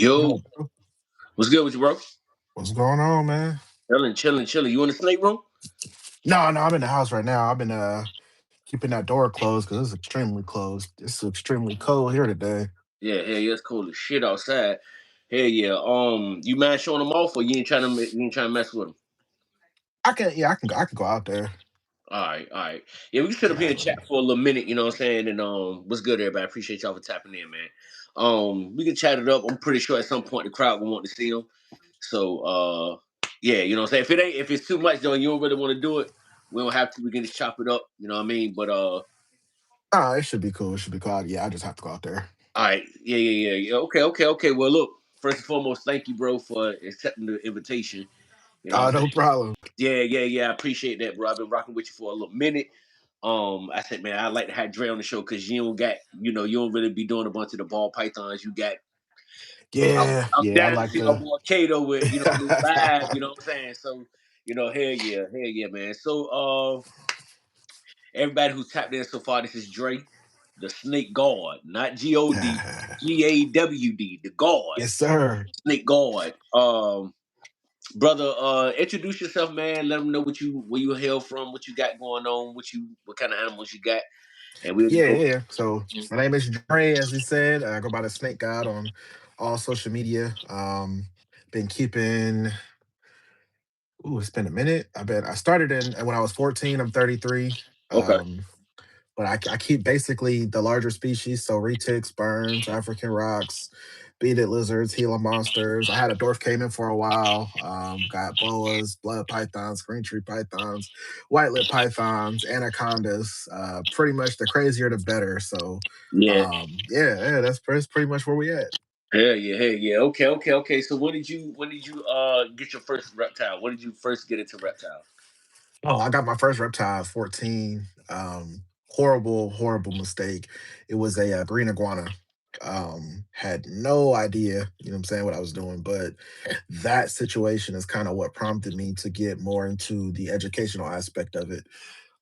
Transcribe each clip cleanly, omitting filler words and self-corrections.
Yo, Yo, bro. what's good with you, bro? What's going on, man? Chilling, chilling, chilling. You in the snake room? No, I'm in the house right now. I've been keeping that door closed because it's extremely closed. It's extremely cold here today. Yeah, hell yeah, it's cold as shit outside. Hell yeah. You mind showing them off, or you ain't trying to mess with them? I can go out there. All right, all right. Yeah, we can sit up here Yeah, and chat for a little minute. You know what I'm saying? And what's good, everybody? Appreciate y'all for tapping in, man. We can chat it up. I'm pretty sure at some point the crowd will want to see them. So, yeah, you know what I'm saying. If it's too much, though, and you don't really want to do it, we don't have to. We can just chop it up. You know what I mean? But it should be cool. It should be cool. Yeah, I just have to go out there. All right. Yeah. Okay, okay, okay. Well, look, first and foremost, thank you, bro, for accepting the invitation. You know what I'm No saying? problem. Yeah. I appreciate that, bro. I've been rocking with you for a little minute. I said, man, I'd like to have Dre on the show because you don't really be doing a bunch of the ball pythons. You got I'm Yeah. I down to like see my the. boy Kato with, live, you know what I'm saying? So, hell yeah, man. So everybody who's tapped in so far, this is Dre, the Snake God, not God, GAWD, the God. Yes, sir. Snake God. Brother, introduce yourself, man. Let them know where you hail from, what you got going on, what kind of animals you got, and we'll just go. Yeah. So my name is Dre, as he said. I go by the Snake God on all social media. Been keeping. Ooh, it's been a minute. I started in when I was 14. I'm 33. Okay. Um, but I keep basically the larger species, so retics, burns, African rocks, beaded lizards, Gila monsters. I had a dwarf caiman for a while. Got boas, blood pythons, green tree pythons, white lip pythons, anacondas. Pretty much the crazier the better. So, Yeah. that's pretty much where we at. Hell yeah. Okay. So when did you get your first reptile? When did you first get into reptiles? Oh, I got my first reptile at 14. Horrible mistake. It was a green iguana. Had no idea, you know what I'm saying, what I was doing. But that situation is kind of what prompted me to get more into the educational aspect of it.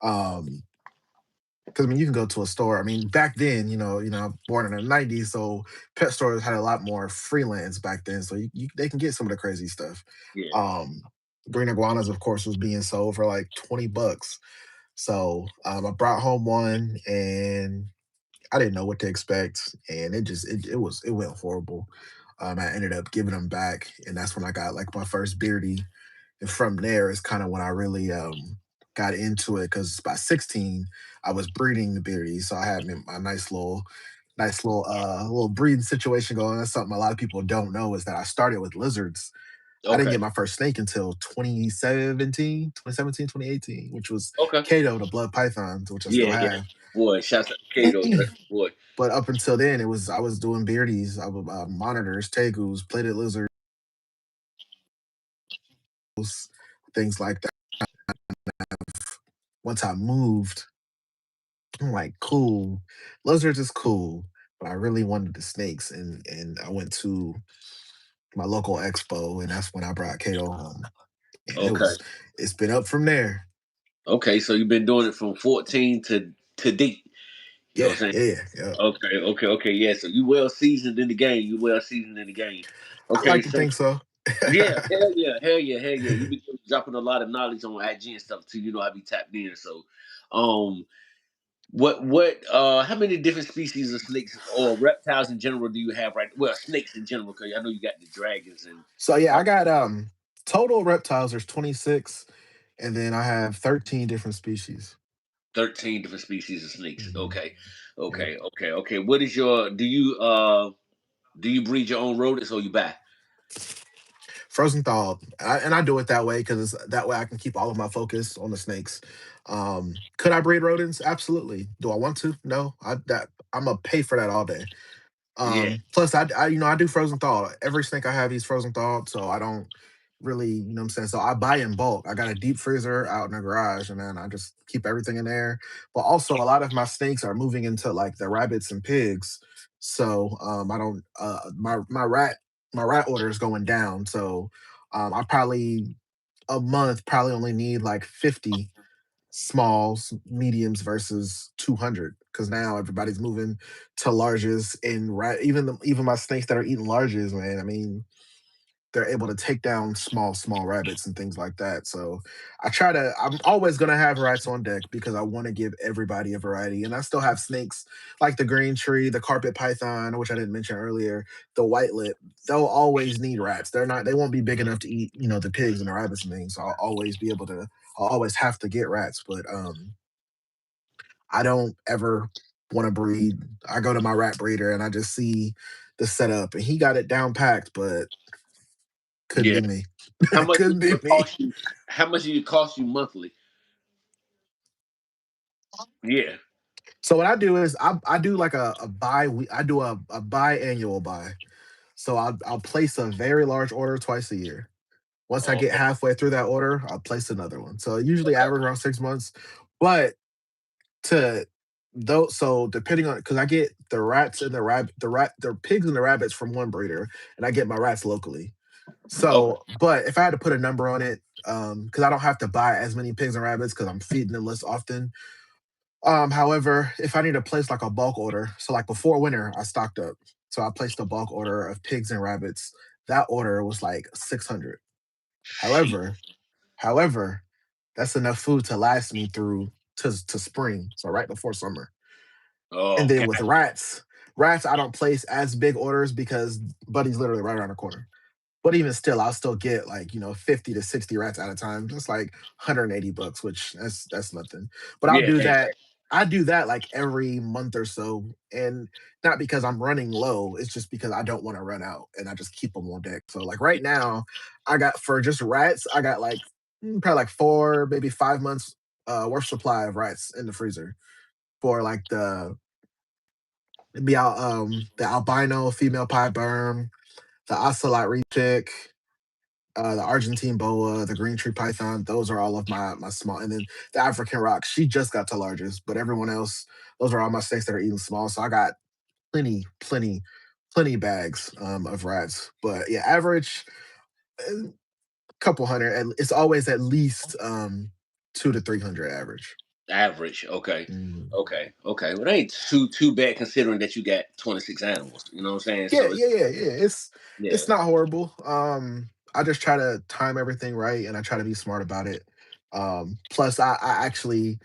Um, because I mean, you can go to a store. I mean, back then, I'm born in the '90s, so pet stores had a lot more freelance back then. So they can get some of the crazy stuff. Yeah. Um, Green iguanas, of course, was being sold for like $20. So I brought home one, and I didn't know what to expect, and it went horrible. I ended up giving them back, and that's when I got like my first beardy, and from there is kind of when I really got into it because by 16 I was breeding the beardies, so I had my nice little breeding situation going. That's something a lot of people don't know is that I started with lizards. I didn't Okay. get my first snake until 2018, which was Okay. Kato, the blood pythons, which I still Yeah. have. Boy, shouts out to Kato. That's my boy. But up until then, I was doing beardies, monitors, tegus, plated lizards, things like that. Once I moved, I'm like, cool, lizards is cool, but I really wanted the snakes, and I went to my local expo, and that's when I brought Kato home, and Okay. it's been up from there. Okay. So you've been doing it from 14 to date. You know Yeah, what I'm saying? yeah. Okay. Yeah. So you well seasoned in the game. You well seasoned in the game. I Okay. like to So think so. yeah, hell yeah. You be dropping a lot of knowledge on IG and stuff too. You know, I be tapped in. So, um, how many different species of snakes or reptiles in general do you have right? Well, snakes in general, because I know you got the dragons and So yeah, uh, I got total reptiles. There's 26, and then I have 13 different species. 13 different species of snakes. Mhm. Yep. Okay. What is your do you breed your own rodents or you buy? Frozen thawed, and I do it that way because that way I can keep all of my focus on the snakes. Could I breed rodents? Absolutely. Do I want to? No. I'm gonna pay for that all day. Yeah. Plus, I do frozen thaw. Every snake I have, he's frozen thawed, so I don't really, you know what I'm saying. So I buy in bulk. I got a deep freezer out in the garage, and then I just keep everything in there. But also, a lot of my snakes are moving into like the rabbits and pigs, so I don't. My rat order is going down, so I probably a month probably only need like 50 smalls, mediums versus 200. because now everybody's moving to larges, and even my snakes that are eating larges, man. I mean, they're able to take down small rabbits and things like that. So I'm always gonna have rats on deck because I want to give everybody a variety. And I still have snakes like the green tree, the carpet python, which I didn't mention earlier, the white lip. They'll always need rats. They won't be big enough to eat, the pigs and the rabbits and things. So I'll always have to get rats. But I don't ever want to breed. I go to my rat breeder and I just see the setup, and he got it down packed, but couldn't Yeah. be me. How much Couldn't did be it me. cost you? How much did it cost you monthly? Yeah. So what I do is I do like a buy. I do a biannual buy. So I'll place a very large order twice a year. Once I Oh, get halfway through that order, I'll place another one. So usually average around 6 months. But to though, so depending on, because I get the rats and the pigs and the rabbits from one breeder, and I get my rats locally. okay. So, but if I had to put a number on it, because I don't have to buy as many pigs and rabbits because I'm feeding them less often. However, if I need to place like a bulk order, so like before winter, I stocked up. So I placed a bulk order of pigs and rabbits. That order was like 600. She. However, however, that's enough food to last me through to spring, so right before summer. And Oh, then God. with rats I don't place as big orders because Buddy's literally right around the corner. But even still, I'll still get like, 50 to 60 rats at a time. Just like $180, which that's nothing. But I'll Yeah. do Hey. that. I do that like every month or so. And not because I'm running low, it's just because I don't want to run out and I just keep them on deck. So like right now, I got for just rats, I got like probably like 4, maybe 5 months worth supply of rats in the freezer for like the albino female pie berm, the ocelot rechick, the Argentine boa, the green tree python. Those are all of my small, and then the African rock. She just got to largest, but everyone else, those are all my snakes that are eating small. So I got plenty, plenty, plenty bags of rats. But yeah, average a couple hundred. And it's always at least 200 to 300 average. Average. Okay. Mhm. Okay. Okay. Well, that ain't too bad considering that you got 26 animals. You know what I'm saying? Yeah, So it's, yeah, yeah, yeah. It's yeah. not horrible. I just try to time everything right, and I try to be smart about it. Plus, I actually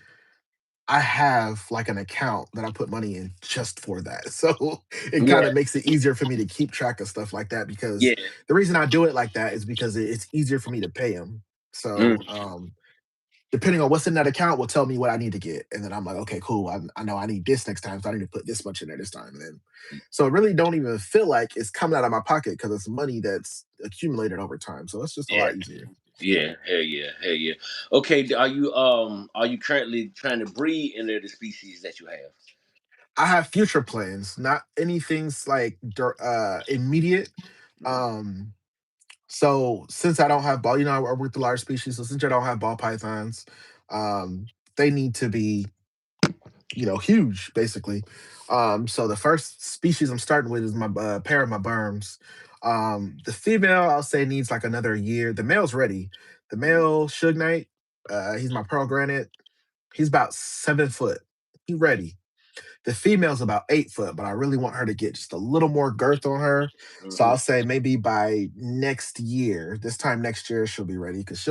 I have like an account that I put money in just for that. So it kind Yeah. of makes it easier for me to keep track of stuff like that because Yeah. the reason I do it like that is because it's easier for me to pay them. Mm, So depending on what's in that account will tell me what I need to get. And then I'm like, okay, cool. I know I need this next time. So I need to put this much in there this time. And then so it really don't even feel like it's coming out of my pocket because it's money that's accumulated over time. So it's just a yeah. lot easier. Yeah. Hell yeah. Hell yeah. Okay. Are you currently trying to breed any of the species that you have? I have future plans, not anything's like immediate. Um, so since I don't have ball, I work the large species. So since I don't have ball pythons, they need to be, huge basically. So the first species I'm starting with is my pair of my berms. The female I'll say needs like another year. The male's ready. The male Suge Knight, he's my pearl granite. He's about 7 foot. He ready. The female's about 8 foot, but I really want her to get just a little more girth on her. So Hmm. I'll say maybe by next year, this time next year, she'll be ready because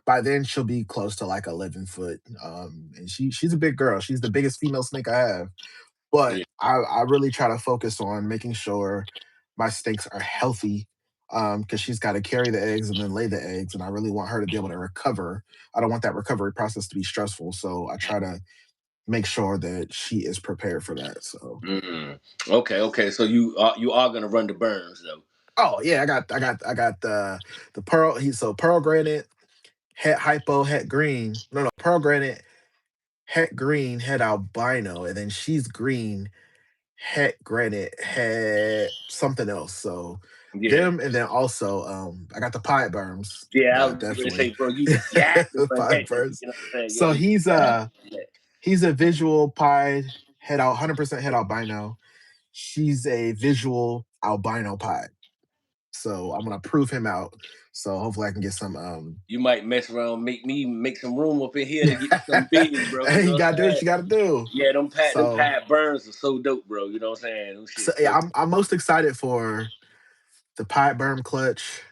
by then she'll be close to like 11 foot. And she's a big girl. She's the biggest female snake I have. But Yeah. I really try to focus on making sure my snakes are healthy because she's got to carry the eggs and then lay the eggs. And I really want her to be able to recover. I don't want that recovery process to be stressful. So I try to make sure that she is prepared for that. So, Mm. Okay. Okay. So you are gonna run the burns though. oh yeah, I got the pearl. So pearl granite, het hypo, het green. No, pearl granite, het green, het albino, and then she's green, het granite, het something else. So Yeah. them, and then also I got the pied berms, Yeah. I was gonna definitely say, bro, you have to the run pied that. You berms. know what I'm saying? So Yeah. he's a visual pied head out 100% head albino. She's a visual albino pie. So I'm gonna prove him out. So hopefully I can get some. You might mess around, make me make some room up in here to get me some big, bro. You Hey, know you what gotta I'm do what saying? you gotta do. Yeah, them So pad burns are so dope, bro. You know what I'm saying? Them so shit's yeah, dope. I'm most excited for the pipe berm clutch,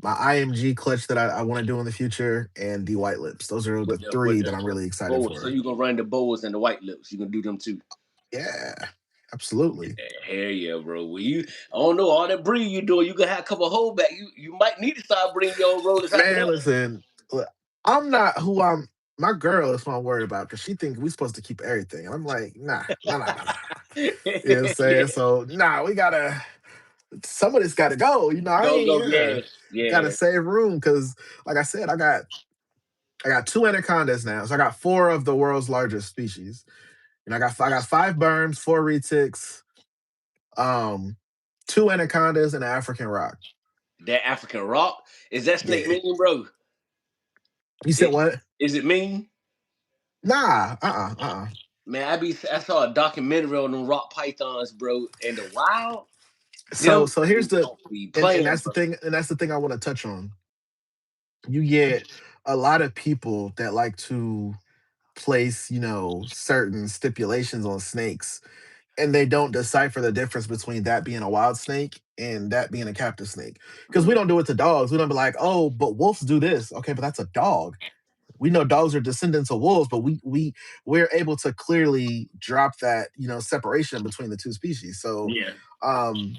my IMG clutch that I want to do in the future, and the white lips. Those are the With three that the I'm really excited boas. So for. you gonna run the boas and the white lips. You gonna do them too. Yeah, absolutely. Hell yeah, bro. Well, I don't know all that breed you doing. You gonna have a couple holdback. You might need to start bringing your own rollers out Man, there. listen, look, I'm not who I'm. My girl is what I'm worried about because she thinks we're supposed to keep everything. And I'm like, nah, nah, nah, nah, nah. You know what I'm saying? Yeah. So, nah, we gotta, some of this gotta go. You know, I Go. ain't, Yeah, gotta yeah. save room because, like I said, I got two anacondas now. So I got four of the world's largest species. And I got five berms, four retics, um, two anacondas, and an African rock. That African rock is that snake Yeah. mean, bro? You said It, what? is it mean? Nah, Man, I saw a documentary on them rock pythons, bro, in the wild. So Them so here's the don't be and playing, that's the bro. thing, and that's the thing I want to touch on. You get a lot of people that like to place, certain stipulations on snakes, and they don't decipher the difference between that being a wild snake and that being a captive snake. Because we Mm, don't do it to dogs. We don't be like, oh, but wolves do this. Okay, but that's a dog. We know dogs are descendants of wolves, but we're able to clearly drop that separation between the two species. So yeah, um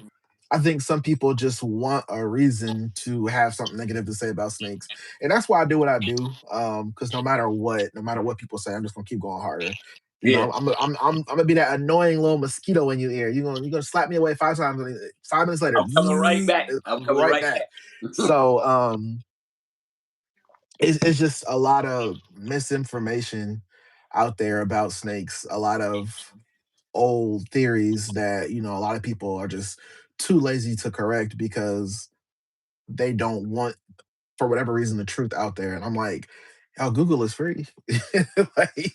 I think some people just want a reason to have something negative to say about snakes, and that's why I do what I do. Because no matter what people say, I'm just gonna keep going harder. yeah. I'm gonna be that annoying little mosquito in your ear. You're gonna slap me away 5 times, and 5 minutes later, I'm coming right bzzz, back. I'm I'm coming right right back. back. So it's just a lot of misinformation out there about snakes. A lot of old theories that a lot of people are just too lazy to correct because they don't want, for whatever reason, the truth out there. And I'm like, oh, Google is free. like,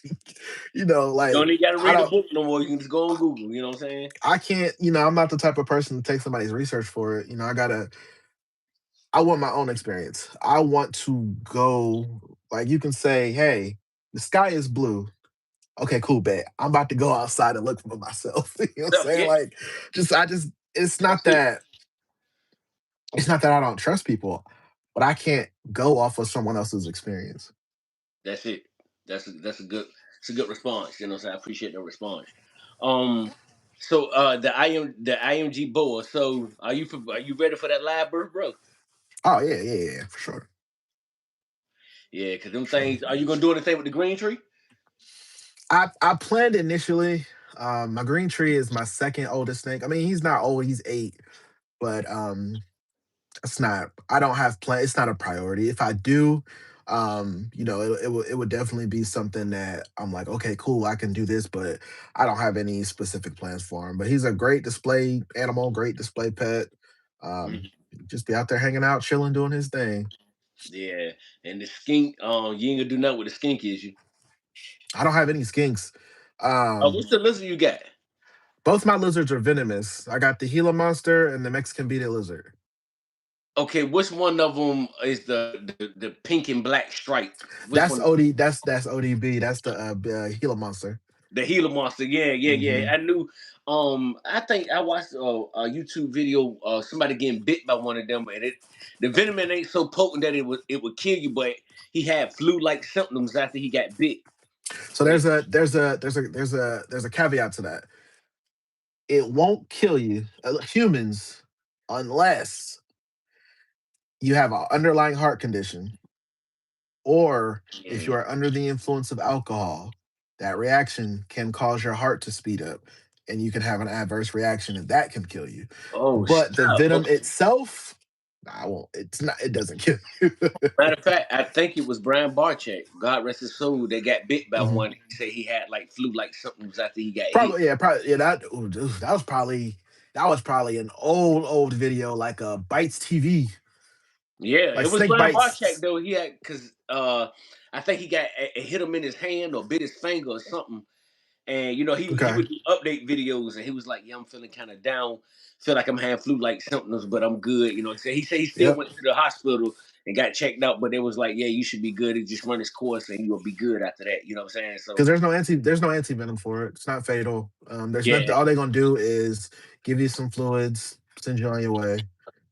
You don't like even gotta I read a don't, book no more. You can just go on Google. You know what I'm saying? I can't, I'm not the type of person to take somebody's research for it. I want my own experience. I want to go, like, you can say, hey, the sky is blue. Okay, cool, bet. I'm about to go outside and look for myself. You know what I'm So, saying? yeah, Like, it's that's not it. that I don't trust people, but I can't go off of someone else's experience. That's it. That's a good response. You know what I'm saying? I appreciate the response. Um, so the IMG boa. So are you ready for that live birth, bro? Oh yeah, yeah, yeah, for sure, Yeah, cause them for sure. things. Are you gonna do anything with the green tree? I planned initially. My green tree is my second oldest snake. I mean, he's not old; he's 8, but it's not. I don't have plan. It's not a priority. If I do, it would definitely be something that I'm like, okay, cool, I can do this, but I don't have any specific plans for him. But he's a great display animal, great display pet. Um, Mhm. just be out there hanging out, chilling, doing his thing. Yeah, and the skink. You ain't gonna do nothing with the skink, is you? I don't have any skinks. What's Um, the lizard you got? both my lizards are venomous. I got the Gila monster and the Mexican beaded lizard. Okay, which one of them is the pink and black stripe? Which That's one? OD. That's ODB. That's the Gila monster. The Gila monster. Yeah, yeah. Hmm. I knew. I think I watched a YouTube video. Somebody getting bit by one of them, and the venom ain't so potent that it would kill you, but he had flu like symptoms after he got bit. So And there's a caveat to that. It won't kill you, humans, unless you have an underlying heart condition, or if you yeah. are under the influence of alcohol. That reaction can cause your heart to speed up, and you can have an adverse reaction, and that can kill you. Oh But the snap! venom Okay. itself, I won't. It's not. It doesn't kill you. Matter of fact, I think it was Brian Barchett, God rest his soul, that got bit by Mhm. one. He said he had like flu like symptoms after he got hit. Probably, yeah, probably, yeah. That was probably an old video, like Bites TV, Yeah, like it was Snake Brian Barchett Bites. though. He had because I think he got it hit him in his hand or bit his finger or something, And he Okay. would do update videos, and he was like, "Yeah, I'm feeling kind of down, feel like I'm having flu-like symptoms, but I'm good." He said he still Yep. went to the hospital and got checked out, but it was like, "Yeah, you should be good. It just run its course, and you'll be good after that." You know what I'm saying? So Because there's no anti venom for it. It's not fatal. There's nothing. yeah. All they're gonna do is give you some fluids, send you on your way,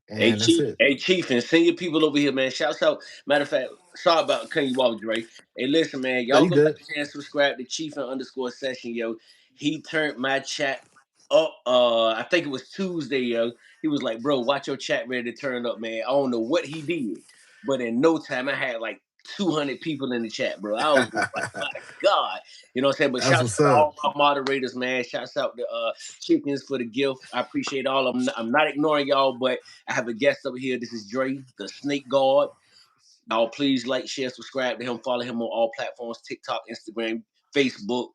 and that's it. Hey Chief, and send your people over here, man. Shouts out. Matter of fact, sorry about cutting you off, Dre. Hey, listen, man, No, y'all you go back good. and subscribe to Chief and underscore session, yo. He turned my chat up. I think it was Tuesday, yo. He was like, "Bro, watch your chat ready to turn up, man." I don't know what he did, but in no time, I had like 200 people in the chat, bro. I was just like, my God, you know what I'm saying? But That's shouts what's out to up. all my moderators, man. Shouts out to Chickens for the gift. I appreciate all of them. I'm not ignoring y'all, but I have a guest over here. This is Dre, the Snake God. Y'all please like, share, subscribe to him, follow him on all platforms: TikTok, Instagram, Facebook,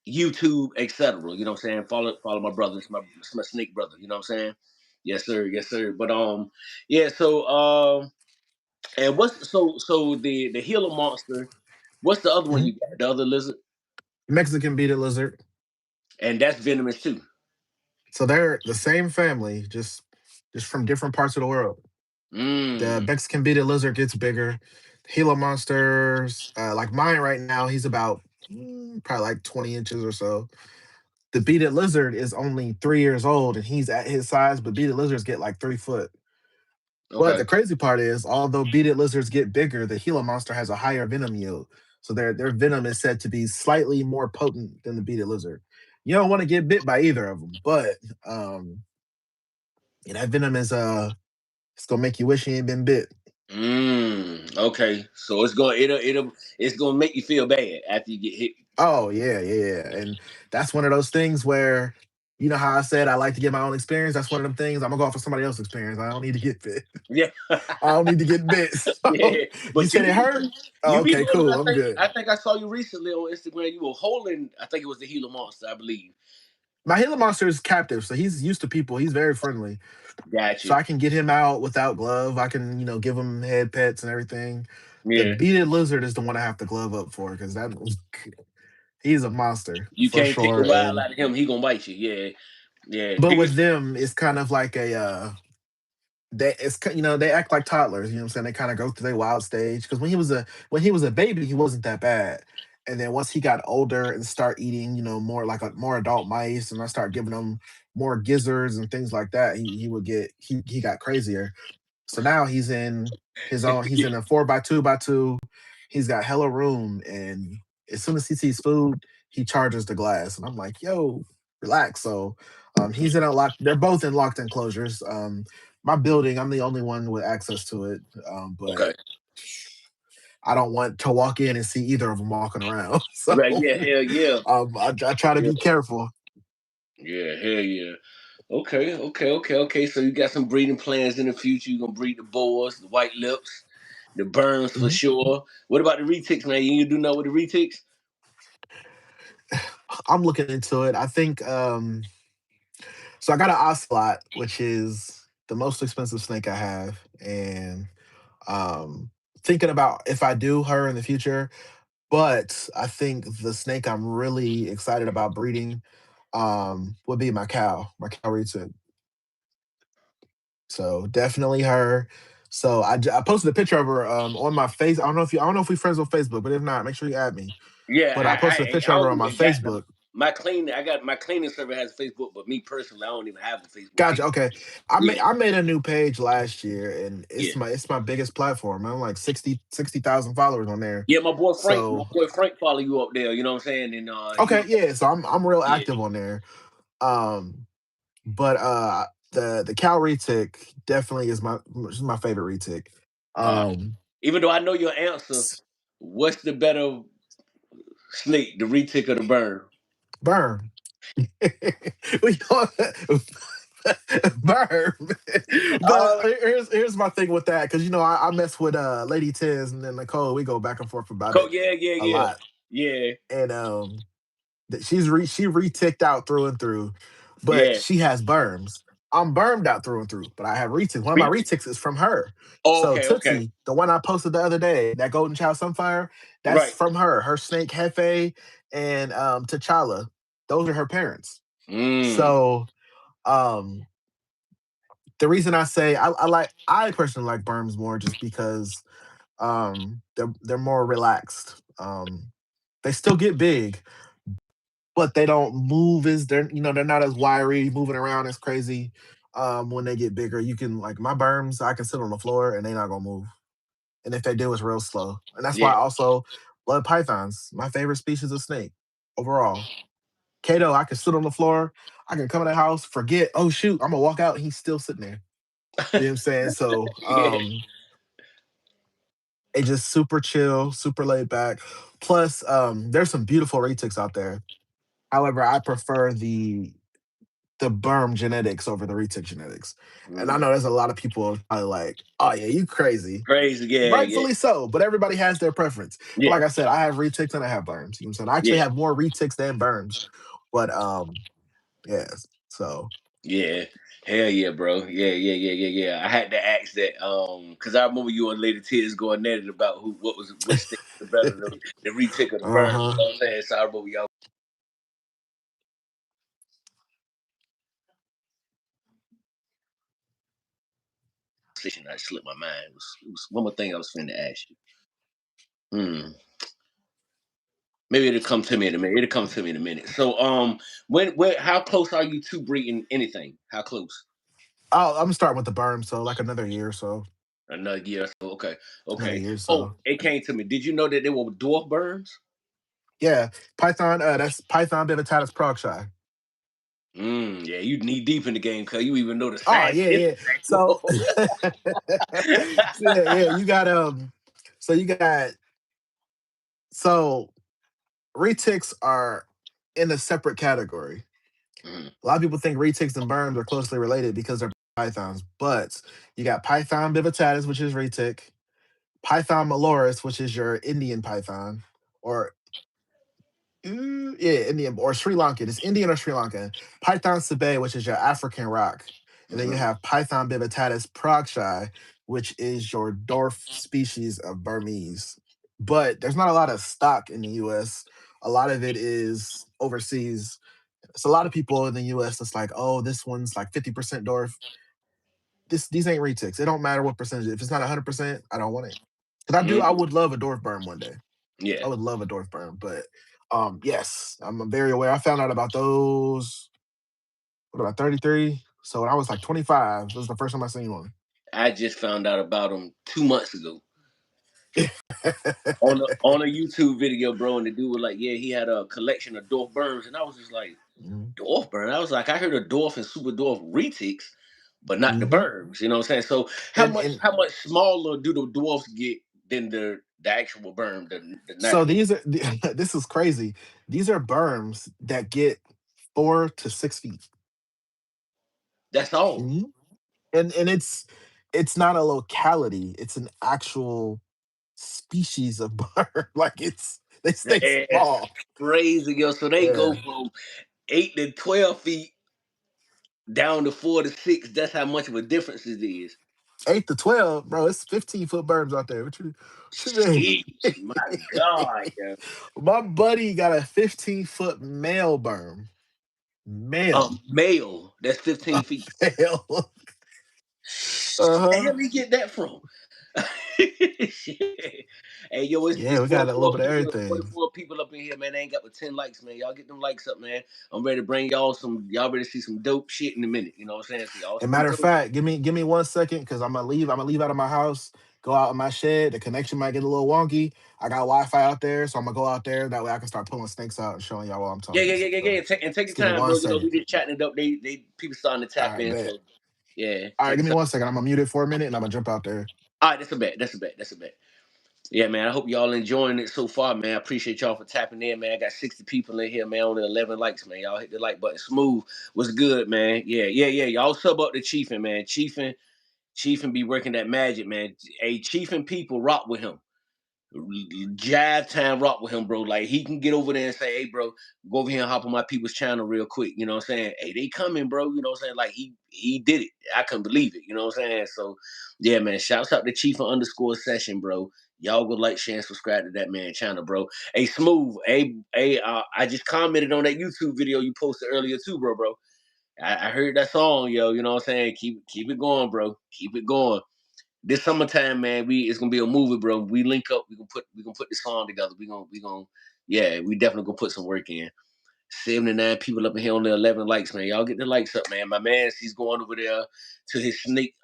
YouTube, etc. You know what I'm saying? Follow my brother. It's my snake brother. You know what I'm saying? Yes, sir. Yes, sir. But yeah. So and the Gila monster? What's the other one Mhm. you got? The other lizard, Mexican beaded lizard. and that's venomous too. So they're the same family, just from different parts of the world. The Mm. Mexican beaded lizard gets bigger. Gila monsters, like mine right now, he's about probably like 20 inches or so. The beaded lizard is only 3 years old and he's at his size, but beaded lizards get like 3 foot. But Okay. the crazy part is, although beaded lizards get bigger, the Gila monster has a higher venom yield. So their venom is said to be slightly more potent than the beaded lizard. You don't want to get bit by either of them, but yeah, that venom is it's gonna make you wish you ain't been bit. Mm. Okay. So it's gonna make you feel bad after you get hit. Oh yeah, yeah, yeah. And that's one of those things where, you know how I said I like to get my own experience. That's one of them things I'm gonna go off for somebody else's experience. I don't need to get bit. Yeah. I don't need to get bit. So Yeah. you But said it hurt? Oh, you be okay, holding. cool. I I'm think good. I think I saw you recently on Instagram. You were holding. I think it was the Gila monster. I believe. My Gila monster is captive, so he's used to people. He's very friendly. Got So you. I can get him out without glove. I can, give him head pets and everything. The Yeah. beaded lizard is the one I have to glove up for because he's a monster You for can't take the sure. wild And out of him. He gonna bite you. Yeah. Yeah. but with Biggest. them, it's kind of like a they act like toddlers. You know what I'm saying? They kind of go through their wild stage because when he was a baby, he wasn't that bad. And then once he got older and start eating, more like more adult mice, and I start giving him more gizzards and things like that, he got crazier. So now he's in his own. He's Yeah. in a 4x2x2. He's got hella room, and as soon as he sees food, he charges the glass. And I'm like, "Yo, relax." So he's in a lock. They're both in locked enclosures. My building, I'm the only one with access to it, but Okay. I don't want to walk in and see either of them walking around. So Right. Yeah. Hell yeah. I try to Yeah. be careful. Yeah. Hell yeah. Okay. Okay. Okay. Okay. So you got some breeding plans in the future. You gonna breed the boars, the white lips, the burns for Mhm. sure. What about the retics, man? You do know what the retics? I'm looking into it. I think so. I got an ocelot, which is the most expensive snake I have, and um, thinking about if I do her in the future. But I think the snake I'm really excited about breeding would be my cow Rita. So definitely her. So I posted a picture of her on my face. I don't know if we friends on Facebook, but if not, make sure you add me. Yeah, But I posted a I picture of her don't on my even got them. Facebook. My clean, I got my cleaning server has Facebook, but me personally, I don't even have a Facebook. Gotcha. People, Okay. yeah, I made a new page last year and yeah, it's my biggest platform. I'm like 60,000 followers on there. yeah. My So boy Frank, follow you up there. You know what I'm saying? And he, okay, yeah. So I'm real yeah, active on there. Um but the Cal retic definitely is my favorite retic. uh, Um even though I know your answer, what's the better snake, the retic or the burn? Burn. We call it burn. But Uh, here's my thing with that, because I mess with Lady Tiz and then Nicole. We go back and forth about it yeah, yeah, a yeah, lot. yeah, And she re-ticked out through and through, but yeah. she has berms. I'm burned out through and through, but I have retics. One of my Retick. retics is from her. Oh, So okay, okay. Tootsie, the one I posted the other day, that Golden Child Sunfire, that's Right. from her. Her snake Hefe and T'Challa, those are her parents. Mm. So um the reason I say I personally like Burms more just because they're more relaxed. They still get big, but they don't move as they're not as wiry, moving around as crazy. When they get bigger, you can like my berms, I can sit on the floor and they're not gonna move. And if they do, it's real slow. And that's why Yeah. also blood pythons, my favorite species of snake overall. Kato, I can sit on the floor, I can come in the house, forget, oh shoot, I'm gonna walk out, and he's still sitting there. You know what I'm saying? So Yeah. it just super chill, super laid back. Plus, there's some beautiful retics out there. However, I prefer the berm genetics over the retic genetics. And I Mm. know there's a lot of people probably like, oh yeah, you crazy. Crazy. Yeah. Yeah. Rightfully so, but everybody has their preference. But Yeah. like I said, I have retics and I have berms. You know what I'm saying? I actually Yeah. have more retics than berms. But yeah, so Yeah. Hell yeah, bro. Yeah, yeah, yeah, yeah, yeah. I had to ask that because I remember you and Lady Tears going at it about who what was which thing was better, the retick or the burn. You uh-huh. know what I'm saying? So I remember y'all conversation. I slipped my mind. It was one more thing I was finna ask you. Hmm. Maybe it'll come to me in a minute. It'll come to me in a minute. So how close are you to breeding anything? How close? I'm starting with the berm, so like another year or so. Another year. So okay, Another okay. year or Oh, so. it came to me. Did you know that they were dwarf burns? Yeah. Python, that's Python Bivitatis Proxy. Yeah, you knee deep in the game, cause you even know the Oh yeah, scientific yeah. name. So, so yeah, you got so you got so retics are in a separate category. Mhm, A lot of people think retics and berms are closely related because they're pythons, but you got Python bivitatis, which is retic, Python maloris, which is your Indian python, or yeah, Indian or Sri Lankan. It's Indian or Sri Lankan. Python sabae, which is your African rock, and then you mhm, have Python bivitatis proxy, which is your dwarf species of Burmese. But there's not a lot of stock in the U.S. A lot of it is overseas. It's a lot of people in the U.S. that's like, oh, this one's like 50% dwarf. These ain't retics. It don't matter what percentage. If it's not 100%, I don't want it. Because I mhm. would love a dwarf berm one day. Yeah, I would love a dwarf berm, but yes, I'm very aware. I found out about those. What about 33? So when I was like 25, this was the first time I seen one. I just found out about them 2 months ago on a YouTube video, bro. And the dude was like, "Yeah, he had a collection of dwarf burns," and I was just like, Mhm. "Dwarf burn?" I was like, "I heard of dwarf and super dwarf retics, but not the Mhm. burns." You know what I'm saying? So And how much smaller do the dwarfs get than the actual burn, the so natural? these are this is crazy. These are berms that get 4 to 6 feet. That's all. Mhm. And it's not a locality. It's an actual species of berm. Like they stay That's small. crazy, yo. So they go Yeah. from 8 to 12 feet down to 4 to 6. That's how much of a difference it is. 8 to 12, bro. It's 15-foot berms out there. What you mean? Sheesh, my God, yeah. My buddy got a 15-foot male berm. A Male. male that's A 15 feet. male. The Uh-huh. hell he get that from? Shit. Hey, yo, Yeah, it's we got a little 44 bit of people, everything. 44 people up in here, man. They ain't got but 10 likes, man. Y'all get them likes up, man. I'm ready to bring y'all ready to see some dope shit in a minute. You know what I'm saying? So y'all And speak matter of up. fact, give me 1 second because I'm gonna leave out of my house, go out in my shed. The connection might get a little wonky. I got Wi-Fi out there, so I'm gonna go out there. That way I can start pulling snakes out and showing y'all while I'm Yeah, yeah, talking. yeah, yeah, So yeah. And take just your give me time, one bro. You know, second. we just chatting it up. They people starting to All tap right, in. bet. So yeah, All right, take give me your time. 1 second. I'm gonna mute it for a minute and I'm gonna jump out there. All right, that's a bet. That's a bet. That's a bet. Yeah, man. I hope y'all enjoying it so far, man. I appreciate y'all for tapping in, man. I got 60 people in here, man. Only 11 likes, man. Y'all hit the like button. Smooth. What's good, man? Yeah, yeah, yeah. Y'all sub up to Chiefin, man. Chiefin be working that magic, man. Hey, Chiefin people rock with him. jive time rock with him, bro. Like he can get over there and say, "Hey, bro, go over here and hop on my people's channel real quick." You know what I'm saying? Hey, they coming, bro. You know what I'm saying? Like he did it. I couldn't believe it. You know what I'm saying? So yeah, man. Shouts out to Chief underscore session, bro. Y'all go like, share, and subscribe to that man channel, bro. Hey, Smooth. Hey, I just commented on that YouTube video you posted earlier too, bro. I heard that song, yo. You know what I'm saying? Keep it going, bro. Keep it going. This summertime, man, it's gonna be a movie, bro. We link up. We gonna put this song together. We gonna yeah. We definitely gonna put some work in. 79 people up in here on the 11 likes, man. Y'all get the likes up, man. My man, he's going over there to his snake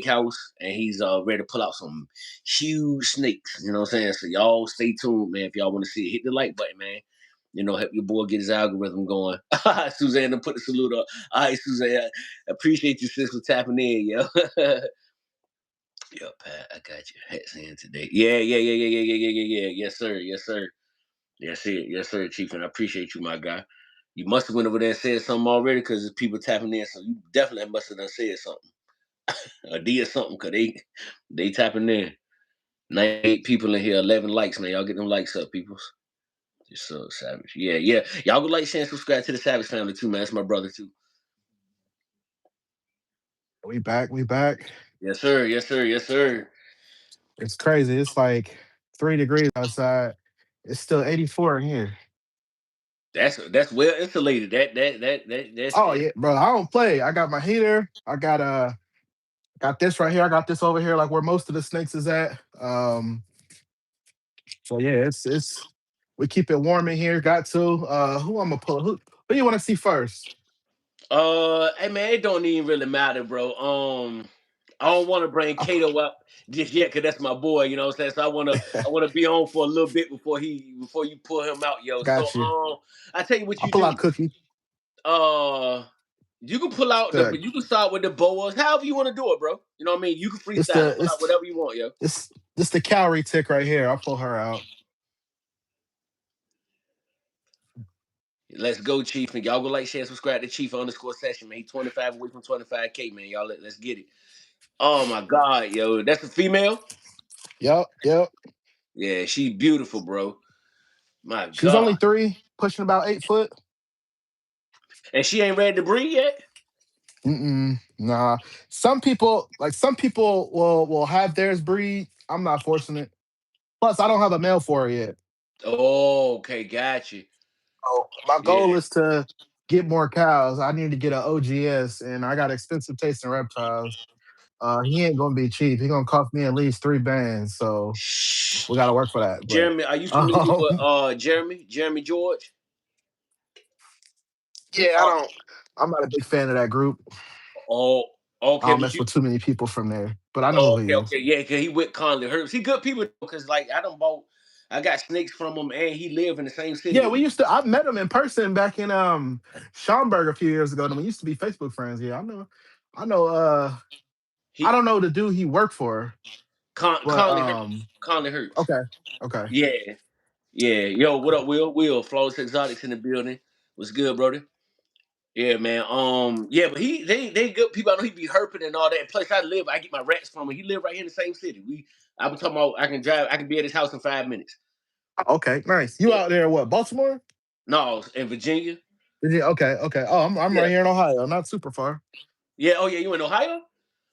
house, and he's ready to pull out some huge snakes. You know what I'm saying? So y'all stay tuned, man. If y'all want to see it, hit the like button, man. You know, help your boy get his algorithm going. Suzanne, put the salute up. All right, Suzanne, appreciate you, sis, for tapping in, yo. Yo, Pat, I got your hats in today. Yeah. Yes, sir. Yes, sir. Yes, sir, Chief. And I appreciate you, my guy. You must have went over there and said something already because there's people tapping in. So you definitely must have done said something or did something because they tapping in. 98 people in here, 11 likes, man. Y'all get them likes up, people. You're so savage. Yeah. Y'all go like, share, and subscribe to the Savage family too, man. That's my brother too. We back. We back. Yes, sir. Yes, sir. Yes, sir. It's crazy. It's like 3 degrees outside. It's still 84 in here. That's well insulated. That's Oh yeah, bro. I don't play. I got my heater. I got this right here. I got this over here, like where most of the snakes is at. So yeah, it's we keep it warm in here. Got to. Who I'm gonna pull? Who you want to see first? Hey man, it don't even really matter, bro. I don't want to bring Kato up just yet, cause that's my boy. You know what I'm saying? So I wanna be on for a little bit before you pull him out, yo. So Got you. I tell you what I'll you pull out do. Cookie. Uh, you can pull out The you can start with the boas, however you want to do it, bro. You know what I mean? You can it's freestyle the and pull out whatever you want, yo. it's the calorie tick right here. I'll pull her out. Let's go, Chief, and y'all go like, share, subscribe to Chief underscore session, man. He 25 away from 25K, man. Y'all let's get it. Oh my God, yo, that's a female. Yep. Yeah, she beautiful, bro. My She's only God. 3, pushing about 8 foot. And she ain't ready to breed yet? Mm-mm, nah. Some people will have theirs breed. I'm not forcing it. Plus, I don't have a male for her yet. Oh, okay, got you. So my Yeah. goal is to get more cows. I need to get an OGS, and I got expensive taste in reptiles. He ain't gonna be cheap. He gonna cost me at least 3 bands. So Shh. we gotta work for that. But Jeremy, are you familiar um, with Jeremy George? yeah, I Oh, don't. I'm not a big fan of that group. oh, I okay, don't but mess you with too many people from there. But I know oh, who he is. okay, yeah, cause he with Conley Herbs. He good people because like I got snakes from him and he live in the same city Yeah, with we me. used to. I met him in person back in Schaumburg a few years ago. And we used to be Facebook friends. Yeah, I know. I know. I He don't know the dude he worked for, but Conley Herbs. Conley Herbs. okay, okay. Yeah, yeah. Yo, what up, Will? Will, Flawless Exotics in the building. What's good, brother? Yeah, man. Yeah, but they good people. I know he be herping and all that. Plus, I get my rats from him. He live right here in the same city. I been talking about I can be at his house in 5 minutes. Okay, nice. You Yeah. out there? What? Baltimore? No, in Virginia. Yeah, okay. Oh, I'm Yeah. right here in Ohio. Not super far. Yeah. Oh yeah, you in Ohio?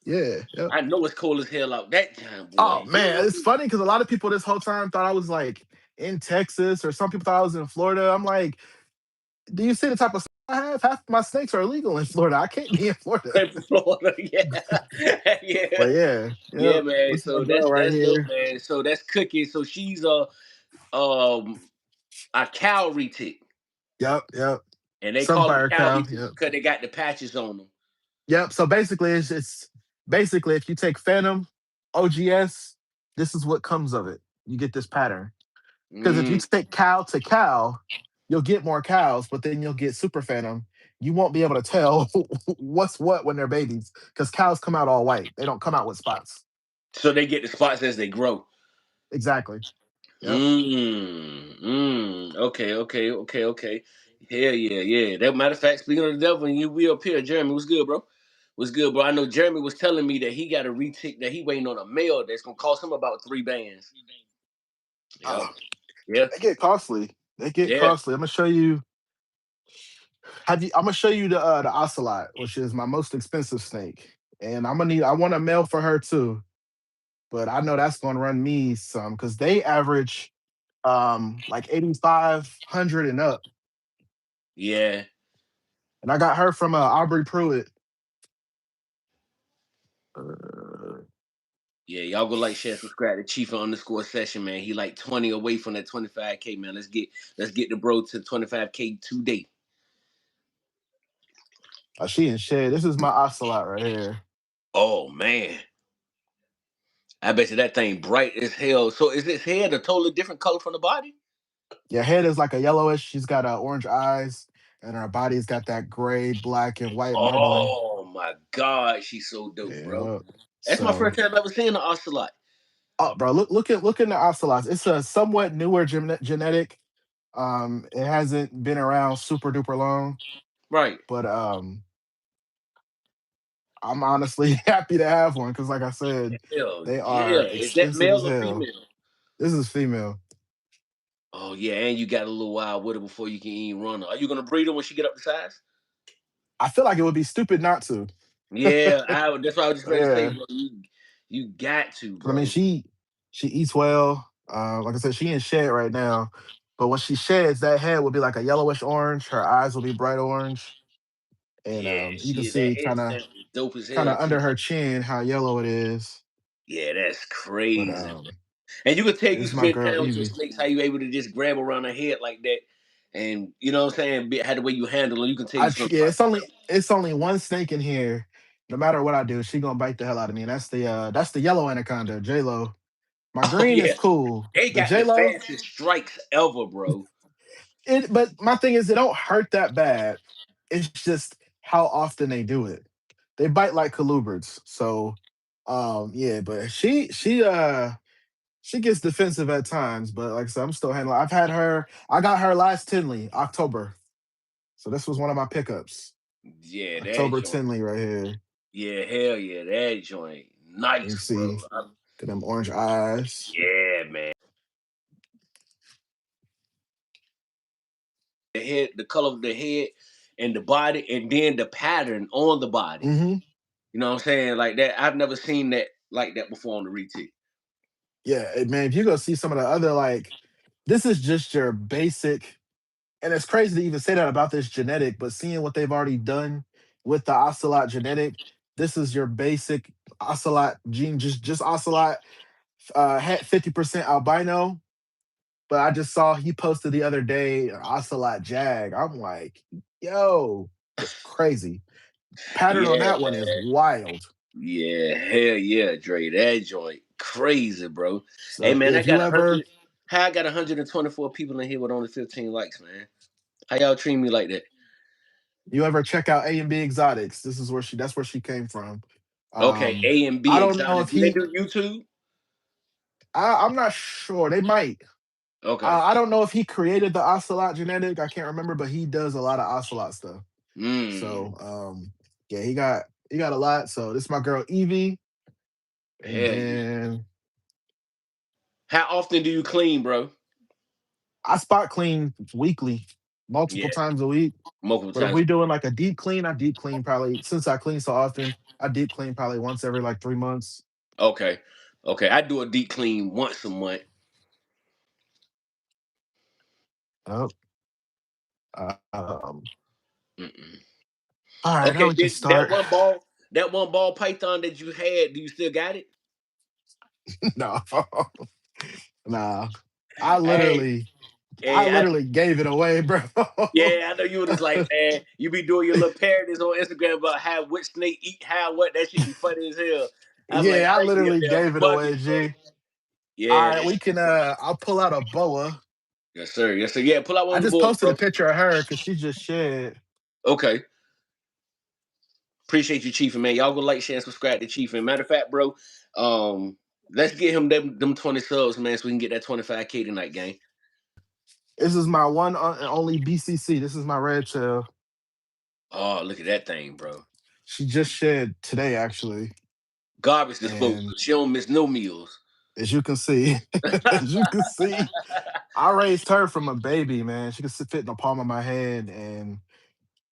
Yeah. I know it's cold as hell out that time, Oh boy. man, it's funny because a lot of people this whole time thought I was like in Texas, or some people thought I was in Florida. I'm like, do you see the type of snake I have? Half my snakes are illegal in Florida. I can't be in Florida. In Florida, yeah, yeah, But yeah, yeah, yep. man. This is my So girl right that's dope, here. man. So that's Cookie. So she's um a cowrie tick, Yep. and they call them Sunfire cowrie cow. ticks Yep. because they got the patches on them. Yep. So basically, it's basically if you take Phantom, OGS, this is what comes of it. You get this pattern. Because if you Mm. take cow to cow, you'll get more cows, but then you'll get super phantom. You won't be able to tell what's what when they're babies because cows come out all white. They don't come out with spots. So they get the spots as they grow. Exactly. Yep. Okay. Hell yeah. That matter of fact, speaking of the devil, and we up here, Jeremy, what's good, bro? What's good, bro? I know Jeremy was telling me that he got a retick that he waiting on a male that's gonna cost him about 3 bands. Yep. Ah, Yeah. they get costly. They get Yeah. costly. I'm gonna show you. Have you? I'm gonna show you the ocelot, which is my most expensive snake, and I'm gonna need. I want a male for her too, but I know that's gonna run me some because they average like 8,500 and up, Yeah. and I got her from Aubrey Pruitt. Uh, Yeah. Y'all go like, share, subscribe to Chief underscore session, man. He like 20 away from that 25K, man. Let's get the bro to 25K today. she in shade. This is my ocelot right here. Oh man. I bet you that thing bright as hell. So is his head a totally different color from the body? Your head is like a yellowish. She's got orange eyes, and her body's got that gray, black, and white marbling. Oh my god, she's so dope, bro. Yeah. That's my So, first time ever seeing the ocelot. oh, bro, look in the ocelots. It's a somewhat newer genetic. It hasn't been around super duper long, Right. but I'm honestly happy to have one because, like I said, Hell they yeah. are Is that expensive as male or hell. female? This is female. Oh yeah, and you got a little while with her before you can even run her. Are you gonna breed her when she get up to size? I feel like it would be stupid not to. Yeah, that's what I was just ready to say, Yeah, bro. You got to, 'cause I mean, bro. she eats well. Like I said, she in shed right now, but when she sheds, that head will be like a yellowish orange. Her eyes will be bright orange, and Yeah, you can she that see head kind of stamp is dope as kind hell of too. under her chin how yellow it is. Yeah, that's But crazy. And you can tell this you is my spend girl time with your Evie. snakes, how you able to just grab around her head like that. And you know what I'm saying? How the way you handle them, you can tell you spend a Yeah, lot of time. it's only one snake in here. No matter what I do, she gonna bite the hell out of me. And that's the yellow anaconda, J Lo. My Oh green is yeah. cool. They The got J the Lo, fastest strikes ever, bro. but my thing is, it don't hurt that bad. It's just how often they do it. They bite like colubrids. So, yeah. But she gets defensive at times. But like I said, I'm still handling. I've had her. I got her last Tinley, October. So this was one of my pickups. Yeah, that October joint. Tinley right here. Yeah, hell yeah, that joint. You Nice, bro. see, got them orange eyes. Yeah, man. The head, the color of the head and the body, and then the pattern on the body. Hmm. You know what I'm saying? Like that. I've never seen that like that before on the retake. Yeah, man. If you go see some of the other this is just your basic, and it's crazy to even say that about this genetic. But seeing what they've already done with the ocelot genetic, this is your basic ocelot gene, just ocelot. Had 50% albino, but I just saw he posted the other day ocelot jag. I'm like, yo, crazy pattern on Yeah, that one is wild. yeah, hell yeah, Dre. That joint crazy, bro. Hey So man, I if you got a ever hundred. How I got 124 people in here with only 15 likes, man. How y'all treat me like that? check out A and B Exotics, this is where that's where she came from. Okay, Um, A and I B don't know exotic. if Do they he. do YouTube? I'm not sure. They might. Okay. I don't know if he created the ocelot genetic. I can't remember, but he does a lot of ocelot stuff. Mm. So yeah, he got a lot. So this is my girl Evie, and Hell yeah. then How often do you clean, bro? I spot clean weekly, multiple Yeah, times a week. multiple But if times. we're doing like a deep clean, I deep clean probably since I clean so often. I deep clean probably once every like 3 months. Okay. Okay. I do a deep clean once a month. Oh, Mm-mm. all right, now Okay, we can did that start. one ball, that one ball python that you had, do you still got it? No, nah. I Hey, literally, I hey, literally gave it away, bro. yeah, I know you were just like, man, you be doing your little parodies on Instagram about how which snake eat how what. That shit be funny as hell. I was like, Yeah, I that shit literally there gave it funny, away, bro. G. All Yeah, right, we can. I'll pull out a boa. yes, sir. Yes, sir. Yeah, pull out one I of the just boys, posted a bro. picture of her because she just shed. Okay. Appreciate you, Chief, and man. Y'all go like, share, and subscribe to Chief. And matter of fact, bro, let's get him them 20 subs, man, so we can get that 25K tonight, gang. This is my one and only BCC. This is my red tail. Oh, look at that thing, bro. She just shed today, actually. Garbage disposal. And She don't miss no meals. as you can see, as you can see, I raised her from a baby, man. She could fit in the palm of my hand, and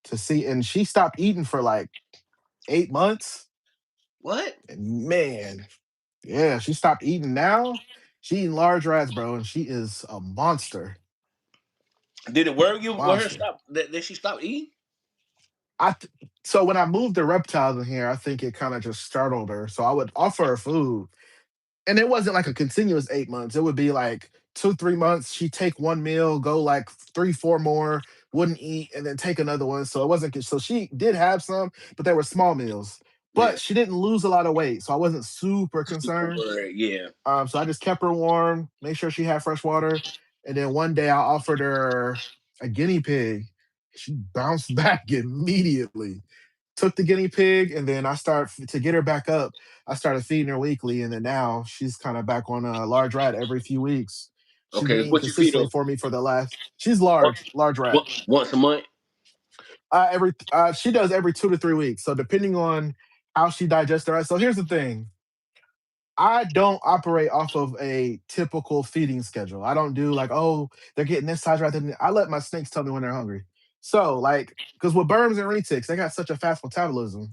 to see, and she stopped eating for like 8 months. What? And man, yeah, she stopped eating now. She eating large rats, bro, and she is a monster. Did it worry you when her Monster. stop that she stopped eating? I th- so when I moved the reptiles in here, I think it kind of just startled her. So I would offer her food, and it wasn't like a continuous 8 months. It would be like 2, 3 months. She'd take one meal, go like three, four more, wouldn't eat, and then take another one. So it wasn't. So she did have some, but they were small meals. Yeah. But she didn't lose a lot of weight, so I wasn't super Super concerned. worried. Yeah. So I just kept her warm, made sure she had fresh water, and then one day I offered her a guinea pig. She bounced back immediately. Took the guinea pig, and then I start to get her back up. I started feeding her weekly, and then now she's kind of back on a large rat every few weeks. She's been Okay. eating What you feed her? consistently for me for the last. She's large, large rat. Once a month? Every She does every 2 to 3 weeks. So depending on how she digests the rat. So here's the thing: I don't operate off of a typical feeding schedule. I don't do like, oh, they're getting this size right. Then I let my snakes tell me when they're hungry. So like, because with berms and retics, they got such a fast metabolism.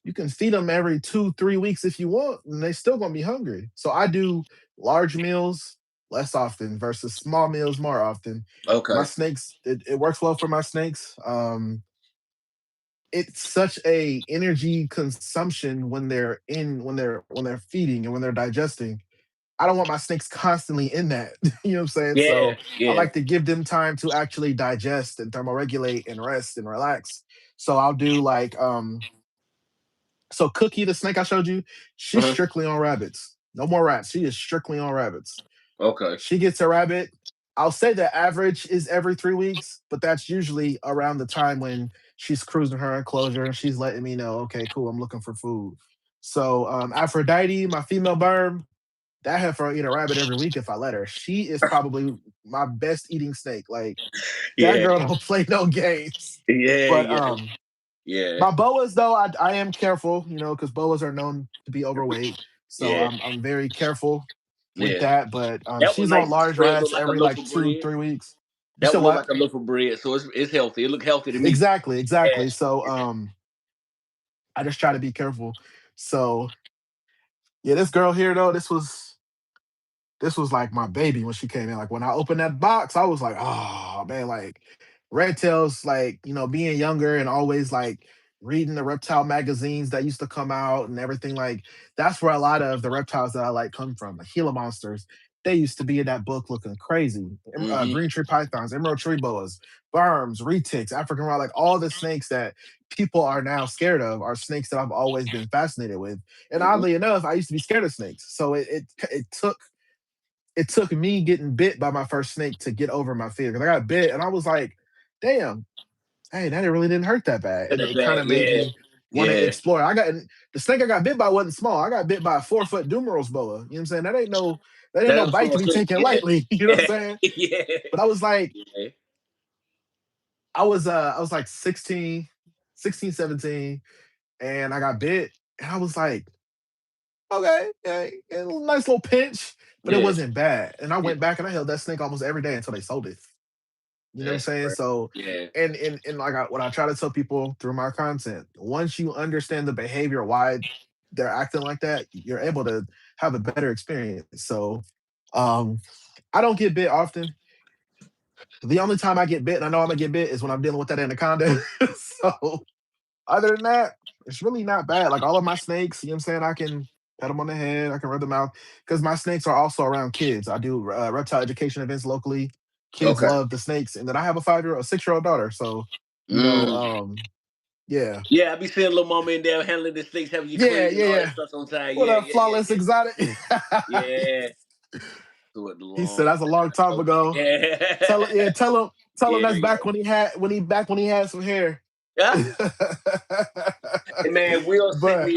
You can feed them every 2, 3 weeks if you want, and they still gonna be hungry. So I do large meals less often versus small meals more often. My Okay. snakes, it works well for my snakes. It's such a energy consumption when they're when they're feeding and when they're digesting. I don't want my snakes constantly in that. You know what I'm saying? Yeah. So I Yeah. like to give them time to actually digest and thermoregulate and rest and relax. So I'll do like so Cookie, the snake I showed you, she's Uh-huh. strictly on rabbits. No more rats. She is strictly on rabbits. Okay. She gets a rabbit. I'll say the average is every 3 weeks, but that's usually around the time when she's cruising her enclosure and she's letting me know, okay, cool, I'm looking for food. So Aphrodite, my female berm, that heifer will eat a rabbit every week if I let her. She is probably my best eating snake. Like that Yeah. girl don't play no games. Yeah. But Yeah. Yeah. my boas though, I am careful, because boas are known to be overweight. So Yeah. I'm very careful with Yeah. that. But That one she's nice on and large spread, look rats like a every loaf like of two, bread. 3 weeks. You That said one look what? like a loaf of bread, so it's healthy. It look healthy to me. Exactly, Yeah. exactly. So I just try to be careful. So yeah, this girl here though, this was like my baby when she came in. Like when I opened that box, I was like, oh man, like Red Tails, like, being younger and always like reading the reptile magazines that used to come out and everything. Like that's where a lot of the reptiles that I like come from. The Gila monsters, they used to be in that book looking crazy. Hmm. Green tree pythons, emerald tree boas, worms, retics, African rock, like all the snakes that people are now scared of are snakes that I've always been fascinated with. And Hmm. oddly enough, I used to be scared of snakes. So it took me getting bit by my first snake to get over my fear. Because I got bit and I was like, damn, hey, that really didn't hurt that bad. And That it kind bad. of made Yeah. me want to Yeah. explore. The snake I got bit by wasn't small. I got bit by a 4 foot Dumeros boa. You know what I'm saying? That ain't no That's bite what to I'm be saying. taken Yeah. lightly. You know what I'm saying? Yeah. But I was like, Yeah. I was like 16, 16, 17, and I got bit. And I was like, okay, yeah, a nice little pinch, but it Yeah. wasn't bad. And I Yeah. went back and I held that snake almost every day until they sold it. You know what I'm That's saying? right. So, Yeah. and like what I try to tell people through my content, once you understand the behavior, why they're acting like that, you're able to have a better experience. So, um, I don't get bit often. The only time I get bit, and I know I'm gonna get bit, is when I'm dealing with that anaconda. So, other than that, it's really not bad. Like all of my snakes, you know what I'm saying? I can pet them on the head, I can rub them out because my snakes are also around kids. I do reptile education events locally. Kids Okay. love the snakes, and then I have a 6-year-old daughter. So, you know, Mm. um, yeah, Yeah, I be seeing little mama in there handling the snakes, having you yeah, clean and yeah, all that yeah. stuff sometimes. What Yeah, up, yeah, yeah, flawless yeah. exotic? Yeah. Do it He said long. that's a long time ago. Yeah. Tell him Yeah, that's yeah. back when he had some hair. Yeah. Hey, man, Will sent But me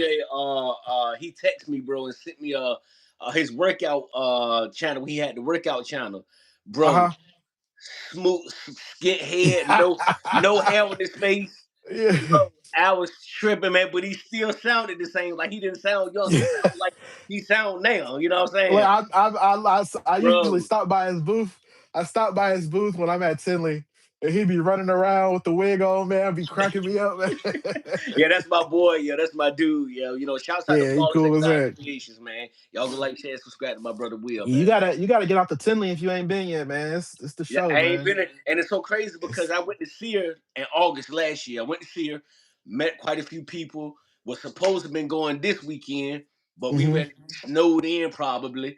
he texted me, bro, and sent me his workout channel. He had the workout channel. Bro, uh smooth skin head, huh. no hair on his face. Yeah. Bro, I was tripping, man, but he still sounded the same. Like he didn't sound young. He Yeah. sounded like he sound now. You know what I'm Like saying, I usually bro? stop by his booth. I stop by his booth when I'm at Tinley, and he'd be running around with the wig on, man. Be cracking me up, man. Yeah, that's my boy. Yeah, that's my dude. Yeah, shouts out to Yeah, he Flawless cool as Exotic heck. Creations, man. Y'all go like, share, subscribe to my brother Will, You man. gotta you gotta get out to Tinley if you ain't been yet, man. It's the Yeah, show, I ain't man. been in, and it's so crazy because It's I went to see her in August last year. I went to see her, met quite a few people. Was supposed to have been going this weekend, but we hmm were snowed in probably.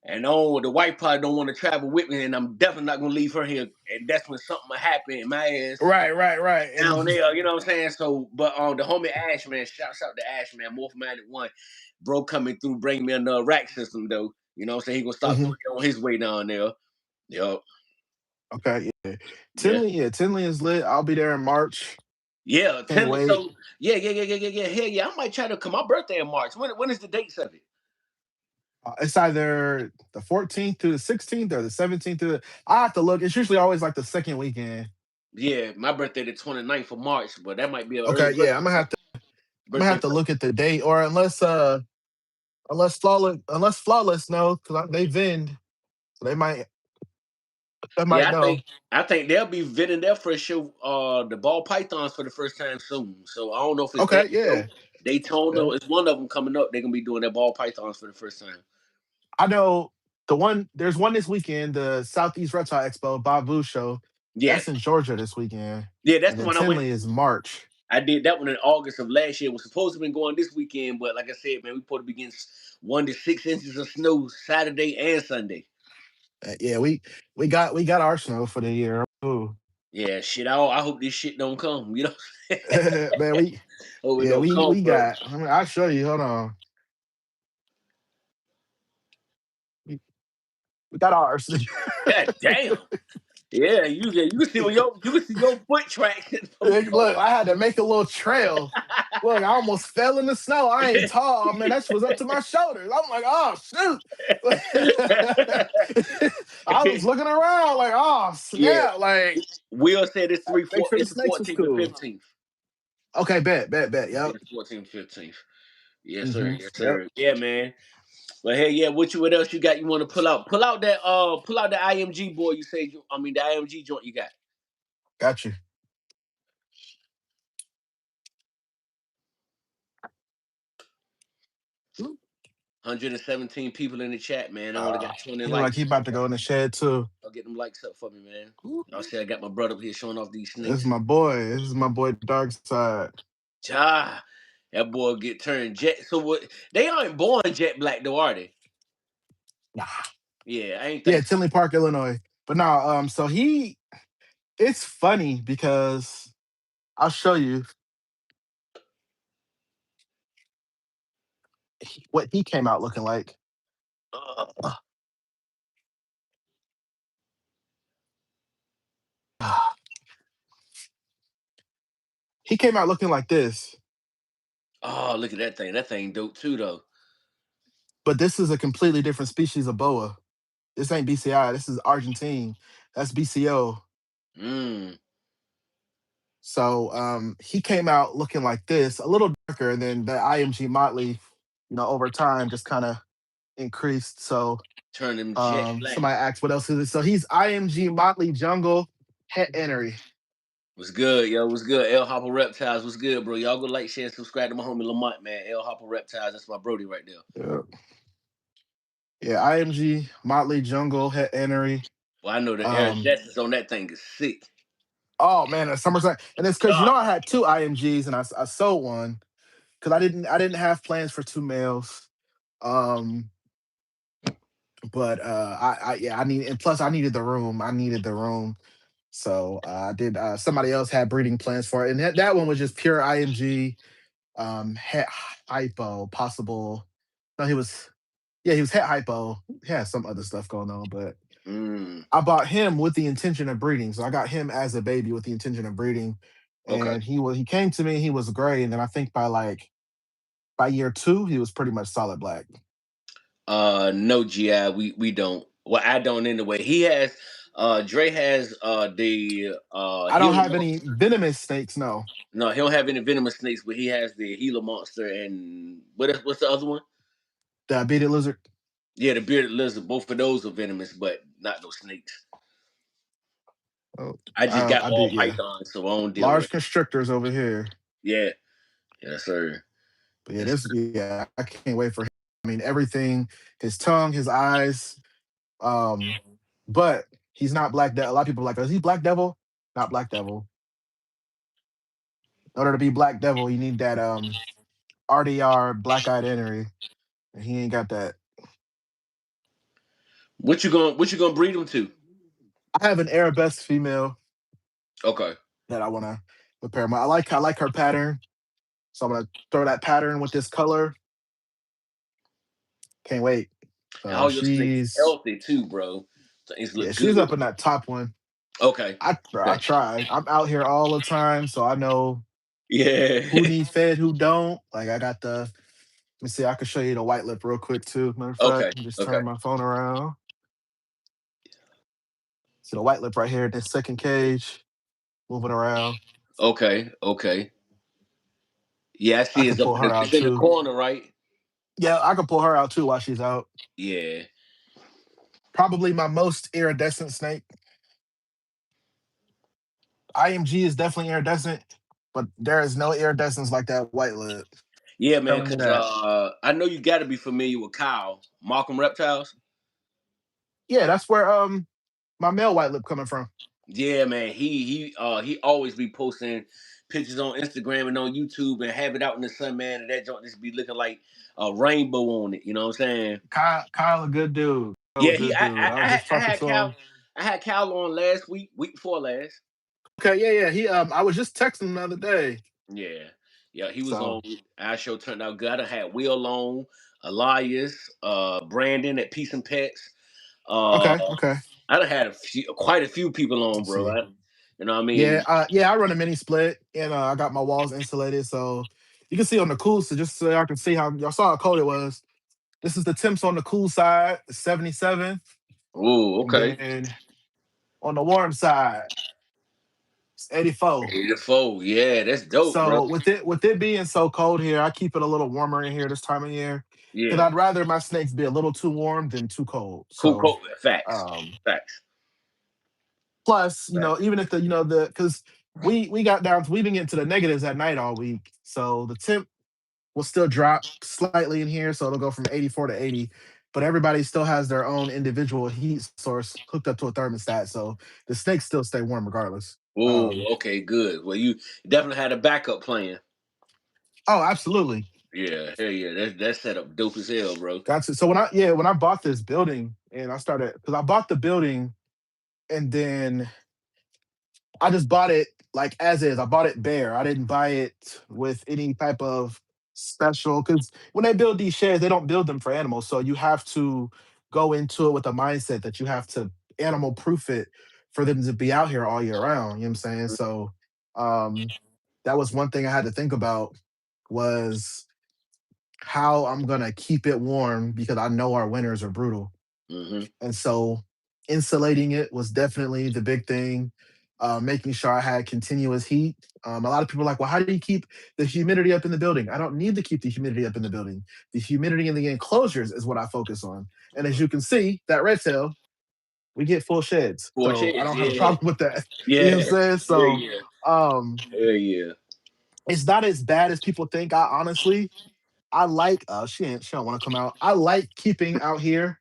And oh, the wife probably don't want to travel with me, and I'm definitely not gonna leave her here. And that's when something will happen in my ass right. And down there. You know what I'm saying? So, but the homie Ash, man, shouts out to Ash, man, Morph Minded One, bro, coming through, bring me another rack system though. You know what I'm saying? He gonna start mhm. doing it on his way down there. Yup. Okay, yeah. Yeah. Tinley is lit. I'll be there in March. Yeah. Can't Tell me wait. so. Yeah. Hell yeah. I might try to come. My birthday in March. When is the dates of it? It's either the 14th through the 16th or the 17th through the. I have to look. It's usually always like the second weekend. Yeah, my birthday the 29th of March, but that might be an early Okay, yeah, I'm gonna birthday have to present. look at the date, or unless flawless no, because they vend, so they might Yeah, know. I think they'll be vetting their first show, the ball pythons for the first time soon. So I don't know if it's that Okay, show, yeah, Daytona. yeah. It's one of them coming up. They're gonna be doing their ball pythons for the first time. I know there's one this weekend, the Southeast Reptile Expo Babu show. Yes, That's in Georgia this weekend, yeah, that's and the then one I went. Tinley is March. I did that one in August of last year. It was supposed to be going this weekend, but like I said, man, we supposed to be getting 1 to 6 inches of snow Saturday and Sunday. Yeah, we got our snow for the year. Ooh. Yeah, shit. I hope this shit don't come. You know, Man, hope it yeah, don't come, we bro. got. I mean, I'll show you. Hold on. We, we got ours. God damn. Yeah, you can see you can see your foot tracks from Hey, look, I had to make a little trail. Look, I almost fell in the snow. I ain't tall, man. That shit was up to my shoulders. I'm like, oh shoot. I was looking around like, oh Yeah, snap. Like, Will said make sure the it's the snakes was 14th and cool. 15th. Okay, bet. Yeah, Yep. 14th, 15th. Yes, sir. Yes, Yep. sir. Yeah, man. But hey, yeah, what else you got you want to pull out? Pull out the IMG boy you said I mean the IMG joint you got. Got you. 117 people in the chat, man. I only got 20 He look like likes. he about to go in the shed too. I'll get them likes up for me, man. Ooh, Y'all see I got my brother up here showing off these this is snakes. my boy. This is my boy Dark Side. Ja, that boy get turned jet. So what? They aren't born jet black though, are they? Nah. Yeah, I ain't Yeah, think so. Tinley Park, Illinois. But no, so it's funny because I'll show you what he came out looking like. Uh, he came out looking like this, Oh, look at that thing. That thing dope too, though. but this is a completely different species of boa. This ain't BCI. This is Argentine. That's BCO. Mm. So he came out looking like this, a little darker, and then the IMG Motley, over time just kind of increased. So Turn them jet black. somebody asked what else is it? So he's IMG Motley Jungle Het Enery. Was good, yo. Was good. L Hopper Reptiles was good, bro. Y'all go like, share, subscribe to my homie Lamont, man. L Hopper Reptiles. That's my Brody right there. Yeah. Yeah, IMG Motley Jungle Het Enery. Well, I know the air Um, justice on that thing is sick. oh man, at Summertime, and it's because God. I had two IMGs and I sold one because I didn't have plans for two males. Um, but I yeah I need, and plus I needed the room. I needed the room. So I did. Somebody else had breeding plans for it, and that one was just pure IMG. Het hypo possible. No, he was. Yeah, he was het hypo. He had some other stuff going on, but Mm. I bought him with the intention of breeding. So I got him as a baby with the intention of breeding, Okay. and he came to me. He was gray, and then I think by year two he was pretty much solid black. No, GI, we don't. Well, I don't anyway. He has. Dre has the I don't Gila have any monster. venomous snakes. No, No, he don't have any venomous snakes, but he has the Gila monster and what's the other one? the bearded lizard. Yeah, the bearded lizard. Both of those are venomous, but not no snakes. Oh, I just got I do. all Yeah, pythons, so I don't deal large with. constrictors over here. Yeah, yes sir. But yeah, Yes this sir. yeah, I can't wait for him. I mean, everything, his tongue, his eyes. Um, but he's not Black Devil. A lot of people are like, is he Black Devil? Not Black Devil. In order to be Black Devil, you need that RDR black eyed entry. And he ain't got that. What you gonna breed them to? I have an Arabesque female Okay. that I want to prepare. I like her pattern, so I'm gonna throw that pattern with this color. Can't wait. So All your snakes she's healthy too, bro. Things yeah, look she's good. up in that top one. Okay. I Okay. try. I'm out here all the time, so I know Yeah. who needs fed, who don't. Like I got the. Let me see. I can show you the white lip real quick too. Matter of fact, Okay. just Okay. turn my phone around. See the white lip right here. This second cage moving around. Okay. Okay. Yeah, I I see can it's up pull in her the out it's in the too. corner, right? Yeah, I can pull her out too while she's out. Yeah. Probably my most iridescent snake. IMG is definitely iridescent, but there is no iridescence like that white lip. Yeah, man, Telling you because that. I know you gotta be familiar with Kyle. Malcolm Reptiles. Yeah, that's where my male white lip coming from. Yeah, man. He always be posting pictures on Instagram and on YouTube and have it out in the sun, man, and that joint just be looking like a rainbow on it. You know what I'm saying? Kyle a good dude. Kyle a Yeah, he good dude. I was just I talking had to him. Cal on last week, week before last. Okay, yeah. He I was just texting him the other day. Yeah. Yeah, he was So on. Our show turned out good. I done had Will on, Elias, Brandon at Peace and Pets. Uh, okay. I done had quite a few people on, Let's bro. see. You know what I Yeah, mean? I run a mini split and I got my walls insulated. So you can see on the cool, so just so y'all can see how y'all saw how cold it was. This is the temps on the cool side, 77. Oh, And okay. then on the warm side, it's 84. 84. Yeah, that's dope, bro. So with it being so cold here, I keep it a little warmer in here this time of year. Because Yeah. I'd rather my snakes be a little too warm than too cold. Cool, So cool. Facts. um Facts. plus, Facts. even if the the because we got down to we've been getting to the negatives at night all week. So the temp will still drop slightly in here. So it'll go from 84 to 80. But everybody still has their own individual heat source hooked up to a thermostat. So the snakes still stay warm regardless. Oh, okay, good. Well, you definitely had a backup plan. Oh, absolutely. Yeah, hell yeah. That setup dope as hell, bro. Got to. So when I bought this building and I started because I bought the building and then I just bought it like as is. I bought it bare. I didn't buy it with any type of special because when they build these sheds, they don't build them for animals. So you have to go into it with a mindset that you have to animal proof it for them to be out here all year round. You know what I'm saying? So um that was one thing I had to think about was how I'm gonna keep it warm because I know our winters are brutal. Mm-hmm. And so insulating it was definitely the big thing. Making sure I had continuous heat. A lot of people are like, well, how do you keep the humidity up in the building? I don't need to keep the humidity up in the building. The humidity in the enclosures is what I focus on. And as you can see, that red tail, we get full sheds. Four So I shades, don't have a yeah. problem with that. You know what I'm Yeah. saying? Yeah, So yeah. um Hell yeah. it's not as bad as people think. I honestly I like she don't want to come out. I like keeping out here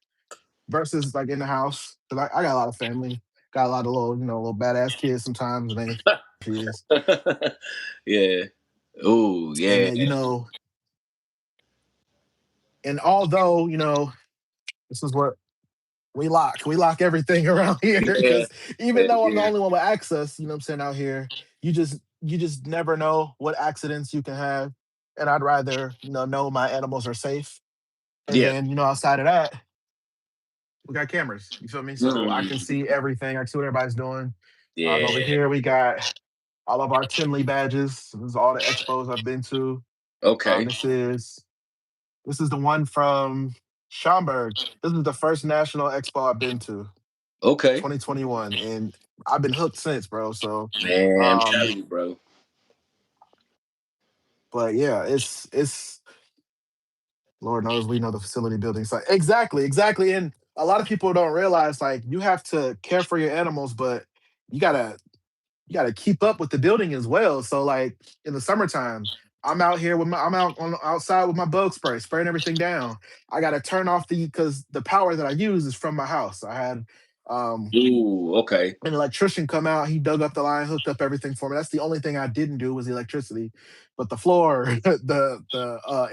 versus like in the house because I got a lot of family, got a lot of little little badass kids sometimes, and they she is, Yeah. Oh, and yeah. then and although this is what we lock everything around here Yeah. because even Yeah, though I'm the yeah. only one with access, you know what I'm saying out here, you just never know what accidents you can have, and I'd rather know my animals are safe, and Yeah. then outside of that we got cameras. You feel me? So I can Mm, see everything. I can see what everybody's doing. Over yeah. here we got all of our Tinley badges. This is all the expos I've been to. Okay. This is the one from Schaumburg. This is the first national expo I've been to. Okay. 2021, and I've been hooked since, bro. So, Man, I'm um, telling you, bro. but yeah, it's Lord knows we know the facility building site. Exactly, exactly. And a lot of people don't realize like you have to care for your animals, but you gotta you got to keep up with the building as well. So like in the summertime, I'm out on outside with my bug spray, spraying everything down. I got to turn off the because the power that I use is from my house. I had um Ooh, okay. an electrician come out. He dug up the line, hooked up everything for me. That's the only thing I didn't do was the electricity, but the floor, the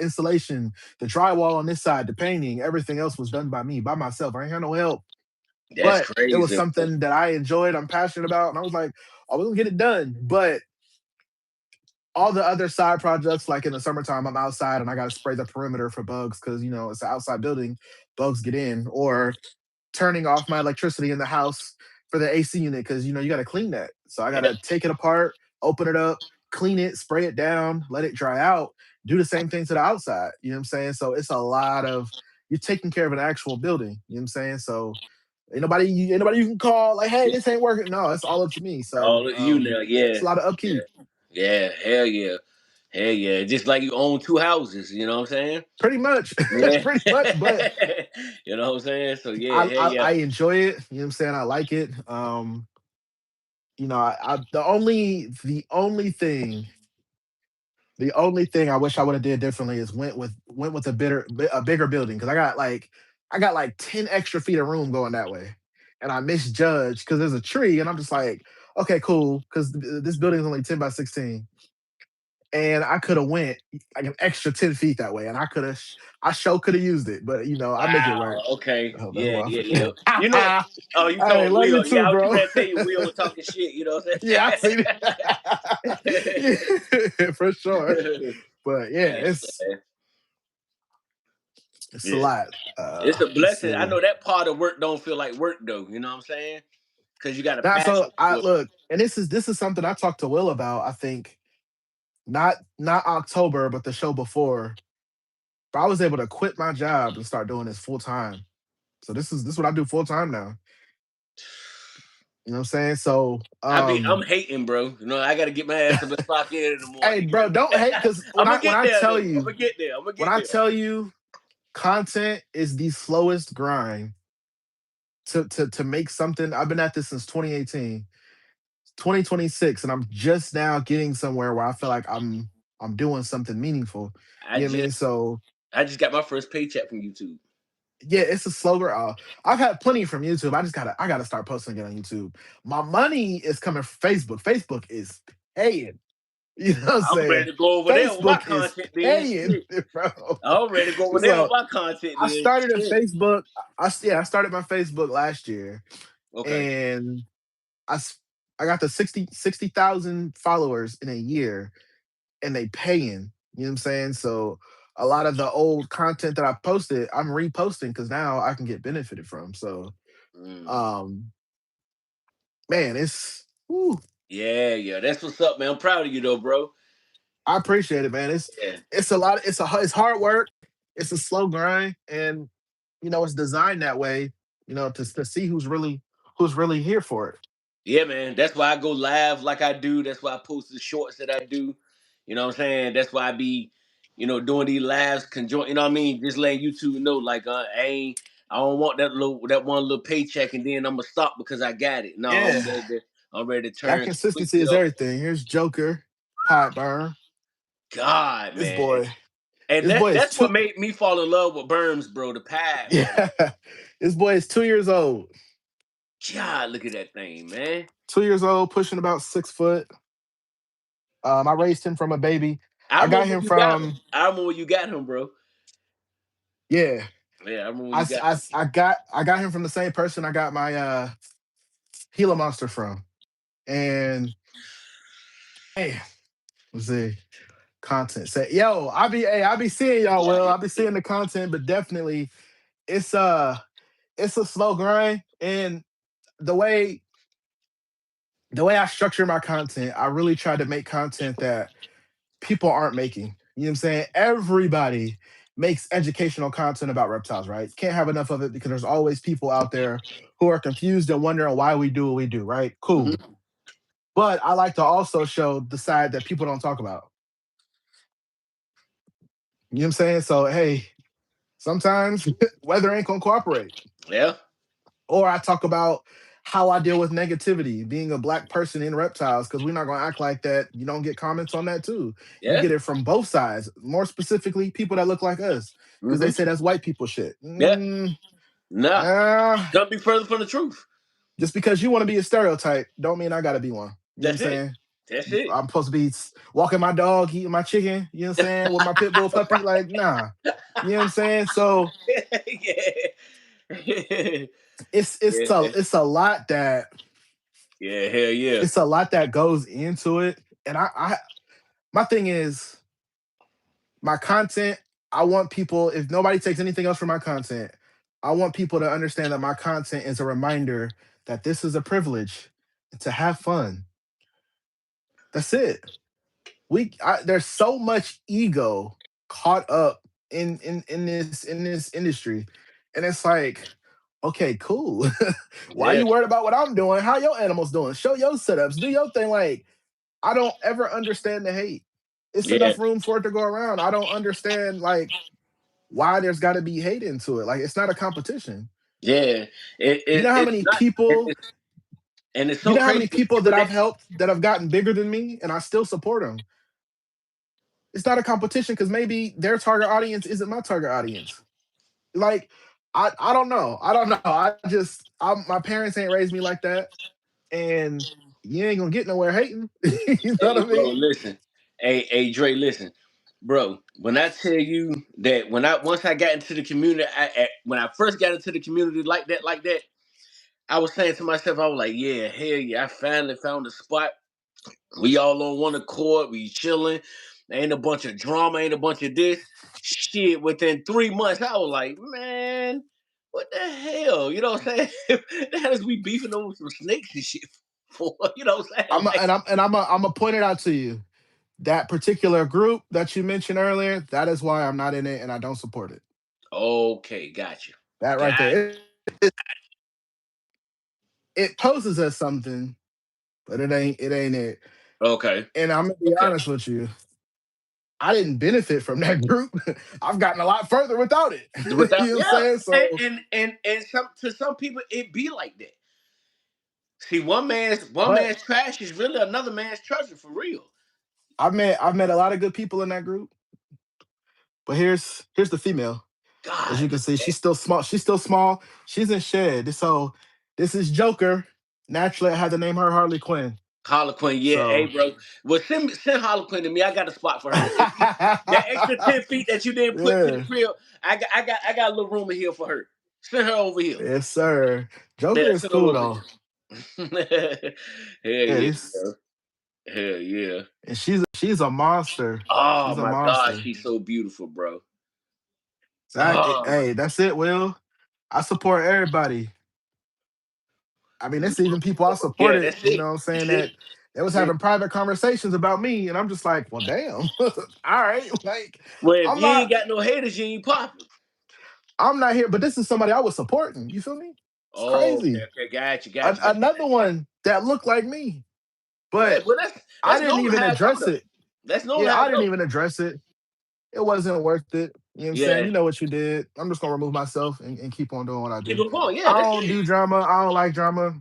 insulation, the drywall on this side, the painting, everything else was done by me by myself. I ain't had no help, That's but it was crazy, bro. something that I enjoyed. I'm passionate about, and I was like, I was gonna get it done. But all the other side projects, like in the summertime, I'm outside and I got to spray the perimeter for bugs because it's an outside building, bugs get in, or turning off my electricity in the house for the AC unit because you got to clean that. So I got Yeah, to take it apart, open it up, clean it, spray it down, let it dry out, do the same thing to the outside. You know what I'm saying? So it's a lot of you're taking care of an actual building. You know what I'm saying? So ain't nobody you can call like, hey, this ain't working. No, it's all up to me. So all of you now. it's Yeah, a lot of yeah, upkeep. yeah. Hell yeah, hell yeah. Just like you own two houses. You know what I'm saying? Pretty much, Yeah. pretty much. But You know what I'm saying? So yeah, I, hell I yeah. I enjoy it. You know what I'm saying? I like it. The only thing I wish I would have did differently is went with a bigger building because I got like 10 extra feet of room going that way, and I misjudged because there's a tree, and I'm just like, okay, cool, because this building is only 10 by 16, and I could have went like an extra 10 feet that way, and I sure could have used it, but I make it Wow. work. Okay. Oh, that's Yeah. why. Yeah. Yeah. You know. Oh, you Hey, told love you Will. too, Yeah, I was bro. gonna tell you Will was talking shit. You know what Yeah, I seen I'm it. saying? Yeah, for sure. But yeah, Hey, it's a yeah. lot. It's a Let's blessing. I see. know that part of work don't feel like work though. You know what I'm saying? Because you got a Now, so passion I for it. look, and this is something I talked to Will about. I think not October, but the show before. But I was able to quit my job and start doing this full time. So this is what I do full time now. You know what I'm saying? So, I'm hating, bro. You know, I got to get my ass up and clock in the hey, morning. bro, don't hate because when I'm I gonna when get I there tell though. I'm you gonna get there. I'm gonna when get I there. tell you content is the slowest grind to make something. I've been at this since 2018, 2026, and I'm just now getting somewhere where I feel like I'm doing something meaningful. I You know what I mean? just So I just got my first paycheck from YouTube. yeah, it's a slower. I've had plenty from YouTube. I gotta start posting again on YouTube. My money is coming from Facebook. Facebook is paying. You know what I'm I'm ready saying? to go over there with my Facebook is content then. paying, Shit. bro. I'm ready to go over there with So my content I then. started a Shit. Facebook. I started my Facebook last year, Okay. and I s- I got the 60,000 followers in a year, and they paying. You know what I'm saying? So a lot of the old content that I posted, I'm reposting because now I can get benefited from. So Mm. um man, whew, Yeah, yeah. That's what's up, man. I'm proud of you though, bro. I appreciate it, man. Yeah. It's a lot. It's hard work. It's a slow grind, and it's designed that way. To see who's really here for it. Yeah, man. That's why I go live like I do. That's why I post the shorts that I do. You know what I'm saying? That's why I be, doing these lives conjoint. You know what I mean? Just letting YouTube know, like, I don't want that one little paycheck, and then I'm gonna stop because I got it. No, Yeah, I'm ready to that turn consistency completely is up. everything. Here's Joker, Pot Burn. God, This man. boy, And this boy is that's two. what made me fall in love with Burns, bro. The pad, bro. Yeah, this boy is 2 years old. God, look at that thing, man. 2 years old, pushing about 6 foot. I raised him from a baby. I I got remember him when you got him. from I remember when you got him, bro. yeah. Yeah, I remember when I, you s- got I, s- I got him from the same person I got my Gila monster from. And hey, let's see. Content. Say, yo, I be seeing y'all. him. Well, I be seeing the content, but definitely it's it's a slow grind. And the way the way I structure my content, I really try to make content that people aren't making. You know what I'm saying? Everybody makes educational content about reptiles, right? Can't have enough of it because there's always people out there who are confused and wondering why we do what we do, right? Cool. Hmm. But I like to also show the side that people don't talk about. You know what I'm saying? So hey, sometimes weather ain't gonna cooperate. Yeah, Or I talk about how I deal with negativity, being a black person in reptiles, because we're not gonna act like that. You don't get comments on that too. You yeah, get it from both sides, more specifically, people that look like us, because they hmm, say that's white people shit. yeah. Nah, Ah, couldn't be further from the truth. just because you want to be a stereotype, don't mean I gotta be one. You know what I'm That's it. saying? That's it. I'm supposed to be walking my dog, eating my chicken, you know what I'm saying, with my pit bull puppy. Like, nah. You know what I'm saying? So Yeah. it's it's a Yeah. it's a lot that Yeah. Hell yeah. it's a lot that goes into it. And I my thing is my content, I want people, if nobody takes anything else from my content, I want people to understand that my content is a reminder that this is a privilege to have fun. That's it. There's so much ego caught up in this industry, and it's like, okay, cool. Why are Yeah. you worried about what I'm doing? How your animals doing? Show your setups, do your thing. Like, I don't ever understand the hate. It's Yeah. enough room for it to go around. I don't understand like why there's got to be hate into it. Like, it's not a competition. Yeah. You know how It's many not, and people? it's, and it's You so know how crazy many because people people that I've that. helped that have gotten bigger than me, and I still support them. It's not a competition because maybe their target audience isn't my target audience. Like, I don't know. I don't know. My parents ain't raised me like that, and you ain't gonna get nowhere hating. You know what Hey, I bro, mean? listen. Hey, Dre, listen, bro. When I tell you that, when I once I got into the community, when I first got into the community like that, I was saying to myself, I was like, yeah, hell yeah, I finally found a spot. We all on one accord. We chilling. Ain't a bunch of drama. Ain't a bunch of this shit. Within 3 months, I was like, man, what the hell? You know what I'm saying? The hell is we beefing over some snakes and shit for? You know what I'm saying? Like, I'm gonna point it out to you. That particular group that you mentioned earlier, that is why I'm not in it and I don't support it. okay, got you, That right got. there, it poses as something, but it ain't it. Okay, And I'm gonna be okay. honest with you, I didn't benefit from that group. I've gotten a lot further without it. You Without, know what I'm yeah, saying? So and some to some people it be like that. See, one but man's trash is really another man's treasure for real. I've met a lot of good people in that group. But here's the female. As you God, can see, she's still small. She's still small. She's in shed. So this is Joker. Naturally, I had to name her Harley Quinn. Harlequin, yeah, hey, So bro. Well, send Harlequin to me. I got a spot for her. That extra 10 feet that you didn't put to the yeah, crib, I got a little room in here for her. Send her over here. yes, sir. Joker Yeah, is send her cool over though. here. Hell Yeah, yeah, this bro. Hell yeah. and she's a monster. Oh She's a my gosh, monster. she's so beautiful, bro. Zach, Oh my. hey, that's it, Will. I support everybody. I mean, it's even people I Yeah, supported, that's you know it. what I'm saying, That's it. that they was That's it. having private conversations about me, and I'm just like, well, damn. All right. Like, Well, if I'm you ain't not got no haters, you ain't popping. I'm not here, but this is somebody I was supporting. You feel me? It's Oh, okay, crazy. okay, got you. Another one that looked like me, Yeah, but well, I that's didn't normal even how it go address though. it. That's normal Yeah, how I it didn't go. even address it. It wasn't worth it. You know what I'm saying? Yeah, You know what you did. I'm just gonna remove myself and keep on doing what I keep do. it going. Yeah, I that's don't it. do drama. I don't like drama.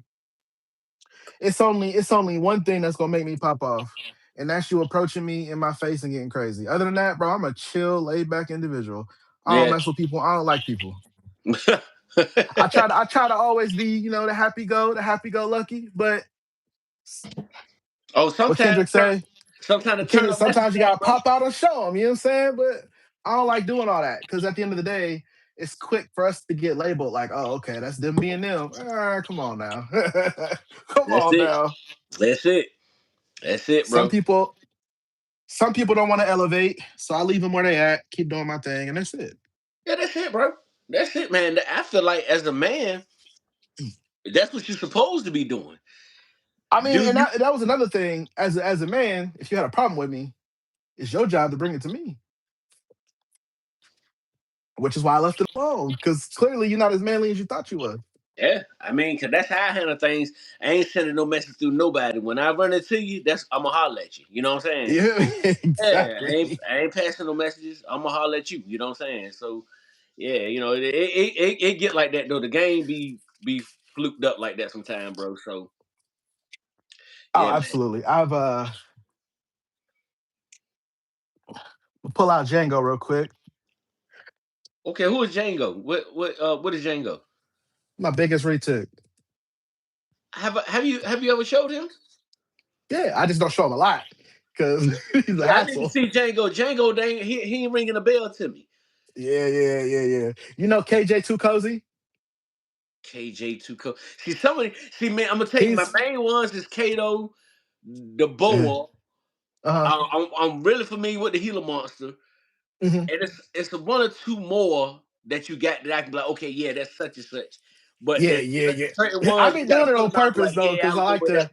It's only one thing that's gonna make me pop off, and that's you approaching me in my face and getting crazy. Other than that, bro, I'm a chill, laid back individual. I don't Yeah. mess with people. I don't like people. I try to always be, the happy go lucky. But Oh, what Kendrick say? sometimes the turn Kendrick, up message sometimes you came, gotta bro. pop out and show them. You know what I'm saying? But I don't like doing all that because at the end of the day, it's quick for us to get labeled like, oh, okay, that's them being them. Come on now, come That's on it. now. That's it. That's it, Some bro. people, some people don't want to elevate, so I leave them where they at, keep doing my thing, and that's it. Yeah, that's it, bro. That's it, man. I feel like as a man, that's what you're supposed to be doing. I mean, Do and you? that was another thing. As a man, if you had a problem with me, it's your job to bring it to me. which is why I left it alone because clearly you're not as manly as you thought you were. Yeah, I mean, cause that's how I handle things. I ain't sending no message through nobody. When I run into you, that's I'ma holler at you. You know what I'm saying? Yeah, Yeah, exactly. I ain't passing no messages. I'ma holler at you. You know what I'm saying? So yeah, it get like that though. The game be fluked up like that sometime, bro. So Oh, yeah, man. absolutely. I've pull out Django real quick. Okay, who is Django? What is Django? My biggest retook. Have you ever showed him? Yeah, I just don't show him a lot because he's a Yeah, I need to hassle. see Django. Django, he ain't ringing a bell to me. Yeah, yeah, yeah, yeah. You know KJ Too Cozy? KJ2 Co. See, somebody. See, man, I'm gonna tell you, my He's main ones is Kato, the uh Boa. huh. I'm really familiar with the Gila Monster, Hmm. and it's a one or two more that you got that I can be like, okay, yeah, that's such and such. But Yeah, there's yeah, yeah. certain I've ones you been got to doing it put on them out. Be purpose like, though, yeah, because I'll I go like with that. to.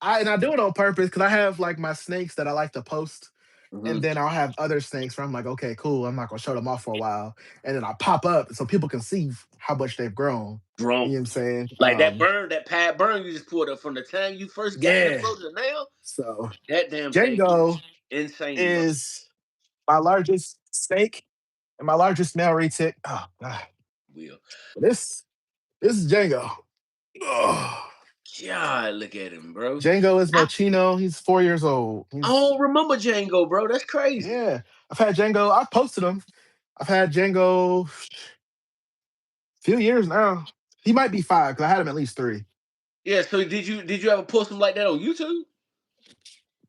I do it on purpose because I have like my snakes that I like to post, and Hmm. then I'll have other snakes where I'm like, okay, cool. I'm not gonna show them off for a while, and then I pop up so people can see how much they've grown. You know Drunk. what I'm saying? Like that pad burn you just pulled up from the time you first got in the Yeah. boat to now. So That damn thing Django is insane, bro. is my largest snake and my largest male retic. Oh god. Will. This is Django. Ugh. God, look at him, bro. Django is I, Mochino. He's 4 years old. I He's don't remember Django, bro. That's crazy. yeah. I've had Django. I've posted him. I've had Django a few years now. He might be five because I had him at least three. Yeah. So did you ever post him like that on YouTube?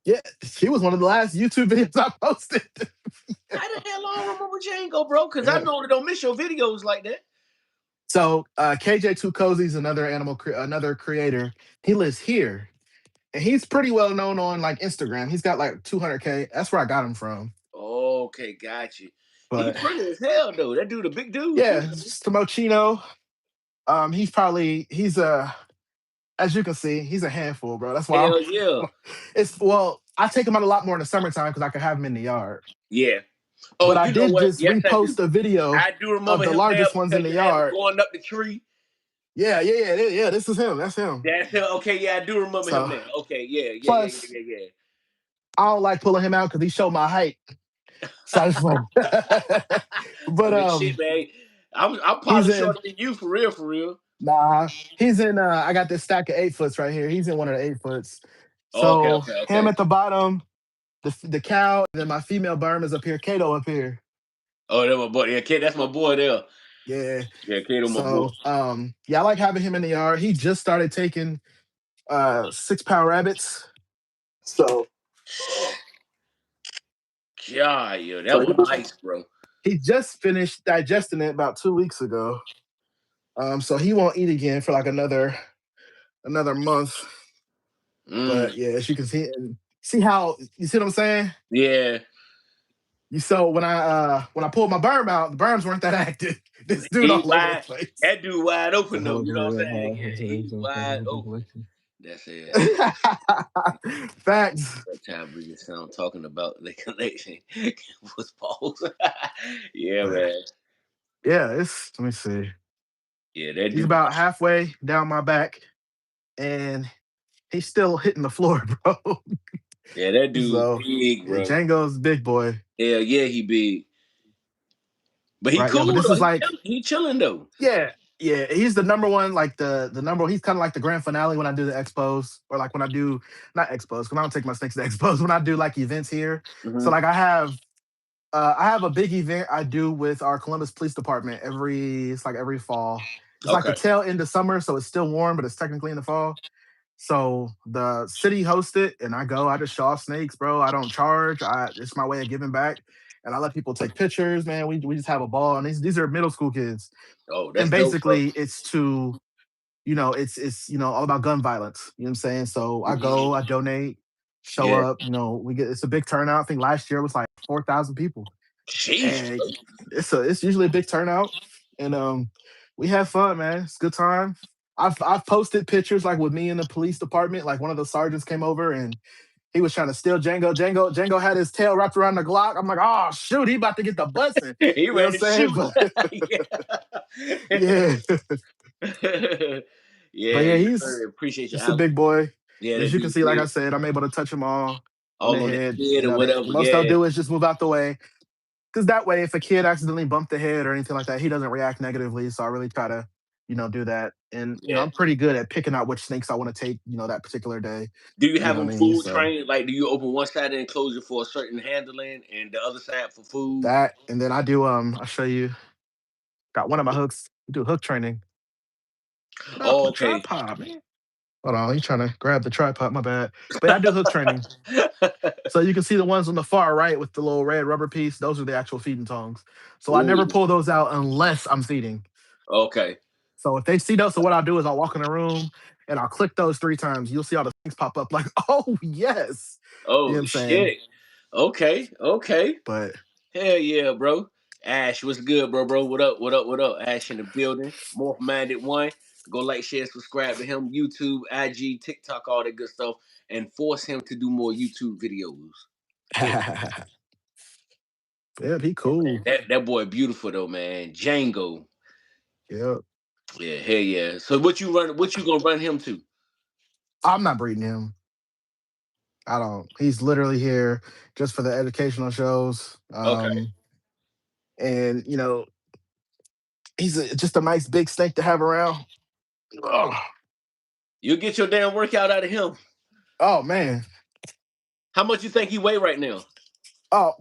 Yeah, he was one of the last YouTube videos I posted. How the hell I don't remember Django, bro? Because I Yeah. normally don't miss your videos like that. So KJ Too Cozy is another another creator. He lives here, and he's pretty well known on like Instagram. He's got like 200K. That's where I got him from. Okay, got you. He But pretty as hell though. That dude a big dude too. yeah, it's the Mochino. He's a as you can see, he's a handful, bro. That's why Hell yeah. it's well, I take him out a lot more in the summertime because I can have him in the yard. Yeah. But Oh, I you know did what? just Yes, I do. repost a video I do remember of the him now largest ones in because the you had him yard. going up the tree. Yeah, yeah, yeah, yeah. This is him. That's him. That's him. Okay, yeah, I do remember him So now. Okay, yeah, yeah, yeah, plus, yeah, yeah, I don't like pulling him out because he showed my height. So I just like, I but mean, shit, man. I'm he's probably in. shorter than you for real, for real. Nah, he's in. I got this stack of 8 foots right here. He's in one of the 8 foots. Okay, So okay, him okay. at the bottom, the cow, and then my female berm is up here. Kato up here. Oh, that's my boy. Yeah, kid, that's my boy there. Yeah. Yeah, Kato, my boy. So yeah, I like having him in the yard. He just started taking 6 pound rabbits. So God, yeah, that so was nice, bro. he just finished digesting it about 2 weeks ago. So he won't eat again for like another month. Mm, But yeah, as you can see how you see what I'm saying? yeah, You saw when I pulled my berm out, the berms weren't that active. This dude he all over the wide. place. That dude wide So open though. hello, You know what I'm saying? Yeah, he's wide open. That's it. Facts. Reptile breeding sound talking about the connection was pause. Yeah, But man. yeah, it's let me see. Yeah, that He's dude. about halfway down my back, and he's still hitting the floor, bro. Yeah, that dude So big, yeah, bro. Django's big boy, Hell yeah, he big. But he right? Yeah, but cool this though. is like He chilling though. yeah, yeah. He's the number one, like the number. He's kind of like the grand finale when I do the expos, or like when I do not expos, because I don't take my snakes to expos. When I do like events here, so Hmm. like I have a big event I do with our Columbus Police Department every it's like every fall. It's like the Okay. tail end of summer, so it's still warm, but it's technically in the fall. So the city hosts it, and I go. I just show off snakes, bro. I don't charge. It's my way of giving back, and I let people take pictures. Man, we just have a ball, and these are middle school kids, Oh, and that's dope, bro. basically it's to it's all about gun violence. You know what I'm saying? So I Mhm. go, I donate, show Yeah. up. We get it's a big turnout. I think last year was like 4,000 people, Sheesh, and bro. it's usually a big turnout, and we have fun, man. It's a good time. I've posted pictures like with me in the police department. Like one of the sergeants came over and he was trying to steal Django. Django had his tail wrapped around the Glock. I'm like, oh shoot, he about to get the busing. He You know what I'm ready to saying? shoot. But Yeah. yeah, but Yeah, yeah, yes, sir. Appreciate your he's a help. big boy. Yeah, And as that you can dude see, like I big. said, I'm able to touch them all on the All on the head. head You or know, whatever. most they'll Yeah, do is just move out the way. Because that way, if a kid accidentally bumped the head or anything like that, he doesn't react negatively. So I really try to, do that. And yeah. I'm pretty good at picking out which snakes I want to take, that particular day. Do you You have know what them I mean? food So trained? Like, do you open one side of the enclosure for a certain handling and the other side for food? that, and then I do. I'll show you. Got one of my hooks. We do hook training. Get off Oh, my okay. tripod, man. Hold on, he's trying to grab the tripod. My bad. But I do hook training. So you can see the ones on the far right with the little red rubber piece. Those are the actual feeding tongs. So I never Ooh, pull those out unless I'm feeding. okay. So if they see those, so what I'll do is I'll walk in the room and I'll click those 3 times. You'll see all the things pop up like, oh yes. You know what Oh I'm saying? shit. Okay, okay. But Hell yeah, bro. Ash, what's good, bro? What up? What up? What up? Ash in the building. More minded one. Go like, share, subscribe to him. YouTube, IG, TikTok, all that good stuff, and force him to do more YouTube videos. Yeah, yeah, he cool. that boy beautiful though, man. Django. Yeah. Yeah, hell yeah. So what you run? What you gonna run him to? I'm not breeding him. I don't. He's literally here just for the educational shows. Okay, And he's just a nice big snake to have around. Oh, you get your damn workout out of him. oh man. How much you think he weigh right now? Oh,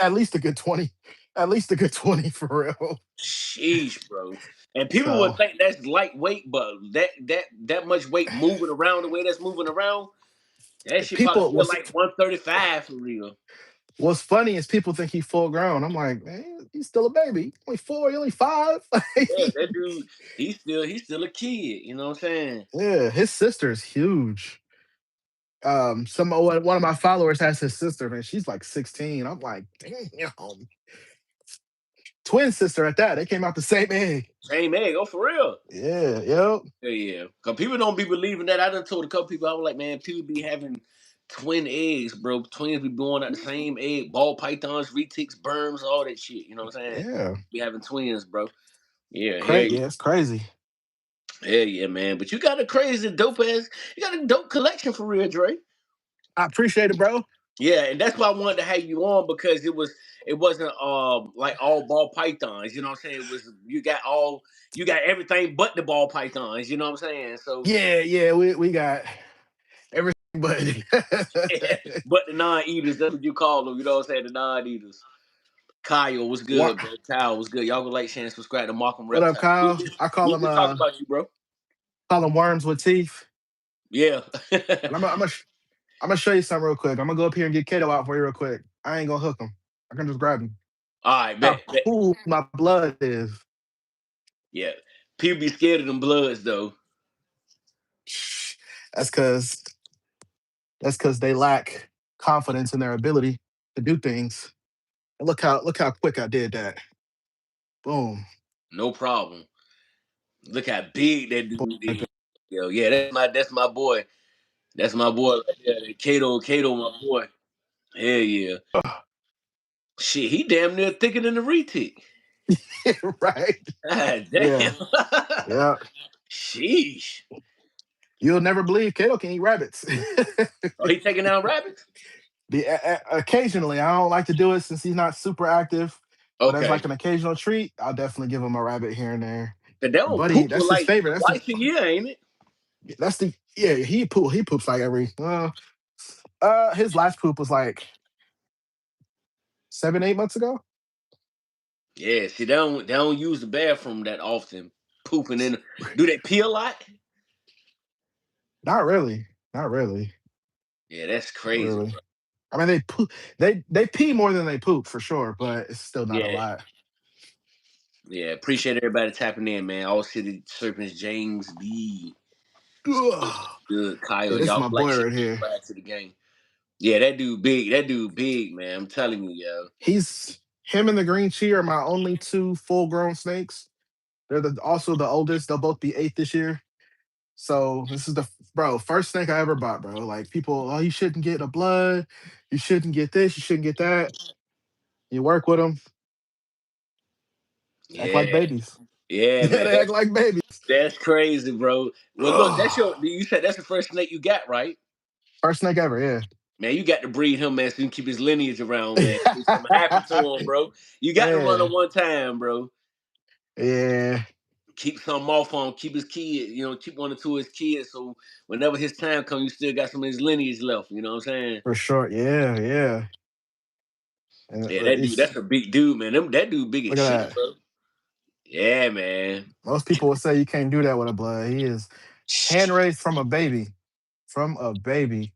at least a good 20. At least a good 20 for real. Sheesh, bro. And people would So think that's lightweight, but that much weight moving around the way that's moving around, that shit about to people feel like 135 for real. what's funny is people think he's full grown. I'm like, man, he's still a baby. He's only 4, he's only 5. Yeah, that dude, he's still a kid. You know what I'm saying? Yeah, his sister is huge. One of my followers has his sister, and she's like 16. I'm like, damn. Twin sister at that. They came out the same egg. Same egg. Oh, for real. Yeah, yep. Yeah, yeah. Cause people don't be believing that. I done told a couple people, I was like, man, people be having twin eggs, bro. Twins be born out the same egg. Ball pythons, retics, berms, all that shit. You know what I'm saying? Yeah. Be having twins, bro. Yeah, hell Crazy. Yeah, it's crazy. hell yeah, man. But you got a crazy dope ass, you got a dope collection for real, Dre. I appreciate it, bro. Yeah, and that's why I wanted to have you on because it wasn't like all ball pythons, you know what I'm saying? It was you got everything but the ball pythons, you know what I'm saying? So Yeah, yeah, we got everything but but the non-eaters, that's what you call them, you know what I'm saying? The non-eaters. Kyle was what good, bro. Kyle was good. Y'all go like, share, and subscribe to Markham what up, Reptiles. We Kyle? just, I we just talk about you, bro. call them worms with teeth. Yeah. But I'm gonna show you something real quick. I'm gonna go up here and get Kato out for you real quick. I ain't gonna hook him. I can just grab him. All right, How bet. cool my blood is. Yeah. People be scared of them bloods though. That's because they lack confidence in their ability to do things. And look how quick I did that. Boom. No problem. Look how big that dude is. Yo, yeah, that's my boy. That's my boy right there. Kato, my boy. Hell yeah. Shit, he damn near thicker than the retic. Right. God Yeah. damn. Yeah. Sheesh. You'll never believe Kato can eat rabbits. Oh, he taking down rabbits? Occasionally, I don't like to do it since he's not super active. But as Okay. like an occasional treat, I'll definitely give him a rabbit here and there. But they And don't buddy, poop for that's his like favorite. twice a year, ain't it? That's the yeah. He poops like every. His last poop was like 7, 8 months ago. Yeah, see, they don't use the bathroom that often. Pooping in. Do they pee a lot? Not really. Not really. Yeah, that's Not crazy, really. bro. I mean, they poop. They pee more than they poop for sure, but it's still not a Yeah, lot. yeah. Appreciate everybody tapping in, man. All City Serpents, James B. Ugh. Good, Yeah, Kyle. this is Y'all my like boy shit, right here. subscribe to the game. Yeah, that dude big. That dude big, man. I'm telling you, yo. He's him and the green chi are my only two full grown snakes. They're also the oldest. They'll both be 8 this year. So this is the bro, first snake I ever bought, bro. Like people, oh, you shouldn't get a blood, you shouldn't get this, you shouldn't get that. You work with them, act like Yeah, babies. yeah, Yeah, man. they act like babies. That's crazy, bro. Well, look, that's your. You said that's the first snake you got, right? First snake ever, yeah. Man, you got to breed him, man, so you can keep his lineage around, man. If something happened to him, bro, you got to run Yeah, him one time, bro. yeah, Keep some off on, keep his kid, keep one or two of his kids, so whenever his time comes, you still got some of his lineage left. You know what I'm saying? for sure. Yeah, yeah. And Yeah, that dude, it's that's a big dude, man. That dude big as look at shit, that. bro. Yeah, man. Most people would say you can't do that with a blood. He is hand raised from a baby, from a baby.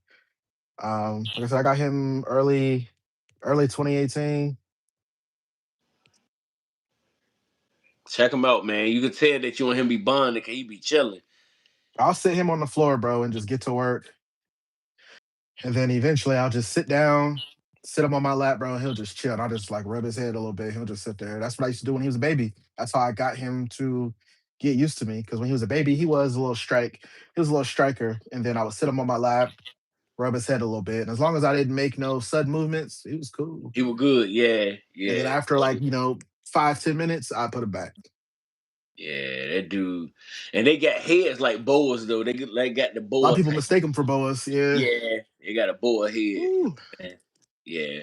Like I said, I got him early 2018. Check him out, man. You can tell that you and him be bonding, cause he be chilling. I'll sit him on the floor, bro, and just get to work. And then eventually I'll just sit down, sit him on my lap, bro, and he'll just chill. And I'll just like rub his head a little bit. He'll just sit there. That's what I used to do when he was a baby. That's how I got him to get used to me. Because when he was a baby, he was a little strike. He was a little striker. And then I would sit him on my lap, rub his head a little bit. And as long as I didn't make no sudden movements, he was cool. He was good, yeah, And then yeah. after like, 5, 10 minutes, I put him back. Yeah, that dude. And they got heads like boas though. They got the A lot of boa people type. mistake him for boas. Yeah. Yeah, they got a boa head. Ooh, Man. Yeah,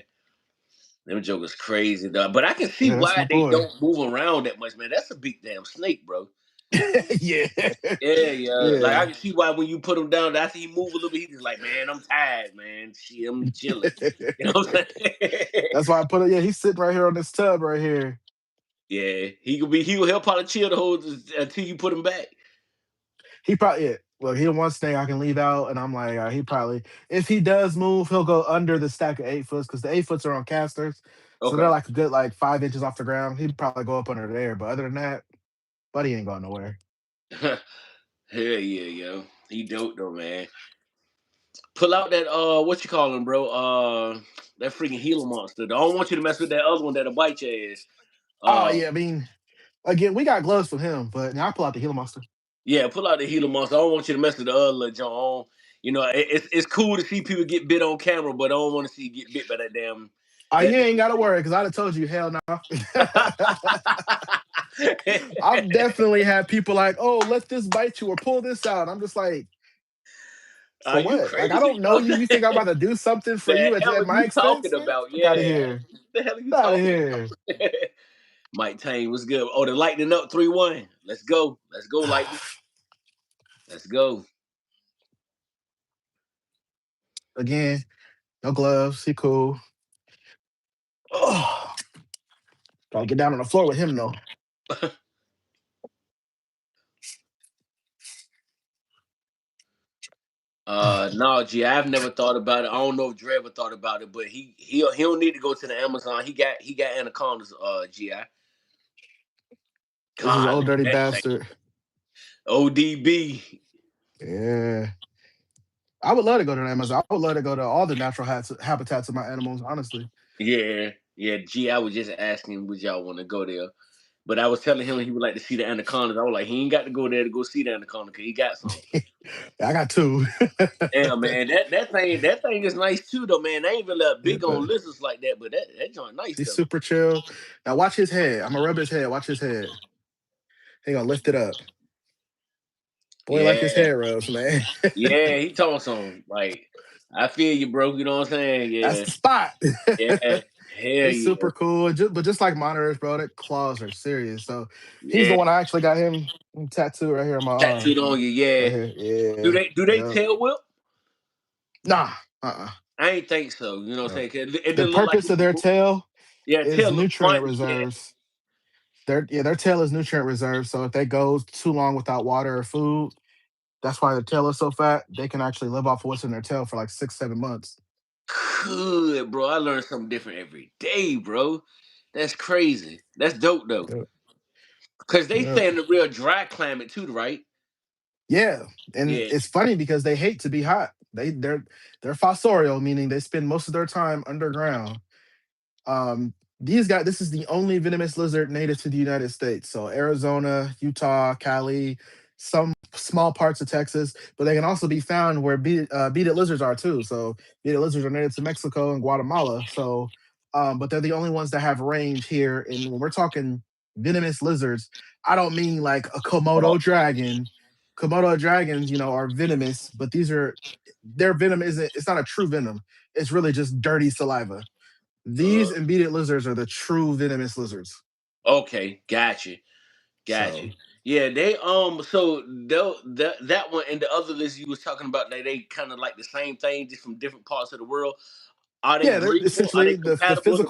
them jokers crazy though. But I can see yeah, that's my why they boy. don't move around that much, man. That's a big damn snake, bro. Yeah. Yeah, yeah. Like I Yeah. can see why when you put him down, after he move a little bit, he just like, man, I'm tired, man. Shit, I'm chilling. You know what I'm saying? That's why I put it. Yeah, he's sitting right here on this tub right here. Yeah, he'll probably chill the whole until you put him back. He probably yeah. Well, he the one snake I can leave out, and I'm like, he probably if he does move, he'll go under the stack of 8 foots because the 8 foots are on casters, so they're Okay. like a good like 5 inches off the ground. He'd probably go up under there, but other than that, buddy ain't going nowhere. Hell yeah, yo. He dope though, man. Pull out that what you call him, bro? That freaking Gila monster. I don't want you to mess with that other one that'll bite your ass. Oh Uh yeah, I mean, again, we got gloves for him, but now I pull out the Gila monster. yeah, pull out the Gila monster. I don't want you to mess with the other little John. It's cool to see people get bit on camera, but I don't want to see you get bit by that damn Oh, that you ain't got to damn worry because I'd have told you, hell no. thing. I've definitely had people like, oh, let this bite you or pull this out. I'm just like, Are for you what? Like, I crazy? don't know you. You think I'm about to do something for The you hell at are my you expense, talking man? about? Fuck out of Yeah. here. The hell are you Get out of talking here. about? Mike Tane was good. Oh, the lightning up 3-1. Let's go. Let's go, Lightning. Let's go. Again, no gloves. He cool. Oh, gotta get down on the floor with him though. No, G, I've never thought about it. I don't know if Dre ever thought about it, but he don't need to go to the Amazon. He got anacondas, GI. This is God, old look at dirty that thing. bastard. ODB. Yeah. I would love to go to Amazon. I would love to go to all the natural habitats of my animals, honestly. Yeah, yeah, G, I was just asking would y'all want to go there. But I was telling him he would like to see the anacondas. I was like, he ain't got to go there to go see the anaconda because he got some. I got two. Damn, man, that thing is nice too, though, man. They ain't really Yeah, big on lizards like that, but that joint nice he's though. super chill. Now watch his head. I'm gonna rub his head. Watch his head. He gonna lift it up. Boy, like his Yeah, head rubs, man. yeah, he told some like I feel you, bro. You know what I'm saying? That's Yeah, the spot. yeah, hell He's yeah, super cool. But just like monitors, bro, that claws are serious. So he's the yeah. one I actually got him tattooed right here on my arm. Tattooed on you, yeah. Right here. Do Yeah. they Yep. tail whip? Nah. Uh-uh. I ain't think so. You know what No. I'm saying? 'Cause it The didn't look like purpose of their tail yeah, is tail look nutrient funny. Yeah. reserves. Their tail is nutrient reserves. So if they go too long without water or food, that's why their tail is so fat. They can actually live off of what's in their tail for like 6, 7 months. Good, bro. I learn something different every day, bro. That's crazy. That's dope though. Yep. Cause they Yep. stay in the real dry climate too, right? Yeah, and Yeah. it's funny because they hate to be hot. They're fossorial, meaning they spend most of their time underground. These guys, this is the only venomous lizard native to the United States. So Arizona, Utah, Cali, some small parts of Texas, but they can also be found where beaded lizards are too. So beaded lizards are native to Mexico and Guatemala. So, but they're the only ones that have range here. And when we're talking venomous lizards, I don't mean like a Oh, Komodo dragon. Komodo dragons, are venomous, but these are their venom isn't. It's not a true venom. It's really just dirty saliva. uh, These and beaded lizards are the true venomous lizards. okay, gotcha, gotcha. So Yeah, they so that one and the other list you was talking about, they kind of like the same thing, just from different parts of the world. Are they yeah, they're breedable? Are they essentially the compatible?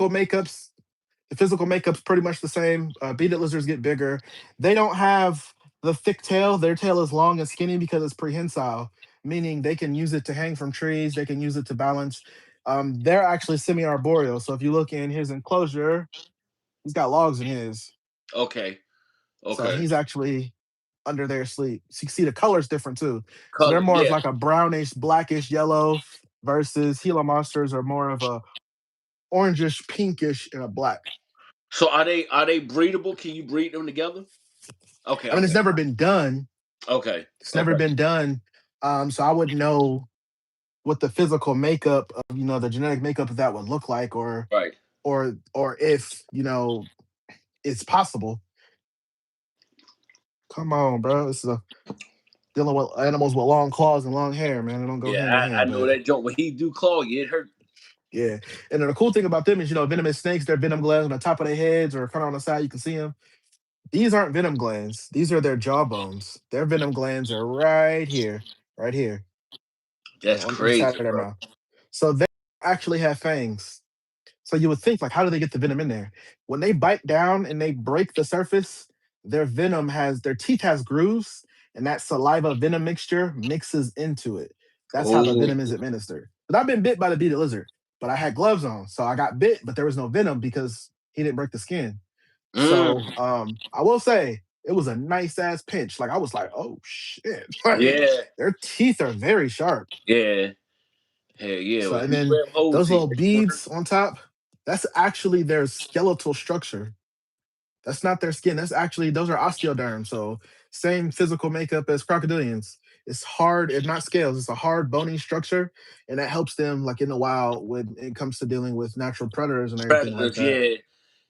physical makeup's pretty much the same. Beaded lizards get bigger. They don't have the thick tail. Their tail is long and skinny because it's prehensile, meaning they can use it to hang from trees. They can use it to balance. They're actually semi-arboreal. So if you look in his enclosure, he's got logs in his. Okay, So okay. he's actually under their sleep. So you can see the color's different too. So they're Color, more of yeah. like a brownish, blackish yellow versus Gila monsters are more of a orangish, pinkish, and a black. So are they breedable? Can you breed them together? Okay, I mean, it's okay, never been done. okay, It's never okay. been done. So I wouldn't know what the physical makeup of the genetic makeup of that would look like, or Right. if it's possible. Come on, bro. This is dealing with animals with long claws and long hair, man. They don't go Yeah, hand in I hand. know But that joke. When he do claw you, it hurt. yeah, and then the cool thing about them is venomous snakes. Their venom glands on the top of their heads or kind of on the side. You can see them. These aren't venom glands. These are their jaw bones. Their venom glands are right here, That's on each side crazy, of their bro. mouth. So they actually have fangs. So you would think, like, how do they get the venom in there? When they bite down and they break the surface, their teeth has grooves, and that saliva venom mixture mixes into it. That's how the Oh, venom is administered. But I've been bit by the beaded lizard, but I had gloves on, so I got bit, but there was no venom because he didn't break the skin. So mm, I will say it was a nice ass pinch. Like I was like, oh shit. Like yeah, their teeth are very sharp. yeah, hell yeah. So If and you then grab hold those to you, little that's gonna hurt. beads on top, that's actually their skeletal structure. That's not their skin. That's actually those are osteoderms. So same physical makeup as crocodilians. It's hard, it's not scales, it's a hard bony structure. And that helps them like in the wild when it comes to dealing with natural predators and everything like Predators, that. yeah,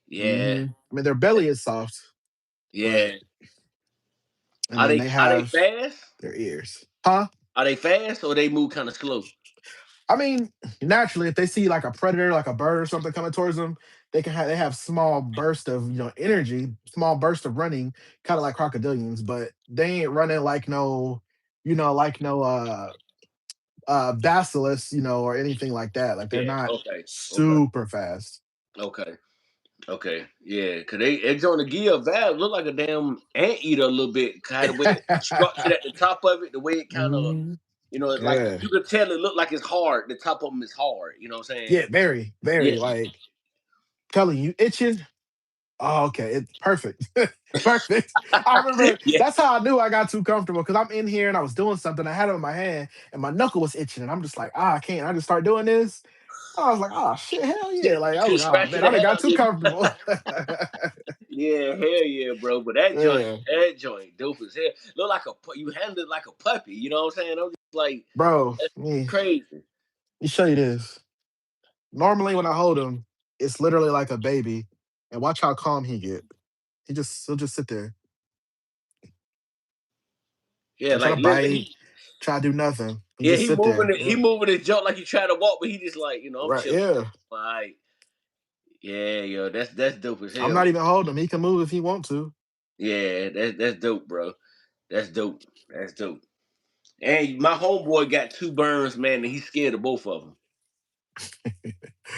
yeah, I mean their belly is soft, but yeah. and Are then they they are they have fast? their ears. Huh? Are they fast or they move kind of slow? I mean, naturally, if they see like a predator, like a bird or something coming towards them, they have small burst of energy, small burst of running, kind of like crocodilians, but they ain't running like no basilisk, or anything like that. Like they're Yeah. not Okay. Okay. super fast. Okay. Okay. Yeah. Cause they on the gear valve look like a damn anteater a little bit. Kind of way it's structured at the top of it, the way it kind of Mhm. it's like Yeah, you can tell it look like it's hard. The top of them is hard. You know what I'm saying? yeah, very, Yeah. very. Like telling you, itching. Oh, okay. It's perfect. Perfect. I remember Yeah. that's how I knew I got too comfortable because I'm in here and I was doing something. I had it in my hand and my knuckle was itching. And I'm just like, I can't. I just start doing this. I was like, oh shit, hell yeah. Like I was Just like, oh scratching man, the I done hell got out too of your comfortable. Yeah, hell yeah, bro. But that joint, Yeah. that joint, dope as hell. Look like you handled it like a puppy. You know what I'm saying? I'm just like, Bro, that's me crazy. me show you this. Normally when I hold him, it's literally like a baby. And watch how calm he get. He'll just sit there. Yeah, Don't try like to literally, bite, try to do nothing. He yeah, just he sit moving there. it, he Yeah. moving his jump like he trying to walk, but he just like, I'm Right. chilling. Yeah. All right, yeah, yo, that's dope as I'm hell. not even holding him. He can move if he want to. Yeah, that's dope, bro. That's dope. That's dope. And my homeboy got two burns, man, and he's scared of both of them.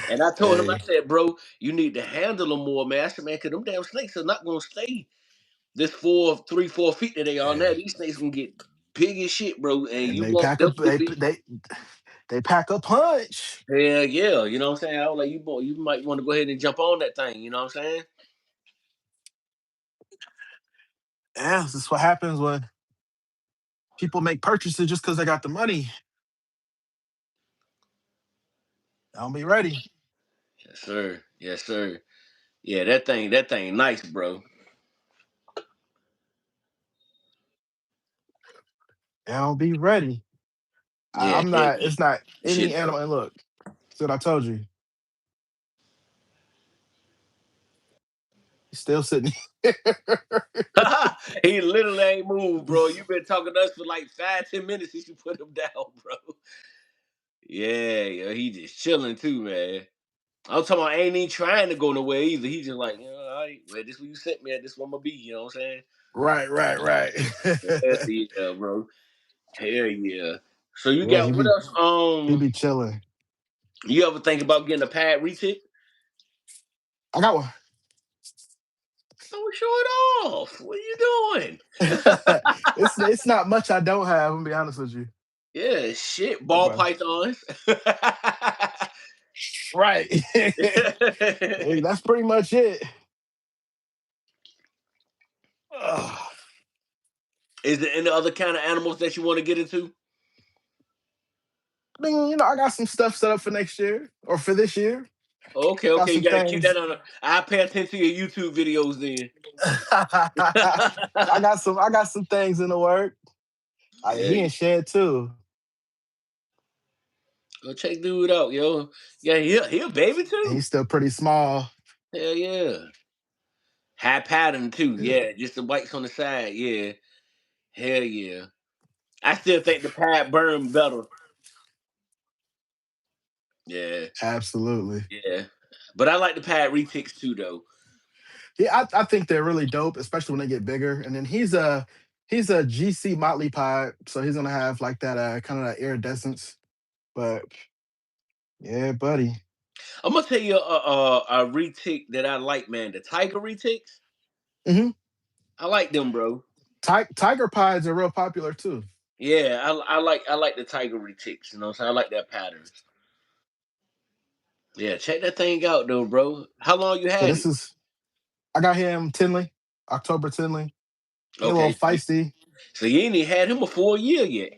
And I told him, I Hey, said, bro, you need to handle them more, man. I said, man, cause them damn snakes are not gonna stay this 4 3 4 feet that they are now. hey. These snakes gonna get big as shit, bro. And And you they won't pack a definitely they be they pack a punch. hell yeah. You know what I'm saying? I was like, you might want to go ahead and jump on that thing. You know what I'm saying? Yeah, this is what happens when people make purchases just because they got the money. I'll be ready. Yes, sir. Yes, sir. Yeah, that thing nice, bro. I'll be ready. Yeah, I'm yeah, not. yeah. It's not Shit any though. animal. And look, see what I told you. He's still sitting. He literally ain't moved, bro. You been talking to us for like 5, 10 minutes since you put him down, bro. Yeah, yeah, he just chilling too, man. I'm talking about ain't even trying to go nowhere either. He just like, all right, well, this where you sent me at, this one I'm gonna be, you know what I'm saying? Right, right, right. Hell yeah, bro. Hell yeah. So you Yeah, got what else? he be chilling. You ever think about getting a pad retic? I got one. Oh, show it off. What are you doing? It's not much I don't have. I'm gonna be honest with you. Yeah, shit, ball But pythons. right, hey, that's pretty much it. Ugh. Is there any other kind of animals that you want to get into? I mean, I got some stuff set up for next year or for this year. Okay, Got okay, you some gotta keep that things. on. I'll pay attention to your YouTube videos then. I got some things in the work. Yeah, He in shed too. go check dude out, yo. Yeah, he a baby And too. he's still pretty small. Hell yeah. High pattern too. Yeah, just the whites on the side. Yeah. Hell yeah. I still think the pad burn better. Yeah, Absolutely. yeah. But I like the pad retics too, though. Yeah, I think they're really dope, especially when they get bigger. And then he's a GC Motley Pod, so he's gonna have like that kind of that iridescence. But yeah, buddy. I'm gonna tell you a retic that I like, man. The tiger retics. Hmm. I like them, bro. Tiger Pods are real popular too. Yeah, I like the tiger retics. You know, so I like that patterns. Yeah, check that thing out though, bro. How long you So had this it? is I got him Tinley, October Tinley. He a little Okay, feisty. so you ain't even had him a full year yet.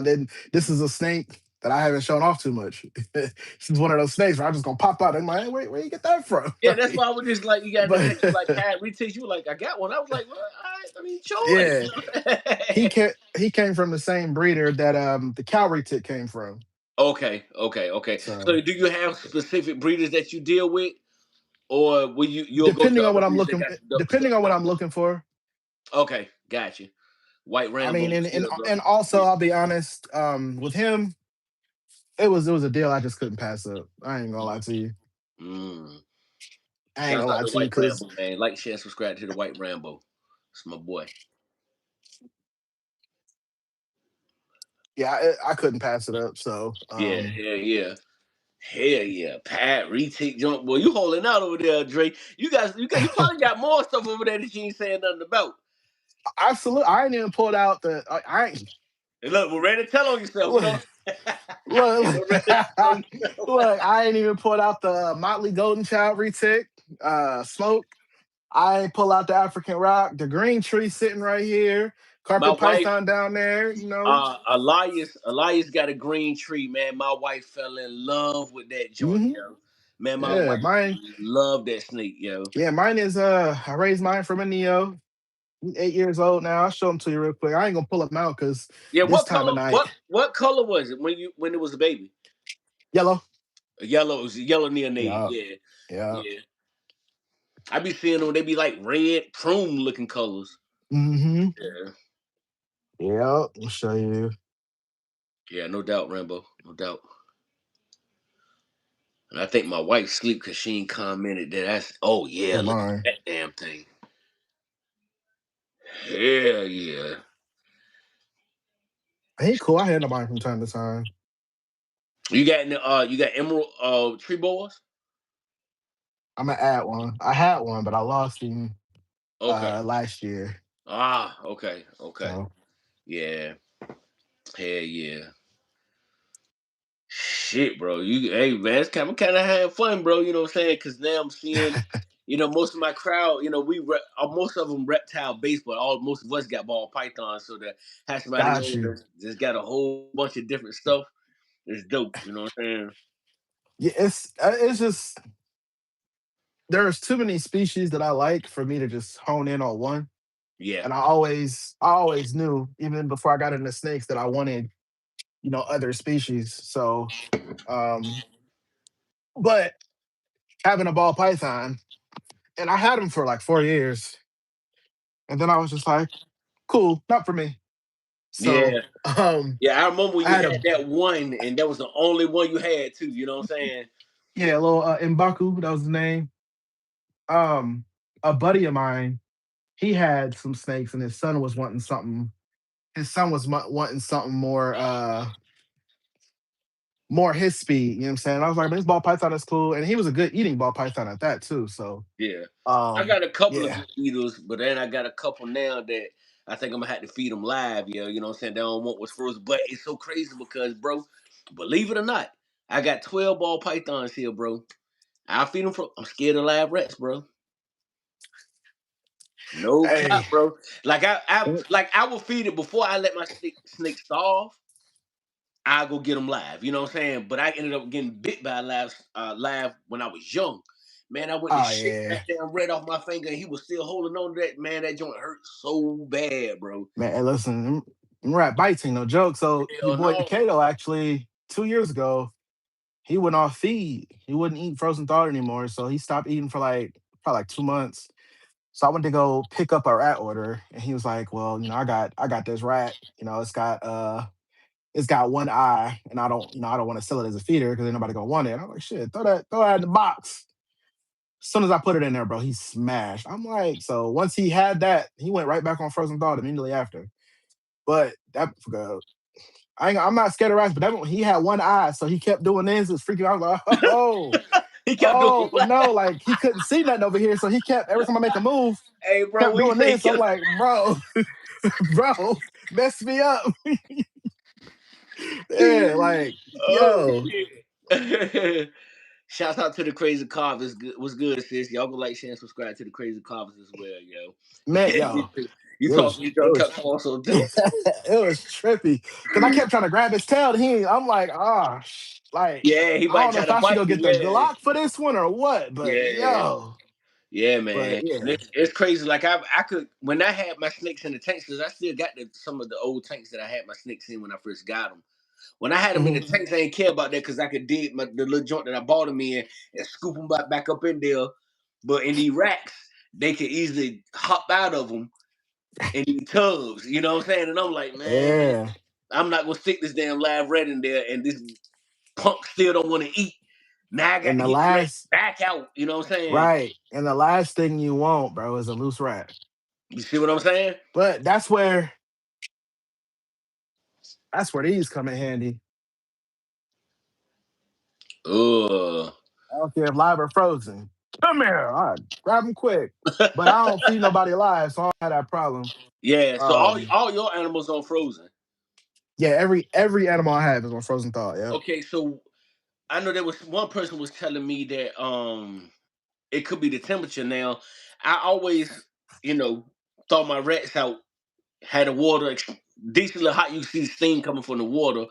Then this is a snake that I haven't shown off too much. This is one of those snakes where I'm just gonna pop out and I'm like, hey, where you get that from? Yeah, that's why I was just like, you got to But ask you like pad retics. You were like, I got one. I was like, well, I mean, choice. yeah, You know? he came from the same breeder that the Cowrie tick came from. Okay, okay, okay. So So do you have specific breeders that you deal with, or will you'll go to depending on other what I'm breeders that looking got some dope stuff depending on what like I'm looking for. okay, got you. White I mean, Rambo still and go. also Yeah. I'll be honest, with him, it was a deal I just couldn't pass up. I ain't gonna lie to you. Mm. I ain't Shouts gonna out lie to to you White because Rambo, man. Like, share, subscribe to the White Rambo. It's my boy. yeah, I couldn't pass it up. So Yeah, hell yeah. Hell yeah, Pat retake jump. Boy, you holding out over there, Dre. You probably got more stuff over there that you ain't saying nothing about. absolutely, I ain't even pulled out the. I ain't And look, we're ready to tell on yourself. You look, know, look, we're ready to tell on yourself. look. I ain't even pulled out the Motley Golden Child retic, smoke. I ain't pull out the African rock, the green tree sitting right here, My carpet wife, python down there. Elias got a green tree, man. My wife fell in love with that joint, Hmm. yo. Man, my Yeah, wife mine. loved that snake, yo. Yeah, mine is. I raised mine from a neo. He's 8 years old now. I'll show him to you real quick. I ain't gonna pull him out because Yeah, this what time of color? night, What color was it when it was a baby? yellow. A yellow. It was a yellow neonate. Yeah, Yeah, yeah. yeah. I be seeing them. They be like red prune looking colors. Mm-hmm. Yeah, Yeah, I'll show you. yeah, no doubt, Rambo, no doubt. And I think my wife sleep because she ain't commented that. That's oh yeah, Look look at mine. that damn thing. Yeah, yeah. He cool. I handle mine from time to time. You got emerald tree boas? I'm gonna add one. I had one, but I lost him Okay. last year. Ah, okay, okay. So Yeah. Hell yeah. Shit, bro. Hey man, it's kind of having fun, bro. You know what I'm saying? Because now I'm seeing, most of my crowd, most of them reptile based, but most of us got ball pythons. So to have somebody got on you. that's got a whole bunch of different stuff, it's dope. You know what I'm saying? Yeah, it's just there's too many species that I like for me to just hone in on one. Yeah. And I always knew, even before I got into snakes, that I wanted, other species. So, um, but having a ball python, and I had him for like 4 years, and then I was just like, cool, not for me. So, Yeah. Yeah, I remember when I you had a had that one, and that was the only one you had too. You know what I'm saying? yeah, a little Mbaku, that was the name. Um, a buddy of mine, he had some snakes, and his son was wanting something. His son was wanting something more his speed. You know what I'm saying? I was like, man, this ball python is cool, and he was a good eating ball python at that too. So, Yeah. I got a couple of yeah. good eaters, but then I got a couple now that I think I'm gonna have to feed them live. Yeah, you know what I'm saying? They don't want what's frozen, but it's so crazy because, bro, believe it or not, I got 12 ball pythons here, bro. I feed them for. I'm scared of live rats, bro. No Hey, cap, bro. Like I will feed it before I let my snake starve. I go get them live. You know what I'm saying? But I ended up getting bit by a live when I was young. Man, I went to oh shit yeah, that damn red off my finger, and he was still holding on to that. Man, that joint hurt so bad, bro. man. Hey, listen, rat bites ain't no joke. So your Hell boy no. Kato, actually 2 years ago, he went off feed. He wouldn't eat frozen thawed anymore, so he stopped eating for like probably like 2 months. So I went to go pick up a rat order, and he was like, "Well, I got this rat. It's got one eye, and I don't want to sell it as a feeder because ain't nobody gonna want it." I'm like, "Shit, throw that in the box." As soon as I put it in there, bro, he smashed. I'm like, so once he had that, he went right back on frozen thawed immediately after. But I'm not scared of rats, but he had one eye, so he kept doing this. It was freaking out. I was like, oh, He kept doing oh what? no, like he couldn't see nothing over here, so he kept every time I make a move, Hey, bro, kept what you doing say? He this. I'm kept. like, bro, bro, mess me up. Yeah, like, Oh yo, shit. Shout out to the Crazy Carvers. What's good, sis? Y'all go like, share, and subscribe to the Crazy Carvers as well, yo. man, yo, You it talk was to me, it Joe was kept also too. it was trippy because I kept trying to grab his tail. And I'm like, like Yeah, he I might don't know try if to I should bite go you. get the Yeah, Glock for this one or what. But yeah. yo, Yeah, but man, and yeah, it's crazy. Like I could when I had my snakes in the tanks, because I still got some of the old tanks that I had my snakes in when I first got them. When I had them in the mhm, tanks, I didn't care about that because I could dig the little joint that I bought them in and scoop them back up in there. But in these racks, they could easily hop out of them in these tubs. You know what I'm saying? And I'm like, man, yeah. I'm not gonna stick this damn live red in there, and this punk still don't want to eat. Now I got And to the get the red last back out. You know what I'm saying? right, and the last thing you want, bro, is a loose rat. You see what I'm saying? But that's where these come in handy. Ugh. I don't care if live or frozen. Come here, all right, grab them quick. But I don't feed nobody live, so I don't have that problem. Yeah. So Um, all your animals on frozen. yeah, every animal I have is on frozen thaw. Yep. Okay. So I know there was one person was telling me that it could be the temperature. Now I always thaw my rats out, had the water decently hot. You see steam coming from the water.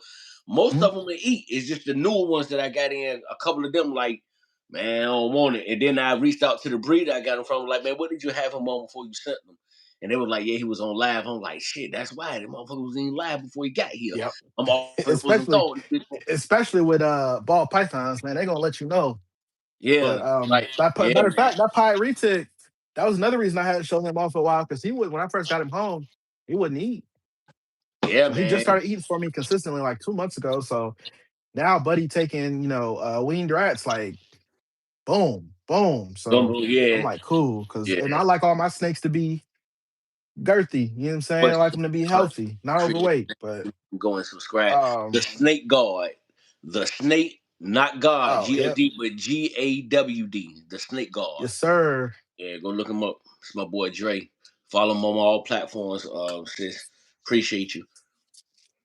Most Mhm. of them will eat. It's just the newer ones that I got in. A couple of them like, man, I don't want it. And then I reached out to the breeder I got them from. Like, man, what did you have him on before you sent them? And they was like, yeah, he was on live. I'm like, shit, that's why the motherfucker was in live before he got here. Yep. I'm offering for some especially thought. especially with ball pythons, man, they gonna let you know. Yeah, But like, yeah, matter of man. fact, that pirate retic, that was another reason I hadn't shown him off for a while because he would when I first got him home, he wouldn't eat. Yeah, So he just man. started eating for me consistently like 2 months ago. So now, buddy, taking weaned rats like boom, boom. So Gumbo, I'm yeah. like cool because Yeah. and I like all my snakes to be girthy. You know what I'm saying? I But like them to be healthy, not appreciate overweight. But go and subscribe. The um, Snake God. The Snake, not God, oh yep, GOD, but GAWD. The Snake God. yes sir. Yeah, go look him up. It's my boy Dre. Follow him on all platforms, sis. Appreciate you.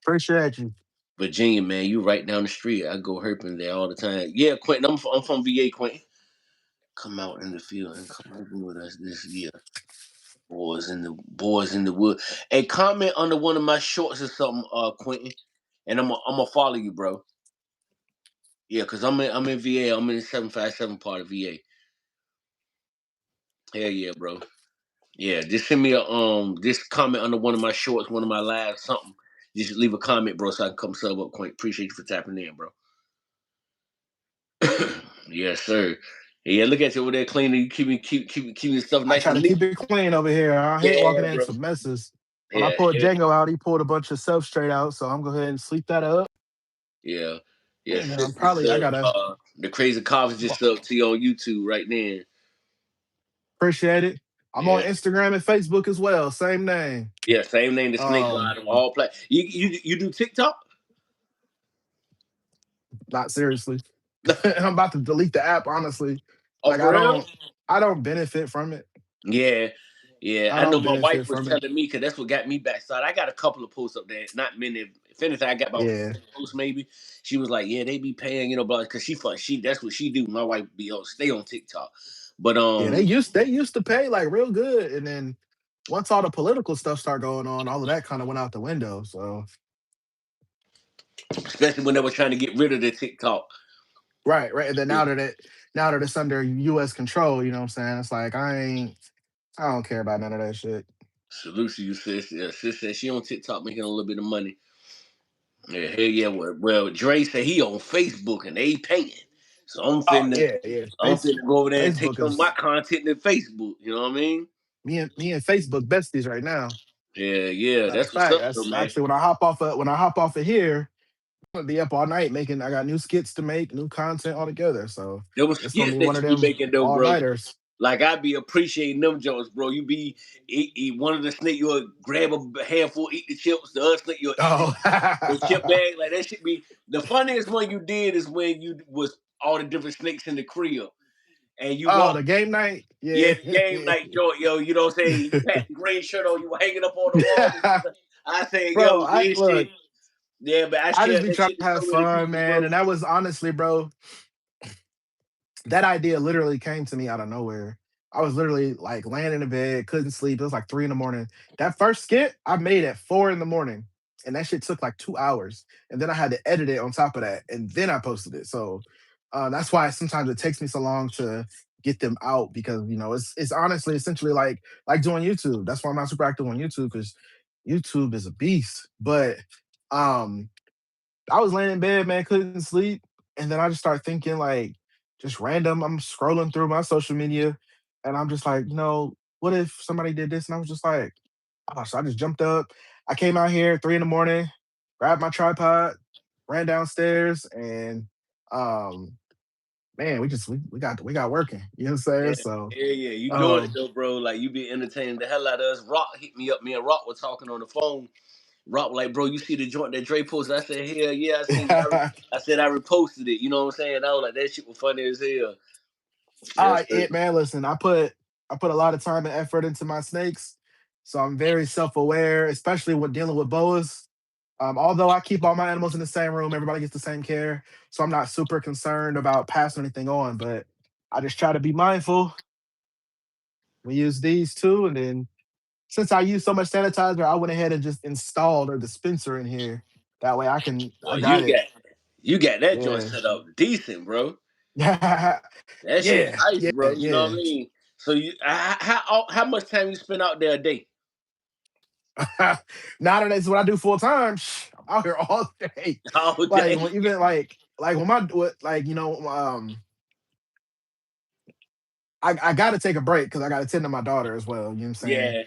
Appreciate you. Virginia, man, you right down the street. I go herping there all the time. Yeah, Quentin, I'm from VA, Quentin. Come out in the field and come herping with us this year. Boys in the wood. Hey, comment under one of my shorts or something, Quentin. And I'm gonna follow you, bro. Yeah, cause I'm in VA. I'm in the 757 part of VA. Hell yeah, bro. Yeah, just send me a just comment under one of my shorts, one of my lives, something. Just leave a comment, bro, so I can come sub up quick. Appreciate you for tapping in, bro. Yes, sir. Yeah, look at you over there cleaning. You keeping stuff I nice try and to neat. keep it clean over here. I hate Yeah, walking bro. into messes. When I Yeah, pulled yeah, Django out, he pulled a bunch of substrate out, so I'm going to go ahead and sleep that up. yeah. Yeah, And then I'm sis just probably I gotta the crazy cops just up to you on YouTube right then. appreciate it. I'm on Yeah. Instagram and Facebook as well. Same name. Yeah, same name, the Snake Um, God on all plat. You do TikTok? Not seriously. I'm about to delete the app, honestly. Oh, Like for real? I don't benefit from it. Yeah, yeah. I I know don't my wife benefit was from it. telling me because that's what got me back started. I got a couple of posts up there, not many. If anything, I got about Yeah. 4 posts maybe. She was like, "Yeah, they be paying, but because she that's what she do. My wife be on stay on TikTok, but Yeah, they used to pay like real good. And then once all the political stuff started going on, all of that kind of went out the window. So especially when they were trying to get rid of the TikTok. right, right. And then Yeah. now that it's under US control, you know what I'm saying? It's like I don't care about none of that shit. Salute to you, sis. Yeah, sis said she on TikTok making a little bit of money. Yeah, hell yeah. Well, Dre said he on Facebook and they paying. So Oh yeah, yeah. I'm finna go over there and take Facebook some of my is content to Facebook. You know what I mean? me and Facebook besties right now. Yeah, yeah. Matter of That's what's fact, up though, that's man. actually when I hop off of here, I'm gonna be up all night making. I got new skits to make, new content altogether. So There was it's gonna skits be one that of you be them making though, all bro. nighters. Like I be appreciating them Jones, bro. You be eat one of the snake, you'll grab a handful, eat the chips. The other snake, you'll eat Oh, the chip bag. Like that should be the funniest one you did is when you was all the different snakes in the crib and you oh, walk. the game night, Yeah, yeah, the game night joint, yo. You know what I'm saying? You had the green shirt on, you were hanging up on the wall. I said, bro. yo, I this shit. look, Yeah, but I I just share be that trying shit to to have so many fun, people, man. bro. And that was honestly, bro, that idea literally came to me out of nowhere. I was literally like laying in the bed, couldn't sleep. It was like 3 in the morning. That first skit I made at 4 in the morning, and that shit took like 2 hours. And then I had to edit it on top of that, and then I posted it. So that's why sometimes it takes me so long to get them out because it's honestly essentially like doing YouTube. That's why I'm not super active on YouTube because YouTube is a beast. But um I was laying in bed, man, couldn't sleep. And then I just started thinking, like, just random. I'm scrolling through my social media and I'm just like, what if somebody did this? And I was just like, oh, so I just jumped up. I came out here 3 in the morning, grabbed my tripod, ran downstairs, and man, we got working. You know what I'm saying? Yeah, So yeah. You doing it um though, bro. Like you be entertaining the hell out of us. Rock hit me up. Me and Rock were talking on the phone. Rock was like, bro, you see the joint that Dre posted? I said, hell yeah, I seen it. I said I reposted it. You know what I'm saying? I was like, that shit was funny as hell. Yes, sir. it man, listen, I put a lot of time and effort into my snakes. So I'm very self-aware, especially when dealing with boas. Although I keep all my animals in the same room, everybody gets the same care. So I'm not super concerned about passing anything on, but I just try to be mindful. We use these too. And then since I use so much sanitizer, I went ahead and just installed a dispenser in here. That way I Well, got it. you got that joint Yeah. set up decent, bro. yeah. That shit nice, Yeah. bro. You know what I Yeah. mean? So how much time you spend out there a day? Nowadays, what I do full time, I'm out here all day. All Like day. when even like when my like I got to take a break because I got to tend to my daughter as well. You know what I'm saying? Yeah,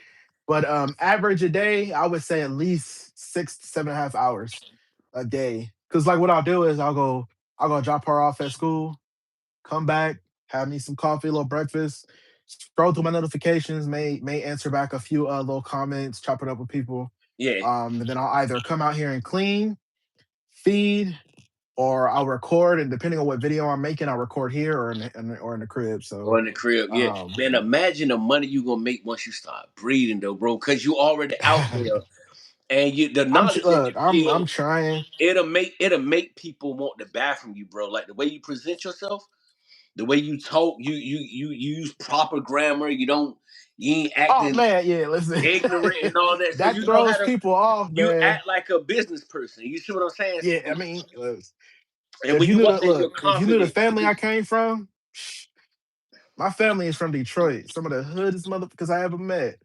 But average a day, I would say at least 6 to 7.5 hours a day. Because like what I'll do is I'll go drop her off at school, come back, have me some coffee, a little breakfast, scroll through my notifications, may answer back a few little comments, chop it up with people. yeah. And then I'll either come out here and clean, feed, or I'll record. And depending on what video I'm making, I'll record here or in the crib. Or So, in the crib, yeah. um, Man, imagine the money you gonna make once you start breeding, though, bro. Cause you already out there, and the knowledge that look, you I'm give, trying. it'll make people want to buy from you, bro. Like the way you present yourself, the way you talk, you use proper grammar. You ain't Oh acting man, yeah, listen, ignorant and all that. So that you know how throws to people off, you man. act like a business person. You see what I'm saying? Yeah, I mean, And if when you you knew walk the in, you're look, if you knew the confident. family I came from, My family is from Detroit, some of the hoodest motherfuckers I ever met,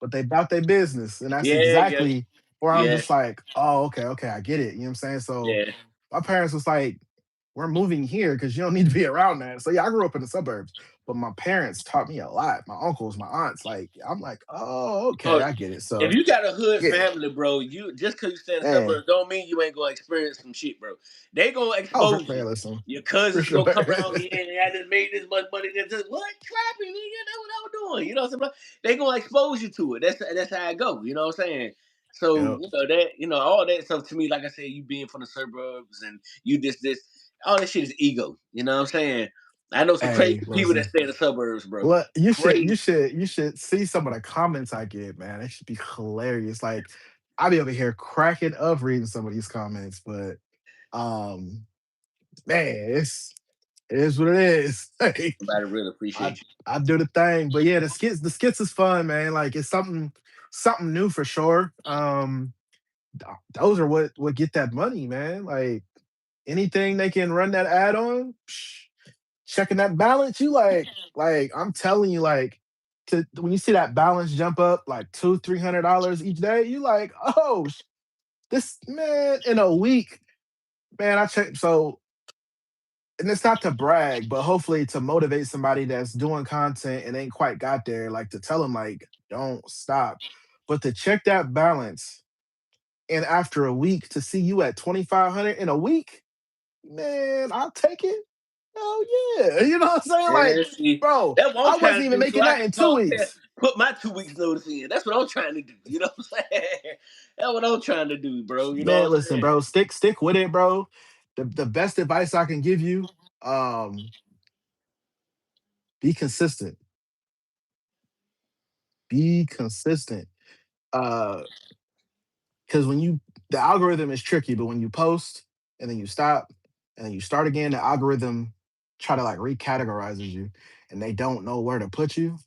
but they about their business, and that's Yeah, yeah, exactly where I'm yeah, just like, oh, okay, okay, I get it. You know what I'm saying? So yeah. my parents was like, we're moving here because you don't need to be around that. So yeah, I grew up in the suburbs, but my parents taught me a lot. My uncles, my aunts, like I'm like, oh, okay, Oh, I get it. if So you got a hood yeah, family, bro, you just cause you stay in the man. suburbs don't mean you ain't gonna experience some shit, bro. They gonna Oh, expose you. man, listen, Your for cousins sure. gonna come around here and I just made this much money. They just what trapping, nigga? That's what I was doing. You know what I'm saying? They gonna expose you to it. That's how I go. You know what I'm saying? So Yep. all that stuff to me, like I said, you being from the suburbs and you this, all that shit is ego. You know what I'm saying? I know some crazy Hey, people that listen. stay in the suburbs, bro. Look, Crazy. you should see some of the comments I get, man. It should be hilarious. Like I be over here cracking up reading some of these comments, but um, man, it is what it is. Like, Somebody really I appreciate you. I do the thing, but yeah, the skits is fun, man. Like it's something new for sure. Those are what get that money, man. Like anything they can run that ad on, checking that balance, you like I'm telling you, like to when you see that balance jump up like $200-300 each day, you like, oh, this man in a week, man. I check so, and it's not to brag, but hopefully to motivate somebody that's doing content and ain't quite got there, like to tell them like, don't stop, but to check that balance, and after a week to see you at 2,500 in a week, man, I'll take it. Oh yeah, you know what I'm saying? Like, Yeah, see, bro, that's what I'm I wasn't trying to even do so making I that can in two talk, weeks. put my 2 weeks notice in. That's what I'm trying to do. You know what I'm saying? That's what I'm trying to do, bro. You know Man, what I'm listen, saying? bro, stick with it, bro. The best advice I can give you, um, be consistent. Be consistent. Uh, because when you the algorithm is tricky, but when you post and then you stop and then you start again, the algorithm try to like recategorizes you and they don't know where to put you.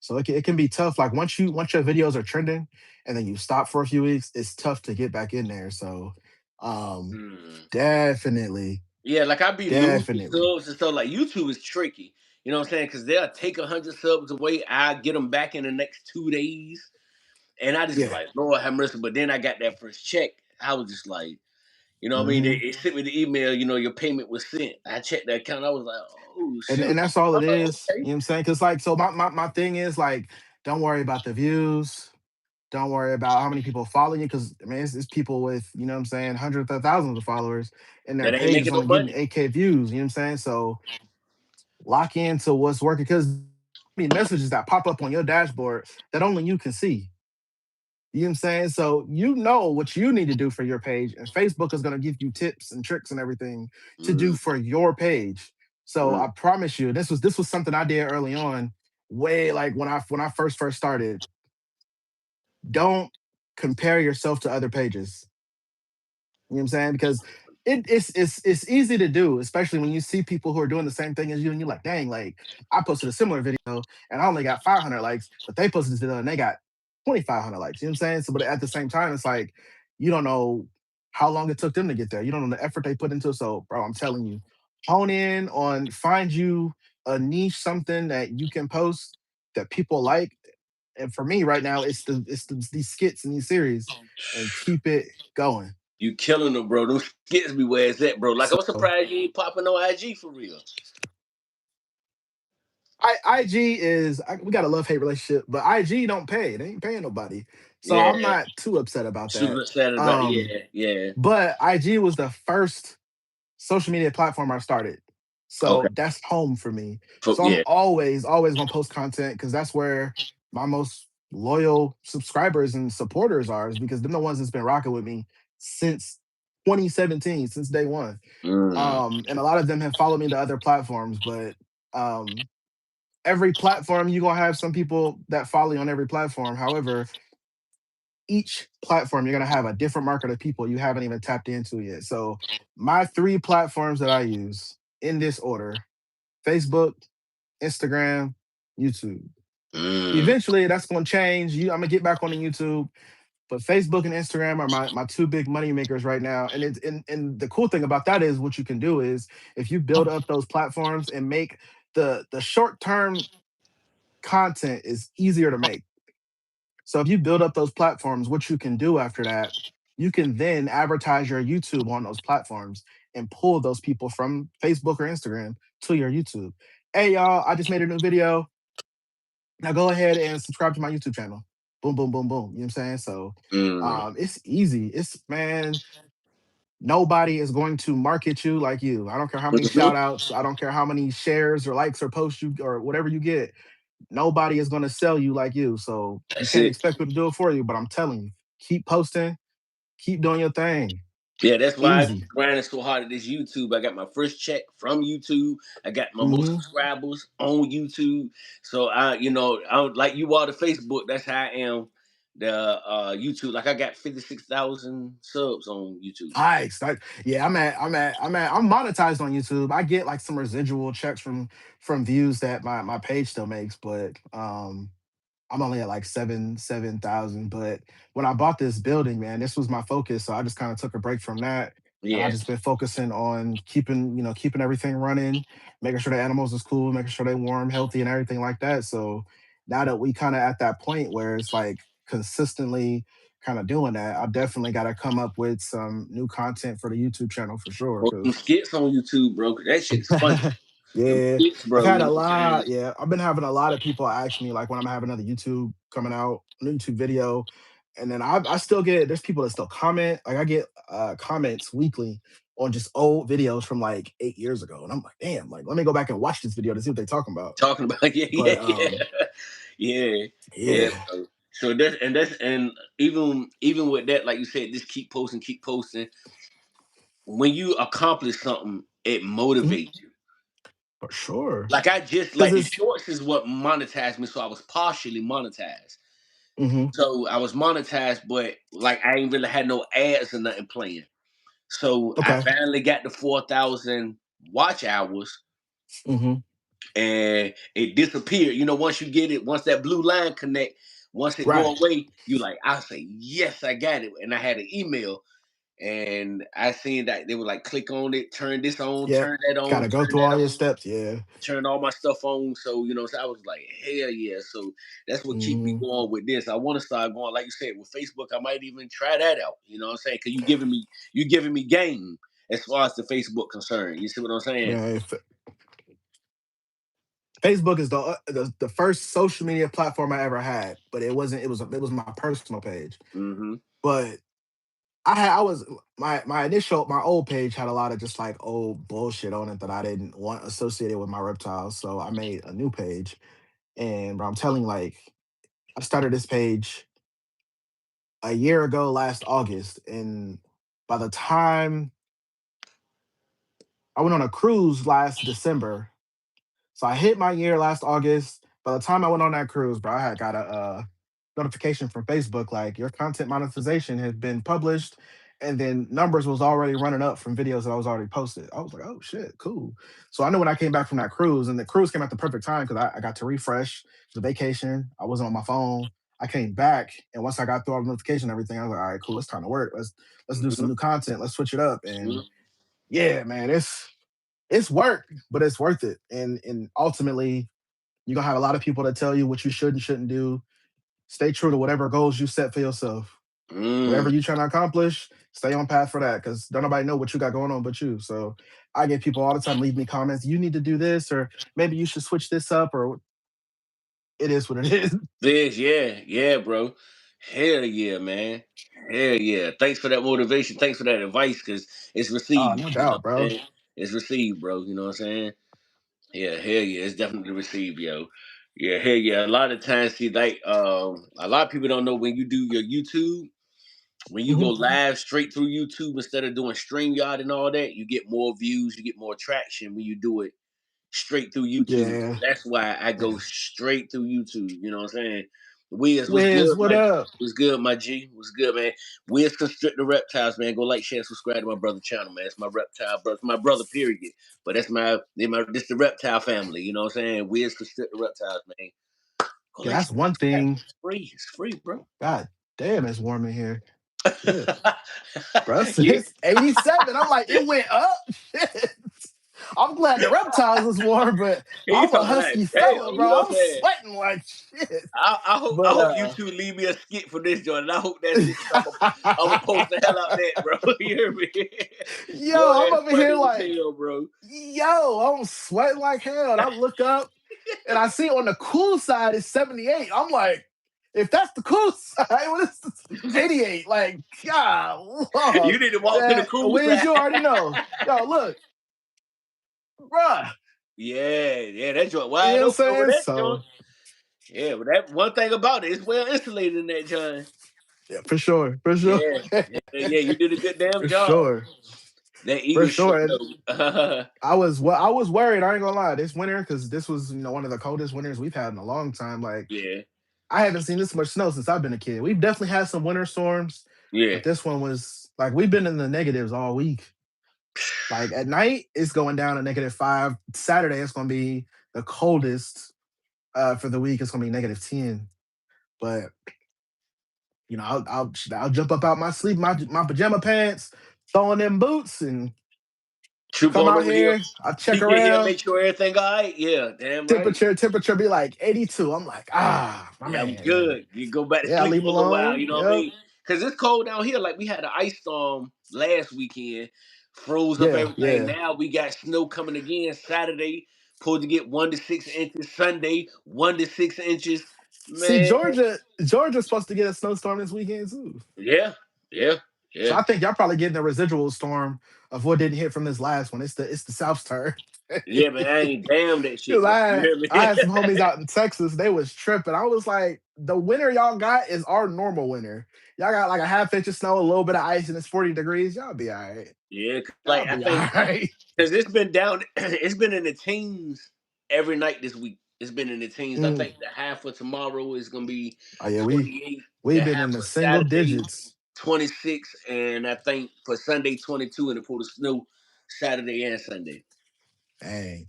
So it can be tough. Like once your videos are trending and then you stop for a few weeks, it's tough to get back in there. So um Hmm. definitely, Yeah, like I be losing definitely. subs and stuff. Like YouTube is tricky. You know what I'm saying? Because they'll take 100 subs away. I get them back in the next 2 days, and I just be Yeah. like, Lord have mercy. But then I got that first check. I was just like, you know what I mean? Hmm. It sent me the email. Your payment was sent. I checked the account. I was like, oh And shoot. that's all I'm it like, is. You okay. know what I'm saying? Cause like so my thing is like, don't worry about the views. Don't worry about how many people follow you. Cause I mean it's people with, you know what I'm saying, hundreds of thousands of followers and their That ain't page is making no only getting money. 8K views. You know what I'm saying? So lock into what's working because I mean messages that pop up on your dashboard that only you can see. You know what I'm saying? So you know what you need to do for your page, and Facebook is going to give you tips and tricks and everything to do Mm, for your page. So mm, I promise you, this was something I did early on, way like when I first started. Don't compare yourself to other pages. You know what I'm saying? Because it's easy to do, especially when you see people who are doing the same thing as you, and you're like, dang, like I posted a similar video and I only got 500 likes, but they posted this video and they got 2,500 likes. You know what I'm saying? So, but at the same time, it's like you don't know how long it took them to get there. You don't know the effort they put into it. So, bro, I'm telling you, hone in on find you a niche, something that you can post that people like. And for me right now, these skits and these series, and keep it going. you killing them, bro. Those skits be where it's at, bro. Like I'm So surprised you ain't popping on IG for real. IG we got a love hate relationship, but IG don't pay. They ain't paying nobody, so I'm Yeah, not too upset about that. super excited about. Um, Yeah, yeah. but IG was the first social media platform I started, Okay. so that's home for me. So I'm Yeah. always gonna post content because that's where my most loyal subscribers and supporters are, is because they're the ones that's been rocking with me since 2017, since day one. Mm. And a lot of them have followed me to other platforms, but um every platform you're gonna have some people that follow you on every platform. However, each platform you're gonna have a different market of people you haven't even tapped into yet. So my three platforms that I use in this order: Facebook, Instagram, YouTube. Mm. Eventually that's gonna change. I'm gonna get back on the YouTube, but Facebook and Instagram are my two big money makers right now. And the cool thing about that is what you can do is if you build up those platforms and make the short term content is easier to make. So if you build up those platforms, what you can do after that, you can then advertise your YouTube on those platforms and pull those people from Facebook or Instagram to your YouTube. Hey y'all, I just made a new video. Now go ahead and subscribe to my YouTube channel. Boom, boom, boom, boom. You know what I'm saying? So Mm. it's easy. It's man, nobody is going to market you like you. I don't care how many shout Mhm. outs, I don't care how many shares or likes or posts you or whatever you get. Nobody is going to sell you like you. So you That's can't it. expect people to do it for you. But I'm telling you, keep posting, keep doing your thing. Yeah, that's why I Easy. grinding so hard at this YouTube. I got my first check from YouTube. I got my most Hmm. subscribers on YouTube. So I like you are the Facebook. That's how I am the YouTube. Like I got 56,000 subs on YouTube. Nice. Yeah, I'm monetized on YouTube. I get like some residual checks from views that my page still makes, but I'm only at like 7,000. But when I bought this building, man, this was my focus. So I just kind of took a break from that. And I Yeah. just been focusing on keeping everything running, making sure the animals is cool, making sure they warm, healthy, and everything like that. So now that we kind of at that point where it's like consistently kind of doing that, I definitely got to come up with some new content for the YouTube channel for sure. Or some Because skits on YouTube, bro. 'Cause that shit is funny. Them yeah, skits, I've bro. had You a know what I'm saying? lot. Yeah, I've been having a lot of people ask me like when I'm having another YouTube coming out, a YouTube video, and then I still get there's people that still comment. Like I get comments weekly on just old videos from like 8 years ago, and I'm like, damn, like let me go back and watch this video to see what they're talking about. Talking about yeah, yeah, But yeah. Yeah, yeah, yeah. bro. So that's even with that, like you said, just keep posting. When you accomplish something, it Mhm, motivates you. for sure, Like I just because like the it's shorts is what monetized me, so I was partially monetized. mhm, So I was monetized, but like I ain't really had no ads or nothing playing. So I okay, finally got the 4,000 watch hours, hmm, and it disappeared. Once you get it, once that blue line connect, once it go right, away, you like I say yes, I got it, and I had an email. And I seen that they would like click on it, turn this on, yep. turn that on, Gotta go turn through that all your on, steps. Yeah. turn all my stuff on. So I was like, hell yeah. So that's what keep me Hmm. going with this. I want to start going, like you said, with Facebook. I might even try that out. You know what I'm saying? Because you giving me game as far as the Facebook concern. You see what I'm saying? Man, Facebook is the first social media platform I ever had, but it wasn't. It was my personal page. Mm-hmm. But I was my initial my old page had a lot of just like old bullshit on it that I didn't want associated with my reptiles. So I made a new page, and bro, I'm telling you, like I started this page a year ago last August, and by the time I went on a cruise last December, so I hit my year last August. By the time I went on that cruise, bro, I had got a notification from Facebook like your content monetization has been published, and then numbers was already running up from videos that I was already posted. I was like, oh shit, cool. So I knew when I came back from that cruise, and the cruise came at the perfect time because I got to refresh the vacation. I wasn't on my phone. I came back, and once I got through all the notification and everything, I was like, all right, cool, it's time to work. Let's do some Mm-hmm. new content. Let's switch it up. And Mm-hmm. yeah, man, it's work, but it's worth it. And ultimately, you're gonna have a lot of people that tell you what you should and shouldn't do. Stay true to whatever goals you set for yourself. Mm. Whatever you trying to accomplish, stay on path for that because don't nobody know what you got going on but you. So I get people all the time leave me comments. You need to do this, or maybe you should switch this up, or it is what it is. This, yeah, yeah, bro. Hell yeah, man. Hell yeah. Thanks for that motivation. Thanks for that advice, because it's Oh, received. no You know doubt, what I'm bro. saying? It's received, bro. You know what I'm saying? Yeah, hell yeah. It's definitely received, yo. Yeah, hell yeah. A lot of times, see, like, a lot of people don't know when you do your YouTube, when you go Mhm. live straight through YouTube instead of doing StreamYard and all that, you get more views, you get more traction when you do it straight through YouTube. So Yeah. that's why I go Yeah. straight through YouTube. You know what I'm saying? Wiz, what's Wiz, good, what my G? up? What's good, my G? What's good, man? Wiz Constrict the Reptiles, man. Go like, share, and subscribe to my brother channel, man. It's my reptile brother, my brother, period. But that's this the reptile family. You know what I'm saying? Wiz Constrict the Reptiles, man. Go Yeah, like, that's share, one subscribe. thing. It's free. It's free, bro. God damn, it's warm in here. Shit. Bro, Yeah. it's 87. I'm like, it went up. Shit. I'm glad the reptiles was warm, but He I'm a talking like, husky damn, fella, you know bro. what I'm I'm saying? sweating like shit. I But hope you two leave me a skit for this joint. And I hope that shit, cause I'm gonna post the hell out that, bro. You hear me? yo, Your I'm ass over here funny as like, hell, bro. yo, I'm sweating like hell. And I look up and I see on the cool side it's 78. I'm like, if that's the cool side, what is this? 88? Like, God, You need to walk to the man, cool Wiz, side. you already know. Yo, look, bruh. Yeah, yeah, that joint You know wide what I'm open over saying? that joint. So, Yeah, but that one thing about it, it's well insulated in that joint. yeah, for sure, for sure. Yeah, yeah, yeah. You did a good damn For job. sure. That For Eagle shirt sure. And though. I was worried, I ain't gonna lie, this winter, because this was, one of the coldest winters we've had in a long time. Like, Yeah, I haven't seen this much snow since I've been a kid. We've definitely had some winter storms, yeah. but this one was like we've been in the negatives all week. Like at night, it's going down to -5. Saturday, it's gonna be the coldest for the week. It's gonna be -10. But I'll jump up out my sleep, my pajama pants, throw on them boots, and Troop come on out over here, here. I check peek in here, around. make sure everything all right. Yeah, damn right. Temperature be like 82. I'm like, my Yeah, I'm man. And good. You go back to yeah, I sleep leave for him a little while. alone. You know what I Yep. mean? Because it's cold down here. Like we had an ice storm last weekend, froze up Yeah, everything. yeah. Now we got snow coming again Saturday. Supposed to get 1 to 6 inches. Sunday, 1 to 6 inches. See, Man, Georgia's supposed to get a snowstorm this weekend too. yeah, yeah, So yeah. I think y'all probably getting a residual storm of what didn't hit from this last one. It's the South's turn. Yeah, man, I ain't damn that Because shit, bro. You hear I me? had some homies out in Texas, they was tripping. I was like, the winter y'all got is our normal winter. Y'all got like a half inch of snow, a little bit of ice, and it's 40 degrees. Y'all be all right. Yeah, Y'all like I be all think right. because it's been down, it's been in the teens every night this week. It's been in the teens. I Mm. think the half for tomorrow is gonna be Oh yeah, 28. The we've been half in the for single Saturday digits. 26, and I think for Sunday 22, and it for the snow Saturday and Sunday. Dang.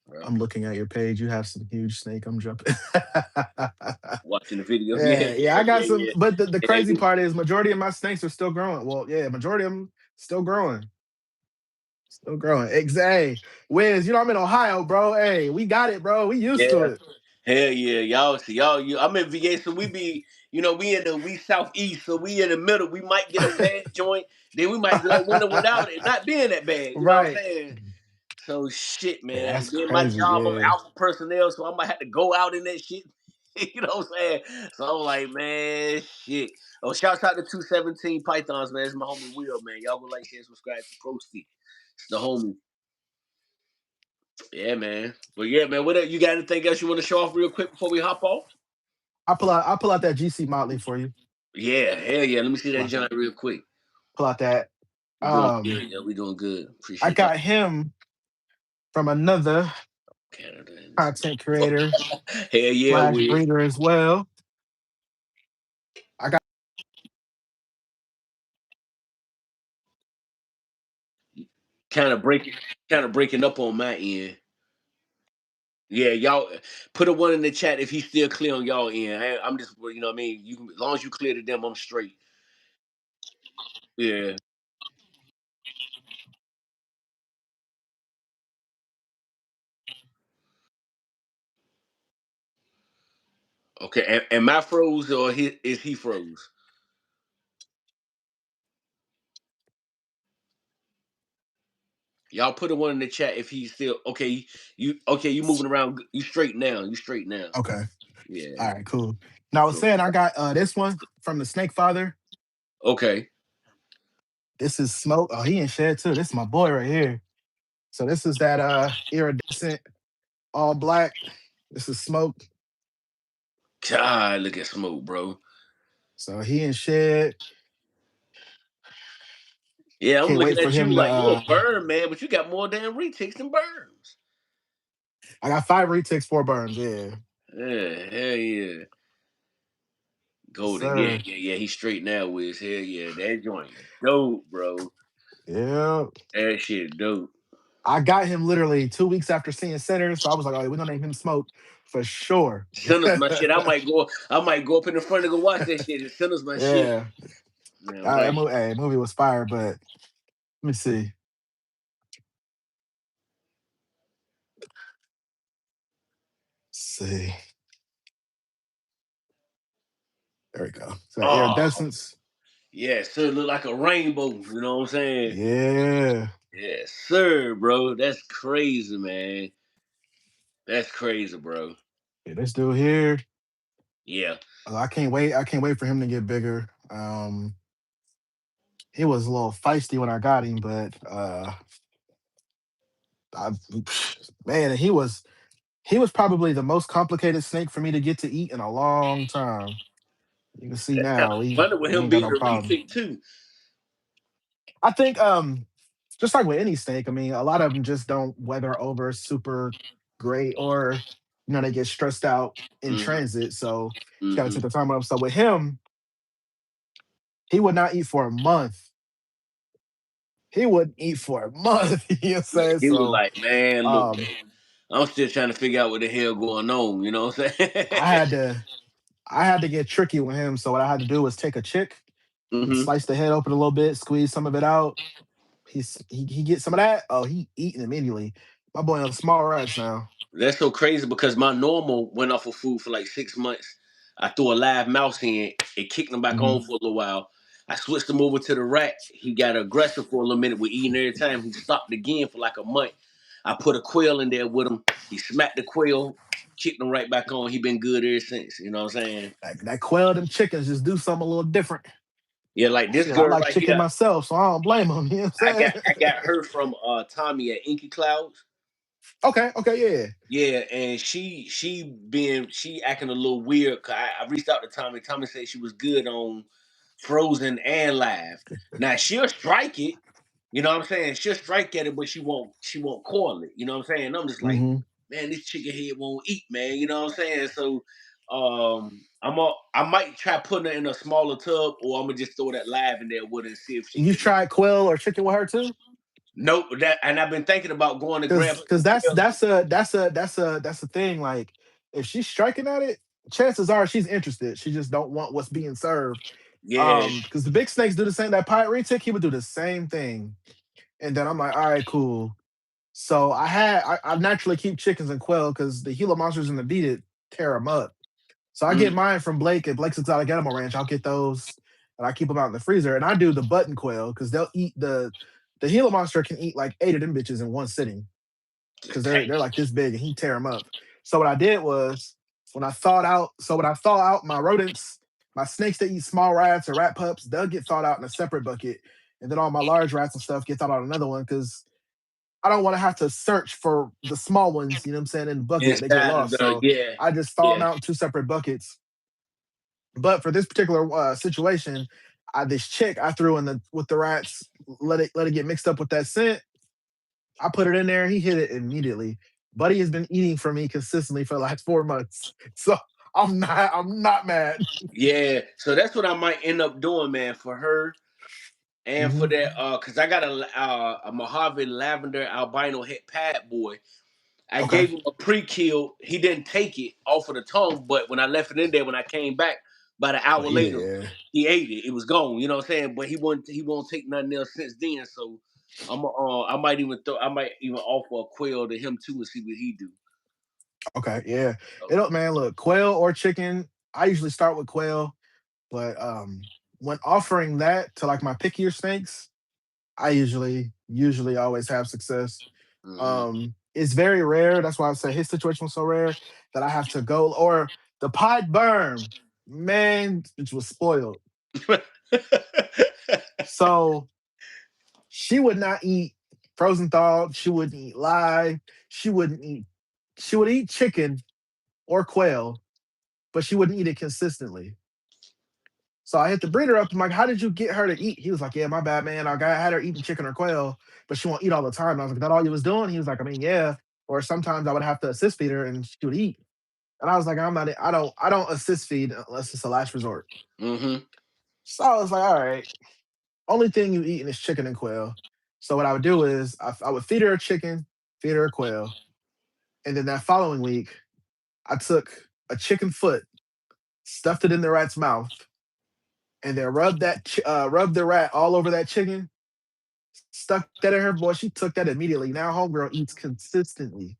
Bro, I'm looking at your page. You have some huge snake. I'm jumping. watching the video, yeah, Yeah, yeah, yeah, I got yeah, some. yeah, But the yeah. crazy part is, majority of my snakes are still growing. Well, yeah, majority of them still growing, still growing. Hey, Wiz, I'm in Ohio, bro. Hey, we got it, bro. We used to Yeah. it. Hell yeah, y'all see y'all. I'm in VA, so we southeast, so we in the middle. We might get a bad joint, then we might be like winter without it not being that bad. You know what I'm Right. saying? So shit, Yeah, man. that's Then my crazy. job, I'm Yeah. alpha personnel, so I might have to go out in that shit. You know what I'm saying? So I'm like, man, shit. Oh, shouts out to 217 Pythons, man. It's my homie Will, man. Y'all go like, share, subscribe to Prosty. It's the homie. Yeah, man. But yeah, man. What you got anything else you want to show off real quick before we hop off? I'll pull out that GC Motley for you. Yeah, hell yeah. Let me see Pull that out, John real quick. pull out that. We doing good. Um, Yeah, we doing good. I Appreciate y'all. got him from another Canada. content creator Hell yeah, slash we breeder as well. I got kind of breaking up on my end. Yeah, y'all put a one in the chat if he's still clear on y'all end. I'm just, you know what I mean. You can, as long as you clear to them, I'm straight. Yeah. Okay. And my froze or is he froze? Y'all put a one in the chat if he's still okay. You okay? You moving around? You straight now? You straight now? okay. Yeah. All right, cool. Now I was Cool. saying I got this one from the Snake Father. Okay. This is Smoke. Oh, he in shed too. This is my boy right here. So this is that iridescent all black. This is Smoke. God, look at smoke, bro. So he in shed. Yeah, I'm Can't wait looking for at you him to like you a burn man, but you got more damn retakes than burns. I got 5 retakes, 4 burns. Yeah. Yeah, hell yeah. Yes, Golden. Yeah, sir. yeah, yeah. He's straight now, Wiz. Hell yeah. That joint dope, bro. Yeah. That shit dope. I got him literally 2 weeks after seeing Center. So I was like, oh, we're gonna name him Smoke for sure. Sinners my shit. I might go up in the front and go watch that shit. Sinners my shit. Yeah. Man, right. Movie was fire, but let me see. see. There we go. So Oh, iridescence. yeah, sir. Look like a rainbow. You know what I'm saying? Yeah. Yes, sir, bro. That's crazy, man. That's crazy, bro. Yeah, this dude here. Yeah. I can't wait. I can't wait for him to get bigger. He was a little feisty when I got him, but I, man, he was probably the most complicated snake for me to get to eat in a long time. You can see That's kind now of he funny with he him ain't got being no a problem. retic too. I think just like with any snake, I mean, a lot of them just don't weather over super great, or they get stressed out in Hmm. transit. So you got to Hmm. take the time off. So with him, he would not eat for a month. He wouldn't eat for a month. You know what I'm Yeah, saying? he was So like, man, look, um, man, I'm still trying to figure out what the hell going on. You know what I'm saying? I had to I had to get tricky with him. So what I had to do was take a chick and Hmm. slice the head open a little bit, squeeze some of it out. He gets some of that. Oh, he eating immediately. My boy on small rats now. That's so crazy because my normal went off of food for like 6 months. I threw a live mouse in, it kicked him back Hmm. on for a little while. I switched him over to the rat. He got aggressive for a little minute with eating every time. He stopped again for like a month. I put a quail in there with him. He smacked the quail, kicked him right back on. He been good ever since. You know what I'm saying? That quail, them chickens just do something a little different. Yeah, like this Shit, I girl like right chicken here. myself, so I don't blame him. You know what I I'm got saying? I got her from Tommy at Inky Clouds. Okay, okay, yeah. Yeah, and she acting a little weird. 'Cause I reached out to Tommy. Tommy said she was good on frozen and live. Now she'll strike it, you know what I'm saying? She'll strike at it, but she won't coil it. You know what I'm saying? I'm just like, Hmm. man, this chicken head won't eat, man. You know what I'm saying? So I might try putting her in a smaller tub, or I'm gonna just throw that live in there with her and see if she You can. tried quail or chicken with her too? Nope, that and I've been thinking about going to grab her Because some that's quail. a thing. Like if she's striking at it, chances are she's interested. She just don't want what's being served. Yeah. Because the big snakes do the same. That pirate retic, he would do the same thing. And then I'm like, all right, cool. So I naturally keep chickens and quail because the Gila monsters and the beat it tear them up. So I get Mm, mine from Blake at Blake's Exotic Animal Ranch. I'll get those and I keep them out in the freezer. And I do the button quail because they'll eat the Gila monster can eat like 8 of them bitches in one sitting because they're like this big and he tear them up. So what I did was when I thaw out my rodents, my snakes that eat small rats or rat pups, they'll get thawed out in a separate bucket. And then all my large rats and stuff get thawed out in another one because I don't want to have to search for the small ones, you know what I'm saying, in the bucket. They get inside of lost. the So yeah, I just thaw them yeah, out in two separate buckets. But for this particular situation, this chick I threw in the with the rats, let it get mixed up with that scent. I put it in there. He hit it immediately. Buddy has been eating for me consistently for the last 4 months, so I'm not mad. yeah. So that's what I might end up doing, man, for her and for Hmm. that. Cause I got a Mojave Lavender albino het pad boy. I Okay. gave him a pre-kill. He didn't take it off of the tongue, but when I left it in there, when I came back about an Well, hour eat it. later, Yeah. he ate it. It was gone. You know what I'm saying? But he won't take nothing else since then. So I might even offer a quail to him too and see what he do. Okay. Yeah. So, It don't, man. Look, quail or chicken. I usually start with quail, but when offering that to like my pickier snakes, I usually always have success. mhm. It's very rare. That's why I say his situation was so rare that I have to go or the pot burn. Man, it was spoiled. So she would not eat frozen thawed. She wouldn't eat live. She wouldn't eat. She would eat chicken or quail, but she wouldn't eat it consistently. So I hit the breeder up. I'm like, "How did you get her to eat?" He was like, "Yeah, my bad, man. Had her eating chicken or quail, but she won't eat all the time." And I was like, "That all you was doing?" He was like, "I mean, yeah." Or sometimes I would have to assist feed her, and she would eat. And I was like, "I'm not. I don't assist feed unless it's a last resort." Hmm. So I was like, "All right. Only thing you eating is chicken and quail." So what I would do is I would feed her a chicken, feed her a quail, and then that following week I took a chicken foot, stuffed it in the rat's mouth, and then rubbed the rat all over that chicken. Stuck that in her. Boy, she took that immediately. Now homegirl eats consistently.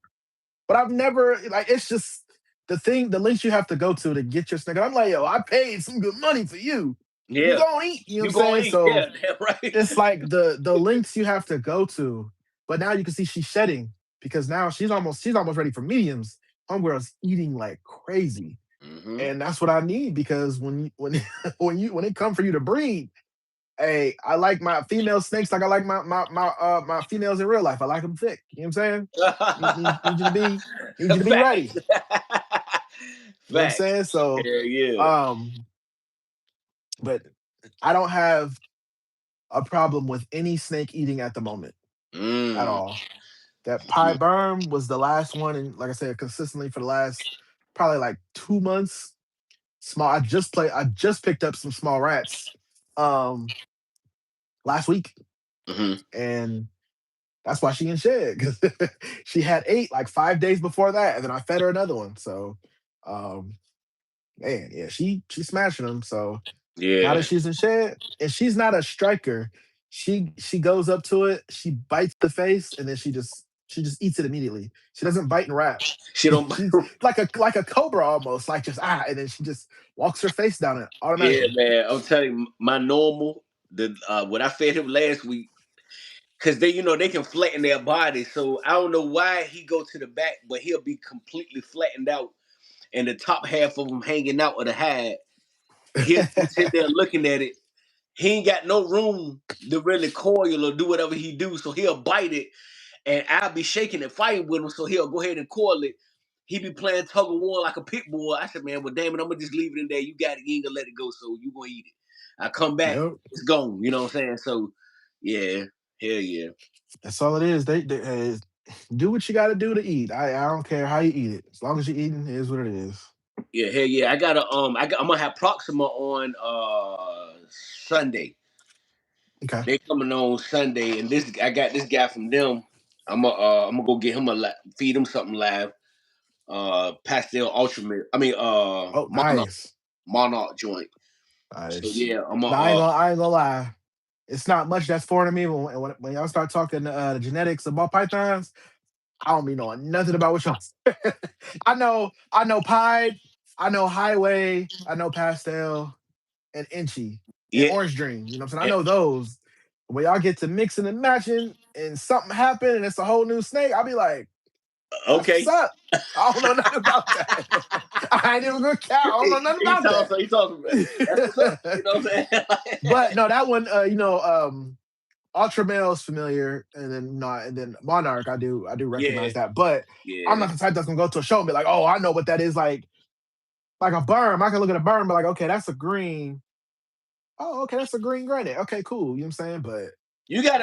But I've never like it's just the links you have to go to get your snake. I'm like, yo, I paid some good money for you. You Yeah, gonna eat, you know what I'm you saying? gonna eat. So Yeah, damn right. it's like the links you have to go to. But now you can see she's shedding because now she's almost ready for mediums. Homegirl's eating like crazy. Hmm. And that's what I need because when when it come for you to breed, hey, I like my female snakes like I like my females in real life. I like them thick. You know what I'm saying? Need you to be Facts. ready. You know what I'm Facts. saying? So Yeah, yeah. um, but I don't have a problem with any snake eating at the moment at Mm. all. That pie berm was the last one, and like I said, consistently for the last probably like 2 months. Small. I just picked up some small rats um last week, Hmm. and that's why she in shed because she had 8 like 5 days before that, and then I fed her another one. So, um, man, yeah, she's smashing them. So now that Yeah. she's in shed, and she's not a striker, she goes up to it, she bites the face, and then she just eats it immediately. She doesn't bite and wrap. She don't. She's like a cobra almost, like just and then she just walks her face down it Yeah, automatically. man. I'm telling you, my normal the what I fed him last week, because they can flatten their body. So I don't know why he go to the back, but he'll be completely flattened out, and the top half of him hanging out of the hide. He'll be sitting there looking at it. He ain't got no room to really coil or do whatever he do, so he'll bite it, and I'll be shaking and fighting with him, so he'll go ahead and coil it. He be playing tug of war like a pit bull. I said, man, well, damn it, I'm gonna just leave it in there. You got it, you ain't gonna let it go, so you gonna eat it. I come back, Yep, it's gone. You know what I'm saying? So, yeah, hell yeah, that's all it is. They do what you got to do to eat. I don't care how you eat it, as long as you're eating, it is what it is. yeah, hell yeah. I'm gonna have Proxima on Sunday. Okay. They coming on Sunday, and this I got this guy from them. I'm gonna go get him feed him something live. Pastel Ultra I mean Oh, Monarch nice, Monarch joint. So nice. yeah, I'm a Now I ain't gonna lie. It's not much that's foreign to me, but when y'all start talking the genetics of ball pythons, I don't be knowing nothing about what y'all. I know Pied, I know Highway, I know Pastel and Inchy and yeah. Orange Dream. You know what I'm saying? I eh, know those. When y'all get to mixing and matching and something happen and it's a whole new snake, I'll be like, that's what's Okay. up. I don't know nothing about that. I ain't even gonna count. I don't know nothing He about talks so he talks about that's what's up. You that. know what I'm saying? But no, that one, Ultra Male is familiar, and then not, and then Monarch, I do Yeah, recognize that. But I'm yeah. not the type that's gonna go to a show and be like, oh, I know what that is like a berm. I can look at a berm and be like, okay, that's a green. Oh, okay, that's a green granite. Okay, cool. You know what I'm saying? But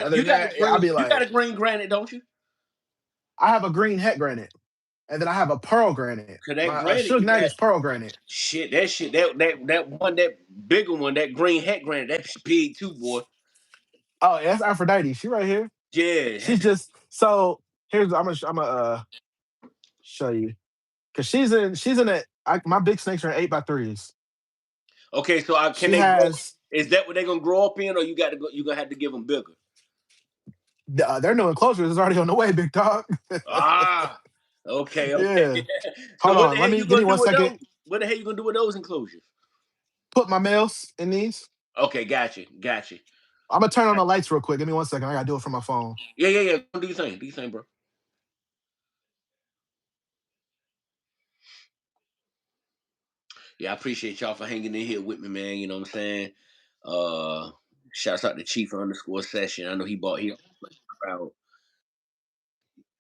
other than that, yeah, I'll be You got like, a green granite, don't you? I have a green het granite, and then I have a pearl granite. Cause that My granite Suge you Knight got is pearl granite. shit that bigger one, that green hat granite, that's big too, boy. Oh, yeah, that's Aphrodite. She right here. Yeah. She's just so here's I'm gonna show you because she's in it. My big snakes are 8x3s. Okay, so can She they grow? has Is that what they're gonna grow up in, or you got to go? You gonna have to give them bigger? They're no enclosures. It's already on the way, big dog. Ah, okay, okay. Yeah. So Hold what the on. hell you Give me gonna do one with second. those? What the hell you gonna do with those enclosures? Put my males in these. Okay, got you. I'm gonna turn on the lights real quick. Give me one second. I gotta do it from my phone. Yeah, yeah, yeah. Do your thing. Do your thing, bro. Yeah, I appreciate y'all for hanging in here with me, man. You know what I'm saying? Uh, Shouts out to Chief underscore session. I know he crowd.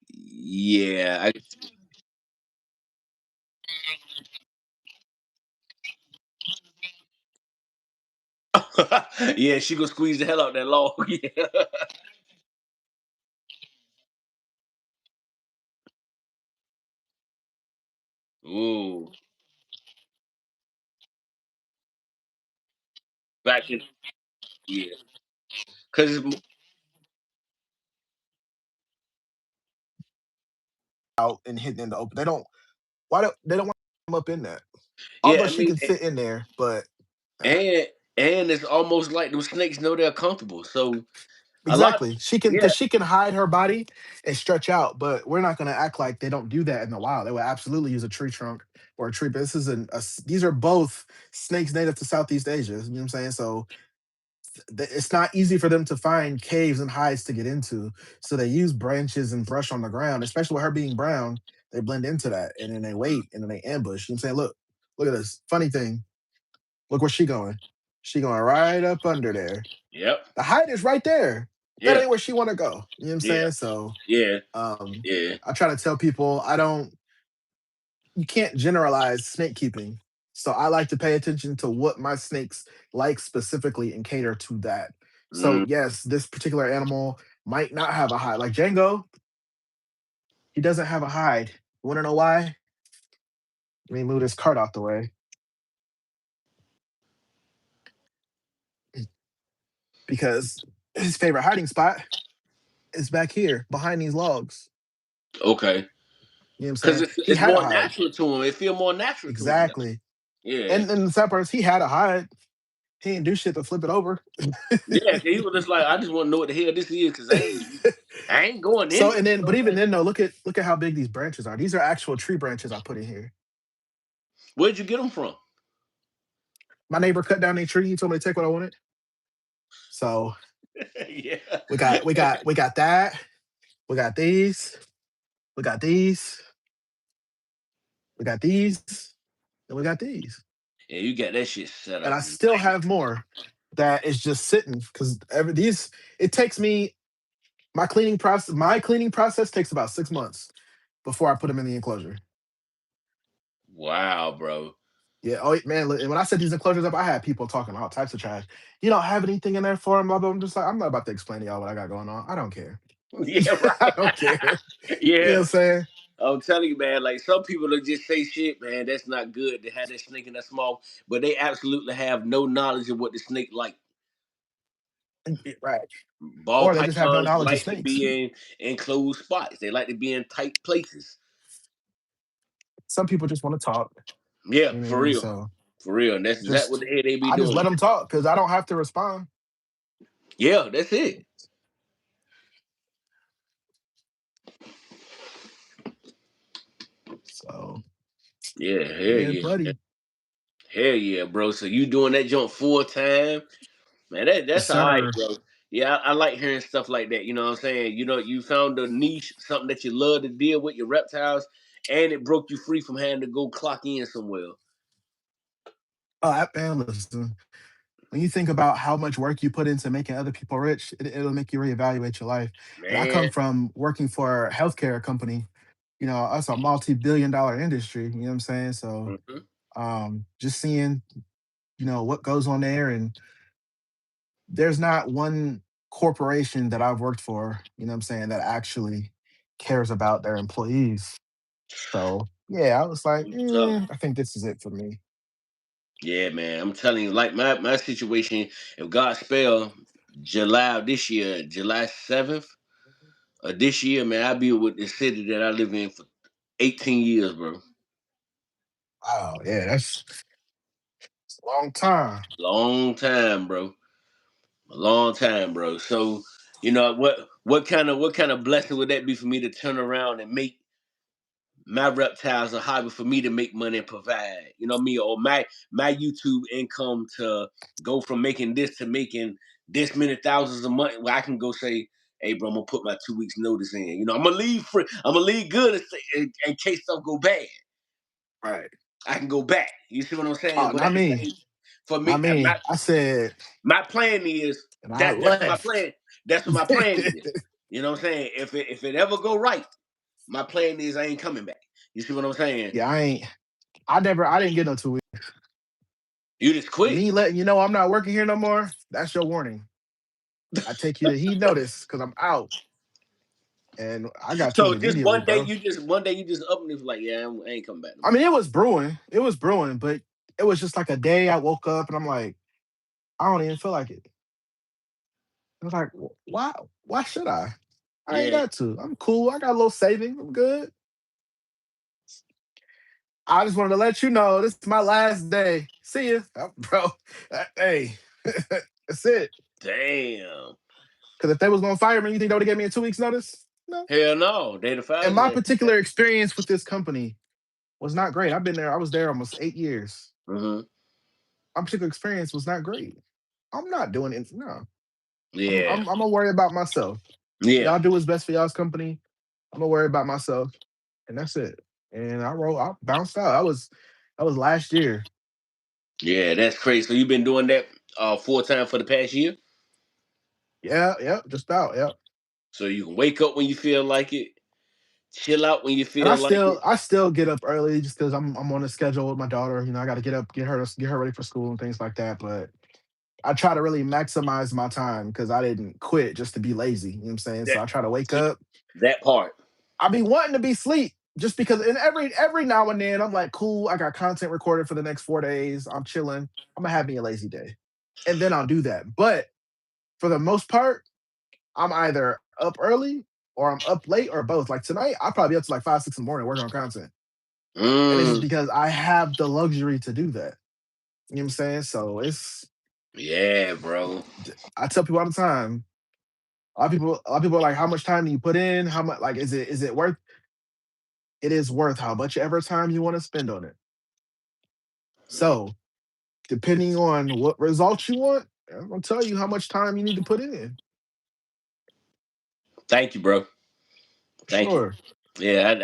Yeah, yeah, she gonna squeeze the hell out that log. Yeah. Ooh, back in yeah, cause Out and hitting in the open. They don't. Why don't they don't want to come up in that? yeah, Although I she mean, can fit in there, but uh, and it's almost like those snakes know they're comfortable. So A lot. Exactly. She can Yeah, because she can hide her body and stretch out, but we're not going to act like they don't do that in the wild. They would absolutely use a tree trunk or a tree. But this is these are both snakes native to Southeast Asia. You know what I'm saying? So it's not easy for them to find caves and hides to get into. So they use branches and brush on the ground, especially with her being brown. They blend into that and then they wait and then they ambush. You know what I'm saying? Look at this. Funny thing. Look where she going. She going right up under there. yep, The hide is right there. That yeah, ain't where she want to go. You know what I'm yeah, saying? So yeah, um yeah. I try to tell people I don't you can't generalize snake keeping. So I like to pay attention to what my snakes like specifically and cater to that. So Mm, yes, this particular animal might not have a hide. Like Django, he doesn't have a hide. You want to know why? Let me move this cart out the way. Because his favorite hiding spot is back here behind these logs. okay, You know what I'm because saying? He it's had a more hide. natural to him. It feel more natural to him. Exactly. Yeah, And then the sad part is he had a hide. He didn't do shit to flip it over. yeah. 'Cause he was just like, I just want to know what the hell this is, because I ain't going in So it. and You then, know but what I'm even saying? then, though, look at how big these branches are. These are actual tree branches I put in here. Where'd you get them from? My neighbor cut down a tree. He told me to take what I wanted. So Yeah. we got that. We got these. We got these. We got these. And we got these. Yeah, you got that shit set And up I still nice. have more that is just sitting because every these it takes me my cleaning process. My cleaning process takes about 6 months before I put them in the enclosure. Wow, bro. Yeah. Oh man. Look, and when I set these enclosures up, I had people talking all types of trash. You don't have anything in there for them, blah, blah. I'm just like, I'm not about to explain to y'all what I got going on. I don't care. Yeah, I don't right. care. You know what Yeah. I'm saying? I'm telling you, man, like some people will just say shit, man, that's not good. They had that snake in that small, but they absolutely have no knowledge of what the snake like. Right. Ball Or they just have no pythons knowledge of like to snakes. be in enclosed spots. They like to be in tight places. Some people just want to talk. Yeah, You know what I for mean? real. So For real. And that's exactly what just the hell they be I just doing. let them talk because I don't have to respond. Yeah, that's it. So Yeah, hell yeah, yeah. buddy. Hell yeah, bro. So you doing that jump full time? Man, Yes, that's all right, sir. bro. Yeah, I like hearing stuff like that. You know what I'm saying? You know, you found a niche, something that you love to deal with your reptiles, and it broke you free from having to go clock in somewhere. Oh, man, listen. When you think about how much work you put into making other people rich, it'll make you reevaluate your life. And I come Man. from working for a healthcare company. You know, that's a multi-billion-dollar industry. You know what I'm saying? So Mhm. just seeing, what goes on there, and there's not one corporation that I've worked for, what I'm saying, that actually cares about their employees. So yeah, I was like, So, I think this is it for me. yeah, man. I'm telling you, like my situation, if God spell July of this year, July 7th of this year, man, I'll be with the city that I live in for 18 years, bro. Wow, yeah, that's a long time. Long time, bro. A long time, bro. So, what kind of blessing would that be for me to turn around and make my reptiles a hobby for me to make money and provide? You know what I mean? Or my YouTube income to go from making this to making this many thousands a month where I can go say, hey bro, I'm gonna put my 2 weeks notice in. You know, I'm gonna leave free, I'm gonna leave good in case stuff go bad. Right. I can go back. You see what I'm saying? Oh, But at not the me. same, for Not me, me. I said, my plan is and I that's what my left. plan. That's what my plan is. You know what I'm saying? If it ever go right, my plan is I ain't coming back. You see what I'm saying? Yeah, I didn't get no 2 weeks. You just quit. Me letting you know I'm not working here no more, that's your warning. I take you to heed notice because I'm out. And I got to it So just immediately, bro. one day you just up and it's like, yeah, I ain't coming back no I more. mean, it was brewing. It was brewing, but it was just like a day I woke up and I'm like, I don't even feel like it. I was like, why? Why should I? I ain't Yeah. got to. I'm cool. I got a little saving. I'm good. I just wanted to let you know this is my last day. See ya, bro. Hey, that's it. Damn. Because if they was gonna fire me, you think they would have gave me a 2 weeks notice? No. Hell no, they the And files my that. particular experience with this company was not great. I've been there. I was there almost 8 years. Hmm. My particular experience was not great. I'm not doing it. No, Yeah, I'm gonna worry about myself. yeah, Y'all do what's best for y'all's company. I'm gonna worry about myself, and that's it. And I bounced out. That was last year. yeah. That's crazy. So you've been doing that full time for the past year. Yeah, yeah, just about. Yeah. So you can wake up when you feel like it, chill out when you And I feel like still it. I still get up early just because I'm on a schedule with my daughter. I got to get up, get her ready for school and things like that. But I try to really maximize my time because I didn't quit just to be lazy. You know what I'm saying? That So I try to wake see, up. that part. I be wanting to be sleep just because and every now and then I'm like, cool, I got content recorded for the next 4 days. I'm chilling. I'm gonna have me a lazy day. And then I'll do that. But for the most part, I'm either up early or I'm up late or both. Like tonight, I'll probably be up to like 5, 6 in the morning working on content. And it's just Mm, because I have the luxury to do that. You know what I'm saying? So yeah, bro. I tell people all the time, a lot of people are like, how much time do you put in? How much like is it worth it is worth how much ever time you want to spend on it. Mm. So depending on what results you want, I'm gonna tell you how much time you need to put in. Thank you, bro. Thank you. Sure. Yeah,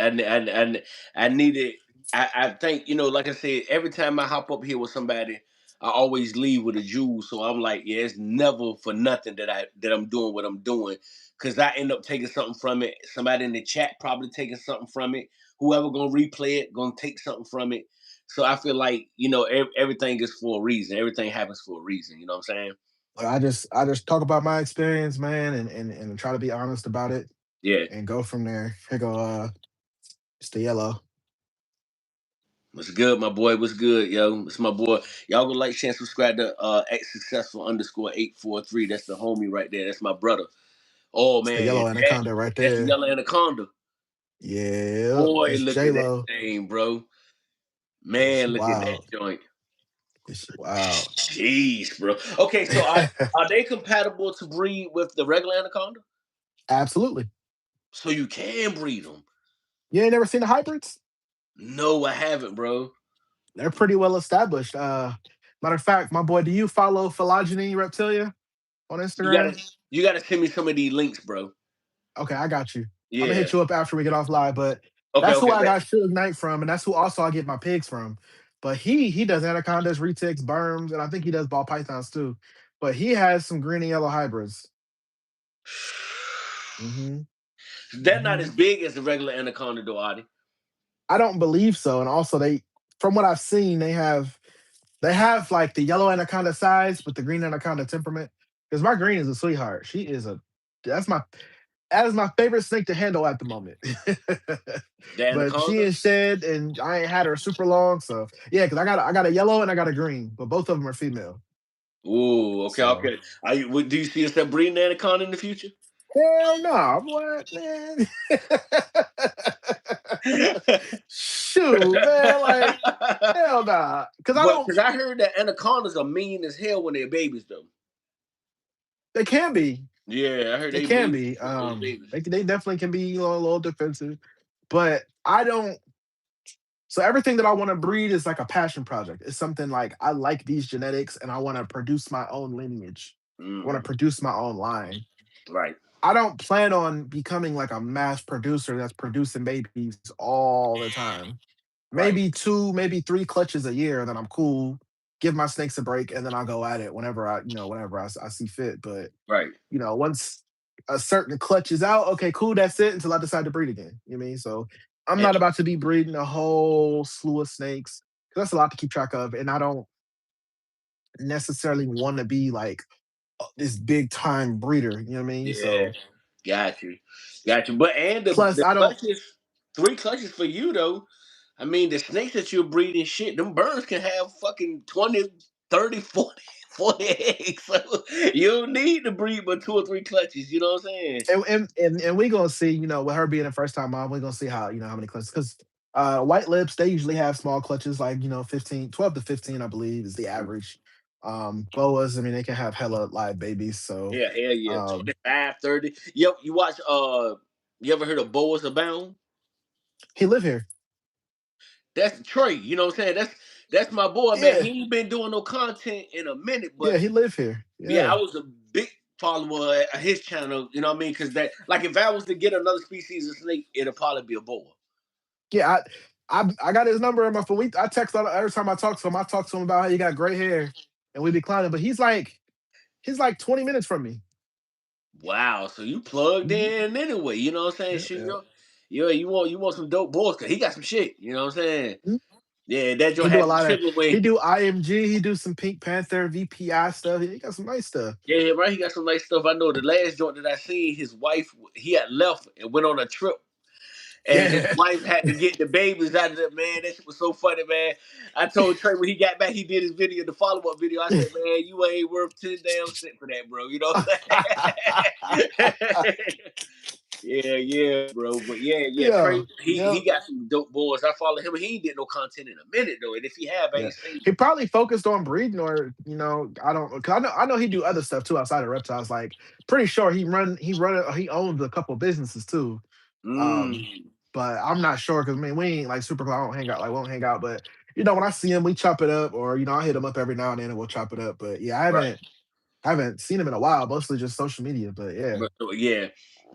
I need it. I think, like I said, every time I hop up here with somebody, I always leave with a jewel. So I'm like, yeah, it's never for nothing that I'm doing what I'm doing, because I end up taking something from it. Somebody in the chat probably taking something from it. Whoever gonna replay it gonna take something from it. So I feel like, everything is for a reason. Everything happens for a reason. You know what I'm saying? Like, I just talk about my experience, man, and try to be honest about it Yeah. and go from there. Here go it's the yellow. What's good, my boy? What's good, yo? It's my boy. Y'all go like, share, and subscribe to X successful underscore 843. That's the homie right there. That's my brother. Oh It's the man, yellow anaconda right that's the there. yellow anaconda. Yeah, Boy, it's look J at that Lo. thing, bro. Yeah, Man, she look at that wild. joint. Yeah, she wild. Jeez, bro. Okay, so are they compatible to breed with the regular anaconda? Absolutely. So you can breed them. You ain't never seen the hybrids? No, I haven't, bro. They're pretty well established. Matter of fact, my boy, do you follow Phylogeny Reptilia on You Instagram? gotta you gotta send me some of these links, bro. Okay, I got you. I'm gonna Yeah. hit you up after we get off live, but Okay, that's who okay, I bet. got Suge Knight from, and that's who also I get my pigs from. But he does anacondas, retics, berms, and I think he does ball pythons too. But he has some green and yellow hybrids. Hmm. They're not Hmm. as big as the regular anaconda, though, Adi. I don't believe so. And also, from what I've seen, they have like the yellow anaconda size, but the green anaconda temperament. Because my green is a sweetheart. That's my that is my favorite snake to handle at the moment. The But she anaconda? is shed, and I ain't had her super long. So yeah, because I got a yellow and I got a green, but both of them are female. Ooh, okay, So okay. Do you see yourself breeding the anaconda in the future? hell no, what man? Shoot, man, like hell nah. Because I But don't. because I heard that anacondas are mean as hell when they're babies, though. They can be. Yeah, I heard They they can mean be. when they're babies. They definitely can be a little defensive, but I don't. So everything that I want to breed is like a passion project. It's something like I like these genetics and I want to produce my own lineage. I want to Hmm. produce my own line. Right, I don't plan on becoming like a mass producer that's producing babies all the time. right, Maybe two, maybe three clutches a year, and then I'm cool. Give my snakes a break, and then I'll go at it whenever I see fit. But right. once a certain clutch is out, okay, cool, that's it until I decide to breed again. You know what I mean? So I'm And not about to be breeding a whole slew of snakes because that's a lot to keep track of. And I don't necessarily want to be like this big time breeder. You know what I mean? yeah, So got you. But and plus the I don't clutches, 3 clutches for you though. I mean, the snakes that you're breeding, shit, them birds can have fucking 20, 30, 40, 40 eggs. So you don't need to breed but 2 or 3 clutches. You know what I'm saying? and we gonna see, with her being a first time mom, we're gonna see how many clutches because white lips they usually have small clutches like 15, 12 to 15, I believe is the average. Boas, I mean, they can have hella live babies. So Yeah, hell yeah. um, 25, 30. You watch you ever heard of Boas Abound? he live here. That's Trey, you know what I'm saying? That's my boy, man. Yeah, He ain't been doing no content in a minute, but yeah, he live here. yeah, I Yeah, was a big follower of his channel, you know what I mean? Because that, like, if I was to get another species of snake, it'll probably be a boa. yeah. I got his number on my phone. I text every time I talk to him. I talk to him about how he got gray hair, and we be climbing. But he's like 20 minutes from me. Wow, so you plugged Mhm. in anyway, you know what I'm saying? Yeah, Shit, yeah. you want some dope boys, cause he got some shit, you know what I'm saying? Mhm. Yeah, that He joint do a had me lot of tripping he when do IMG. He do some Pink Panther VPI stuff. He got some nice stuff. yeah, right. He got some nice stuff. I know the last joint that I seen, his wife, he had left and went on a trip, and his Yeah. wife had to get the babies out of there. Man, that shit was so funny, man. I told Trey when he got back, he did his video, the follow up video. I said, man, you ain't worth 10 damn cent for that, bro. You know what I'm saying? Yeah, yeah, bro. But yeah, yeah. Yeah, Trey, yeah, he got some dope boys. I follow him. He ain't did no content in a minute though, and if he have, I yeah. ain't seen He him. probably focused on breeding, or I don't. Cause I know he do other stuff too outside of reptiles. Like, pretty sure he owns a couple businesses too. Um, Mm, but I'm not sure because I mean we ain't like super close. I don't hang out, like won't hang out. But when I see him, we chop it up, or I hit him up every now and then and we'll chop it up. But yeah, right. I haven't seen him in a while, mostly just social media. But yeah. But so, yeah,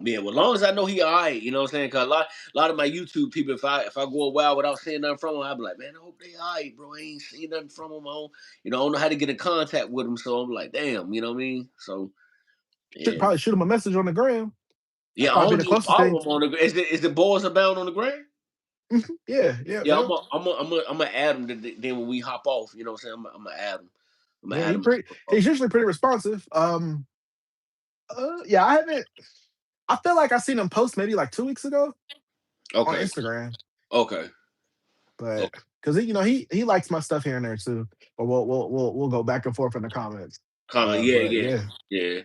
yeah. Well, as long as I know he all right, you know what I'm saying? Cause a lot of my YouTube people, if I go a while without seeing nothing from him, I be like, man, I hope they all right, bro. I ain't seen nothing from him. I don't know how to get in contact with him, so I'm like, damn, you know what I mean? So Should yeah, probably shoot him a message on the gram. That'd yeah. I probably be don't the even closest thing. follow him on the. Is the boys abound on the ground? Mhm. Yeah, yeah, Yeah, yeah. I'm gonna add him. Then when we hop off, you know what I'm saying? I'm gonna add him. I'm gonna Yeah, add him. he's usually pretty responsive. Yeah, I haven't. I feel like I seen him post maybe like 2 weeks ago on Okay, Instagram, okay, but okay. because he likes my stuff here and there too. But we'll go back and forth in the comments. Comment. Yeah, But yeah, yeah, yeah,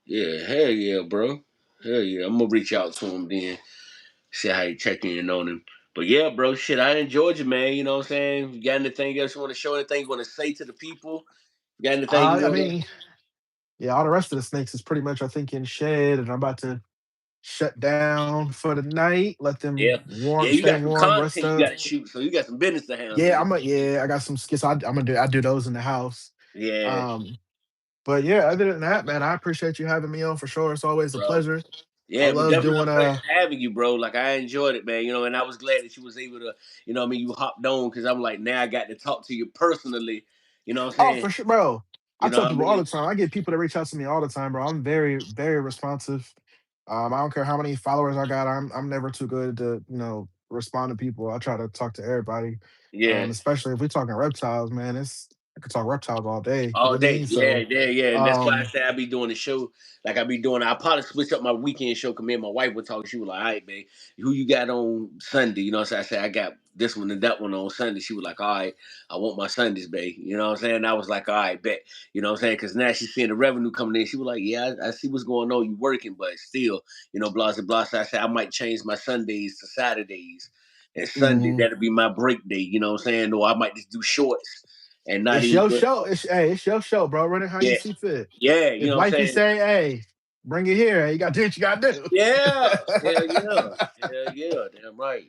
yeah. Hell yeah, bro. Hell yeah. I'm gonna reach out to him then. See how you check in on him. But yeah, bro, shit, I enjoyed you, man. You know what I'm saying? You got anything else you want to show? Anything you want to say to the people? You got anything you I want to? mean, yeah, all the rest of the snakes is pretty much I think in shed, and I'm about to shut down for the night. Let them Yeah, yeah. You stay got some warm, rest content you got up. to shoot, so you got some business to handle. Yeah, You know? I got some skits. I do those in the house. Yeah, Um, but yeah, other than that, man, I appreciate you having me on for sure. It's always a bro. pleasure. I Yeah, but love definitely doing a pleasure having you, bro. Like I enjoyed it, man. And I was glad that you was able to, I mean, you hopped on because I'm like, now I got to talk to you personally. You know what I'm Oh, saying? for sure, bro. I You know tell what I people all mean? the time. I get people that reach out to me all the time, bro. I'm very, very responsive. I don't care how many followers I got. I'm never too good to, respond to people. I try to talk to everybody. Yeah. Especially if we're talking reptiles, man. I could talk reptiles all day. You know All what I day, mean? yeah, So, yeah, yeah, and that's why I um, say I be doing the show like I be doing. I probably switch up my weekend show. Cause me and my wife would talk. She was like, "All right, babe, who you got on Sunday?" You know, so I said I got this one and that one on Sunday. She was like, "All right, I want my Sundays, babe." You know what I'm saying? I was like, "All right, bet." You know what I'm saying? Because now she's seeing the revenue coming in. She was like, "Yeah, I see what's going on. You working, but still, blah blah blah." So I said I might change my Sundays to Saturdays, and Sunday mhm. that'll be my break day. You know what I'm saying? Or I might just do shorts and not It's even your do it. show. It's your show, bro. Run it how you Yeah, see fit. yeah, you If know what I'm wifey saying? say, "Hey, bring it here," you got to do what you got to Yeah, do. hell yeah, hell yeah, damn right,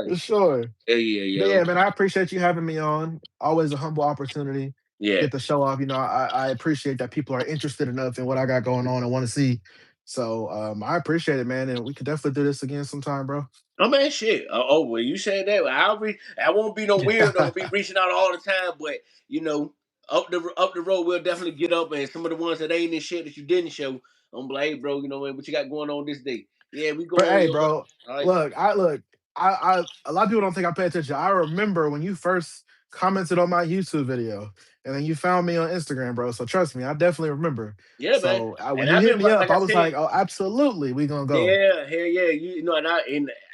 For sure. yeah, yeah, But yo, yeah, man, I appreciate you having me on. Always a humble opportunity. yeah. Get the show off. I appreciate that people are interested enough in what I got going on and want to see. So I appreciate it, man. And we could definitely do this again sometime, bro. Oh man, shit. Well, you said that. Well, I won't be no weirdo to be reaching out all the time, but you know, up the road, we'll definitely get up. And some of the ones that ain't in shit that you didn't show, I'm like, hey, bro, what you got going on this day? Yeah, we But going hey, on. bro, All right. look. I a lot of people don't think I pay attention. I remember when you first commented on my YouTube video, and then you found me on Instagram, bro. So trust me, I definitely remember. Yeah, man. So when And you I've hit been me up, like I I was said. like, oh, absolutely, we gonna go. Yeah, hell yeah.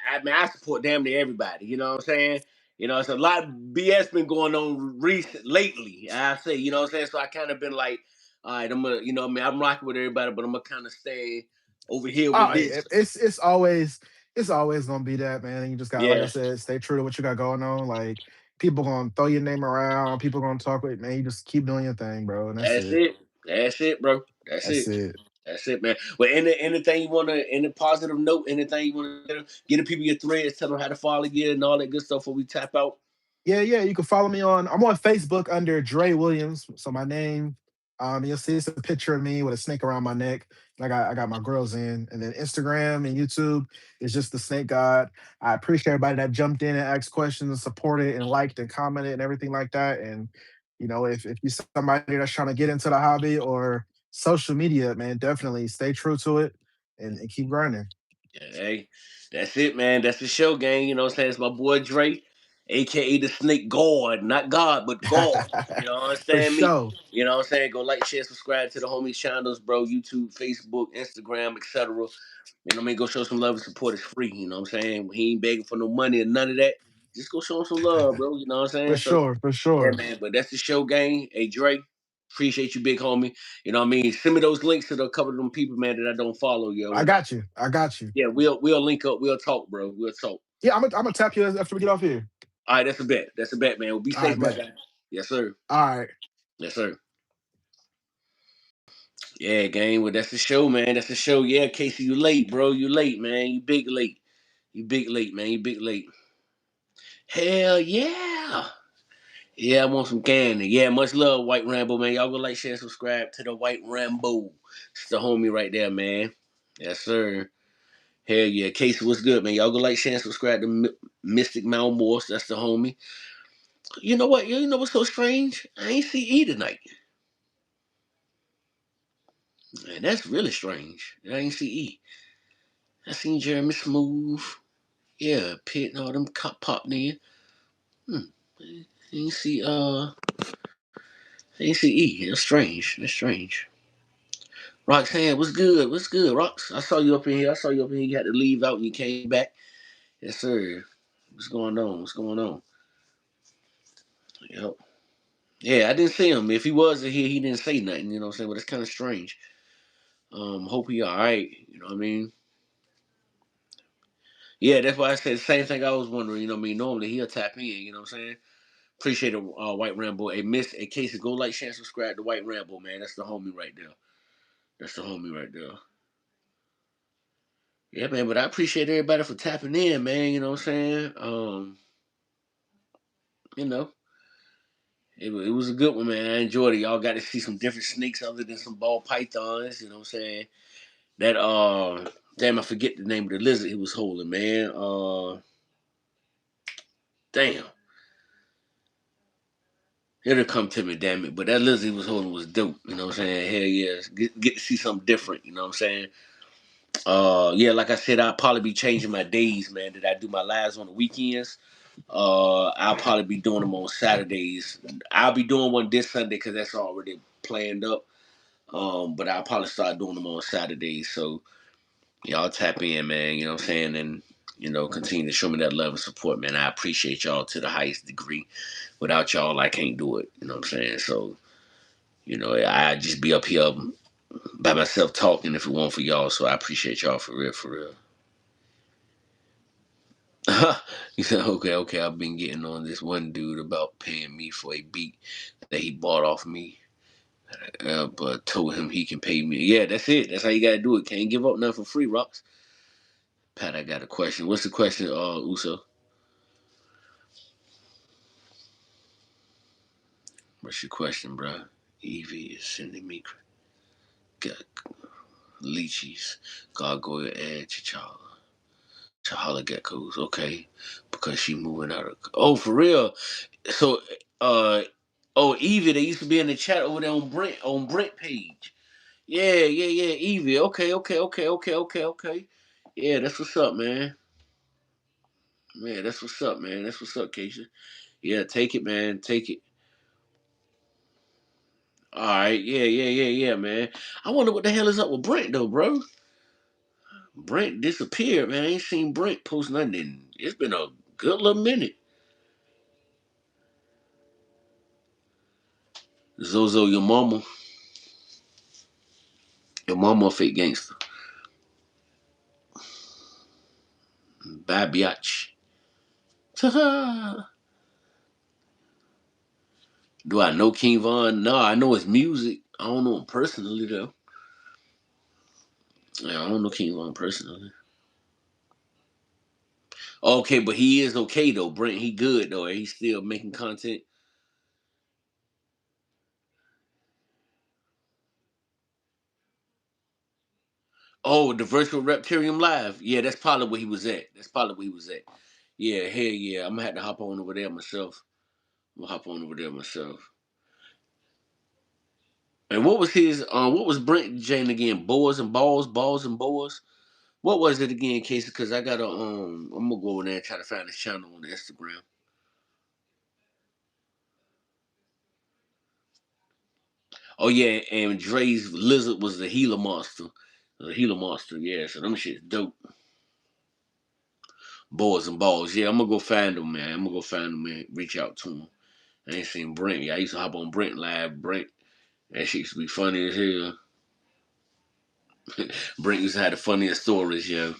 I mean I support damn near everybody, you know what I'm saying? It's a lot of BS been going on lately. I say, you know what I'm saying? So I kind of been like, all right, I'm gonna, I mean, I'm rocking with everybody, but I'm gonna kind of stay over here Oh, with this. it's always gonna be that, man. And you just got, like I Yeah. said, stay true to what you got going on. Like People gonna throw your name around. People gonna talk with man. You just keep doing your thing, bro, and that's That's it. it. That's it, bro. That's That's it. it. That's it, man. Well, anything you wanna, any positive note, anything you wanna get the people your threads, tell them how to follow you and all that good stuff before we tap out. Yeah, yeah. You can follow me on. I'm on Facebook under Dre Williams. So my name. You'll see it's a picture of me with a snake around my neck. I got my girls in, and then Instagram and YouTube is just the Snake God. I appreciate everybody that jumped in and asked questions and supported and liked and commented and everything like that. And if you're somebody that's trying to get into the hobby or social media, man, definitely stay true to it and keep grinding. Yeah, hey, that's it, man. That's the show, gang. You know what I'm saying? It's my boy Dre, aka the Snake God, not God, but God. You know, For understand me? sure. You know what I'm saying? Go like, share, subscribe to the homies channels, bro. YouTube, Facebook, Instagram, etc. You know what I mean? Go show some love and support. It's free. You know what I'm saying? He ain't begging for no money or none of that. Just go show him some love, bro. You know what I'm For saying? So sure. For yeah, sure. man. But that's the show, gang. Hey, Dre, appreciate you, big homie. You know what I mean? Send me those links to the couple of them people, man, that I don't follow, yo. I And got you. I got you. yeah, we'll link up. We'll talk, bro. We'll talk. Yeah, I'm gonna tap you after we get off here. All right, that's a bet. That's a bet, man. Well, be All safe, right, my bet. guy. Yes, sir. All right. Yes, sir. Yeah, gang. Well, that's the show, man. That's the show. Yeah, Casey, you late, bro. You late, man. You big late. You big late, man. You big late. Hell yeah. Yeah, I want some candy. Yeah, much love, White Rambo, man. Y'all go like, share, subscribe to the White Rambo. It's the homie right there, man. Yes, sir. Hell yeah. Casey, what's good, man? Y'all go like, share, and subscribe to Mystic Mount Morse. That's the homie. You know what? You know what's so strange? I ain't see E tonight. Man, that's really strange. I ain't see E. I seen Jeremy Smooth. Yeah, Pitt and all them cop popped in. Hmm. I ain't see I ain't see E. That's strange. That's strange. Roxanne, what's good? What's good, Rox? I saw you up in here. I saw you up in here. You had to leave out and you came back. Yes, sir. What's going on? What's going on? Yep. Yeah, I didn't see him. If he wasn't here, he didn't say nothing, you know what I'm saying? But it's kind of strange. Hope he alright. You know what I mean? Yeah, that's why I said the same thing I was wondering, you know what I mean? Normally he'll tap in, you know what I'm saying? Appreciate it, White Rambo. Hey, Miss, a Casey, go like, share, subscribe to White Rambo, man. That's the homie right there. That's the homie right there. Yeah, man, but I appreciate everybody for tapping in, man. You know what I'm saying? You know, it was a good one, man. I enjoyed it. Y'all got to see some different snakes other than some ball pythons. You know what I'm saying? That damn, I forget the name of the lizard he was holding, man. Damn, it'll come to me, damn it. But that lizard he was holding was dope. You know what I'm saying? Hell yeah, get to see something different. You know what I'm saying? Yeah, like I said, I'll probably be changing my days, man. That I do my lives on the weekends. I'll probably be doing them on Saturdays. I'll be doing one this Sunday because that's already planned up. But I'll probably start doing them on Saturdays. So y'all tap in, man. You know what I'm saying? And continue to show me that love and support, man. I appreciate y'all to the highest degree. Without y'all, I can't do it. You know what I'm saying? So, I just be up here by myself talking if it weren't for y'all. So I appreciate y'all for real, for real. He said, okay, okay. I've been getting on this one dude about paying me for a beat that he bought off me, but told him he can pay me. Yeah, that's it. That's how you gotta do it. Can't give up nothing for free, Rocks. Pat, I got a question. What's the question, Uso? What's your question, bro? Evie is sending me got lychees, gargoyle, and Chihuahua geckos. Okay, because she moving out of. Oh, for real. So, uh, Evie, they used to be in the chat over there on Brent page. Yeah, yeah, yeah, Evie. Okay, okay, okay, okay, okay, okay. Yeah, that's what's up, man. Man, that's what's up, man. That's what's up, Keisha. Yeah, take it, man. Take it. All right. Yeah, yeah, yeah, yeah, man. I wonder what the hell is up with Brent though, bro. Brent disappeared, man. I ain't seen Brent post nothing. It's been a good little minute. Zozo, your mama a fake gangster. Bye, biatch. Do I know King Von? No, I know his music. I don't know him personally though. Yeah, I don't know King Von personally. Okay, but he is okay though. Brent, he good though. He's still making content. Oh, the virtual Reptilium live. Yeah, that's probably where he was at. That's probably where he was at. Yeah, hell yeah. I'm gonna have to hop on over there myself. I'm gonna hop on over there myself. And what was his what was Brent Jane again? Boas and balls, balls and boas. What was it again, Casey? Because I gotta I'm gonna go over there and try to find his channel on the Instagram. Oh yeah, and Dre's lizard was the Gila monster. The Gila monster, yeah. So them shit's dope. Boys and balls. Yeah, I'm gonna go find him, man. I'm gonna go find him and reach out to him. I ain't seen Brent. Yeah, I used to hop on Brent live. Brent, that shit used to be funny as hell. Brent used to have the funniest stories, yo.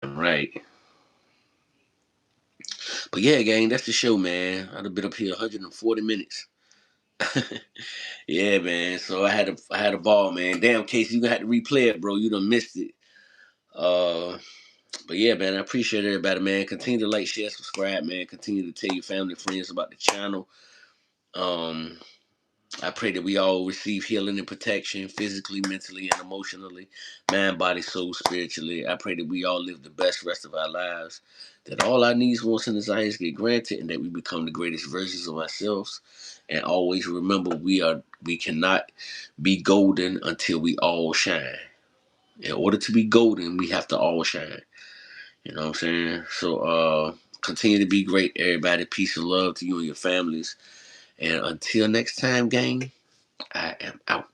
Right. But yeah, gang, that's the show, man. I'd have been up here 140 minutes. Yeah, man. So I had a ball, man. Damn, Casey, you gonna have to replay it, bro. You done missed it. Uh, but yeah, man, I appreciate everybody, man. Continue to like, share, subscribe, man. Continue to tell your family, friends about the channel. Um, I pray that we all receive healing and protection physically, mentally, and emotionally, mind, body, soul, spiritually. I pray that we all live the best rest of our lives, that all our needs, wants, and desires get granted, and that we become the greatest versions of ourselves. And always remember, we cannot be golden until we all shine. In order to be golden, we have to all shine. You know what I'm saying? So continue to be great, everybody. Peace and love to you and your families. And until next time, gang, I am out.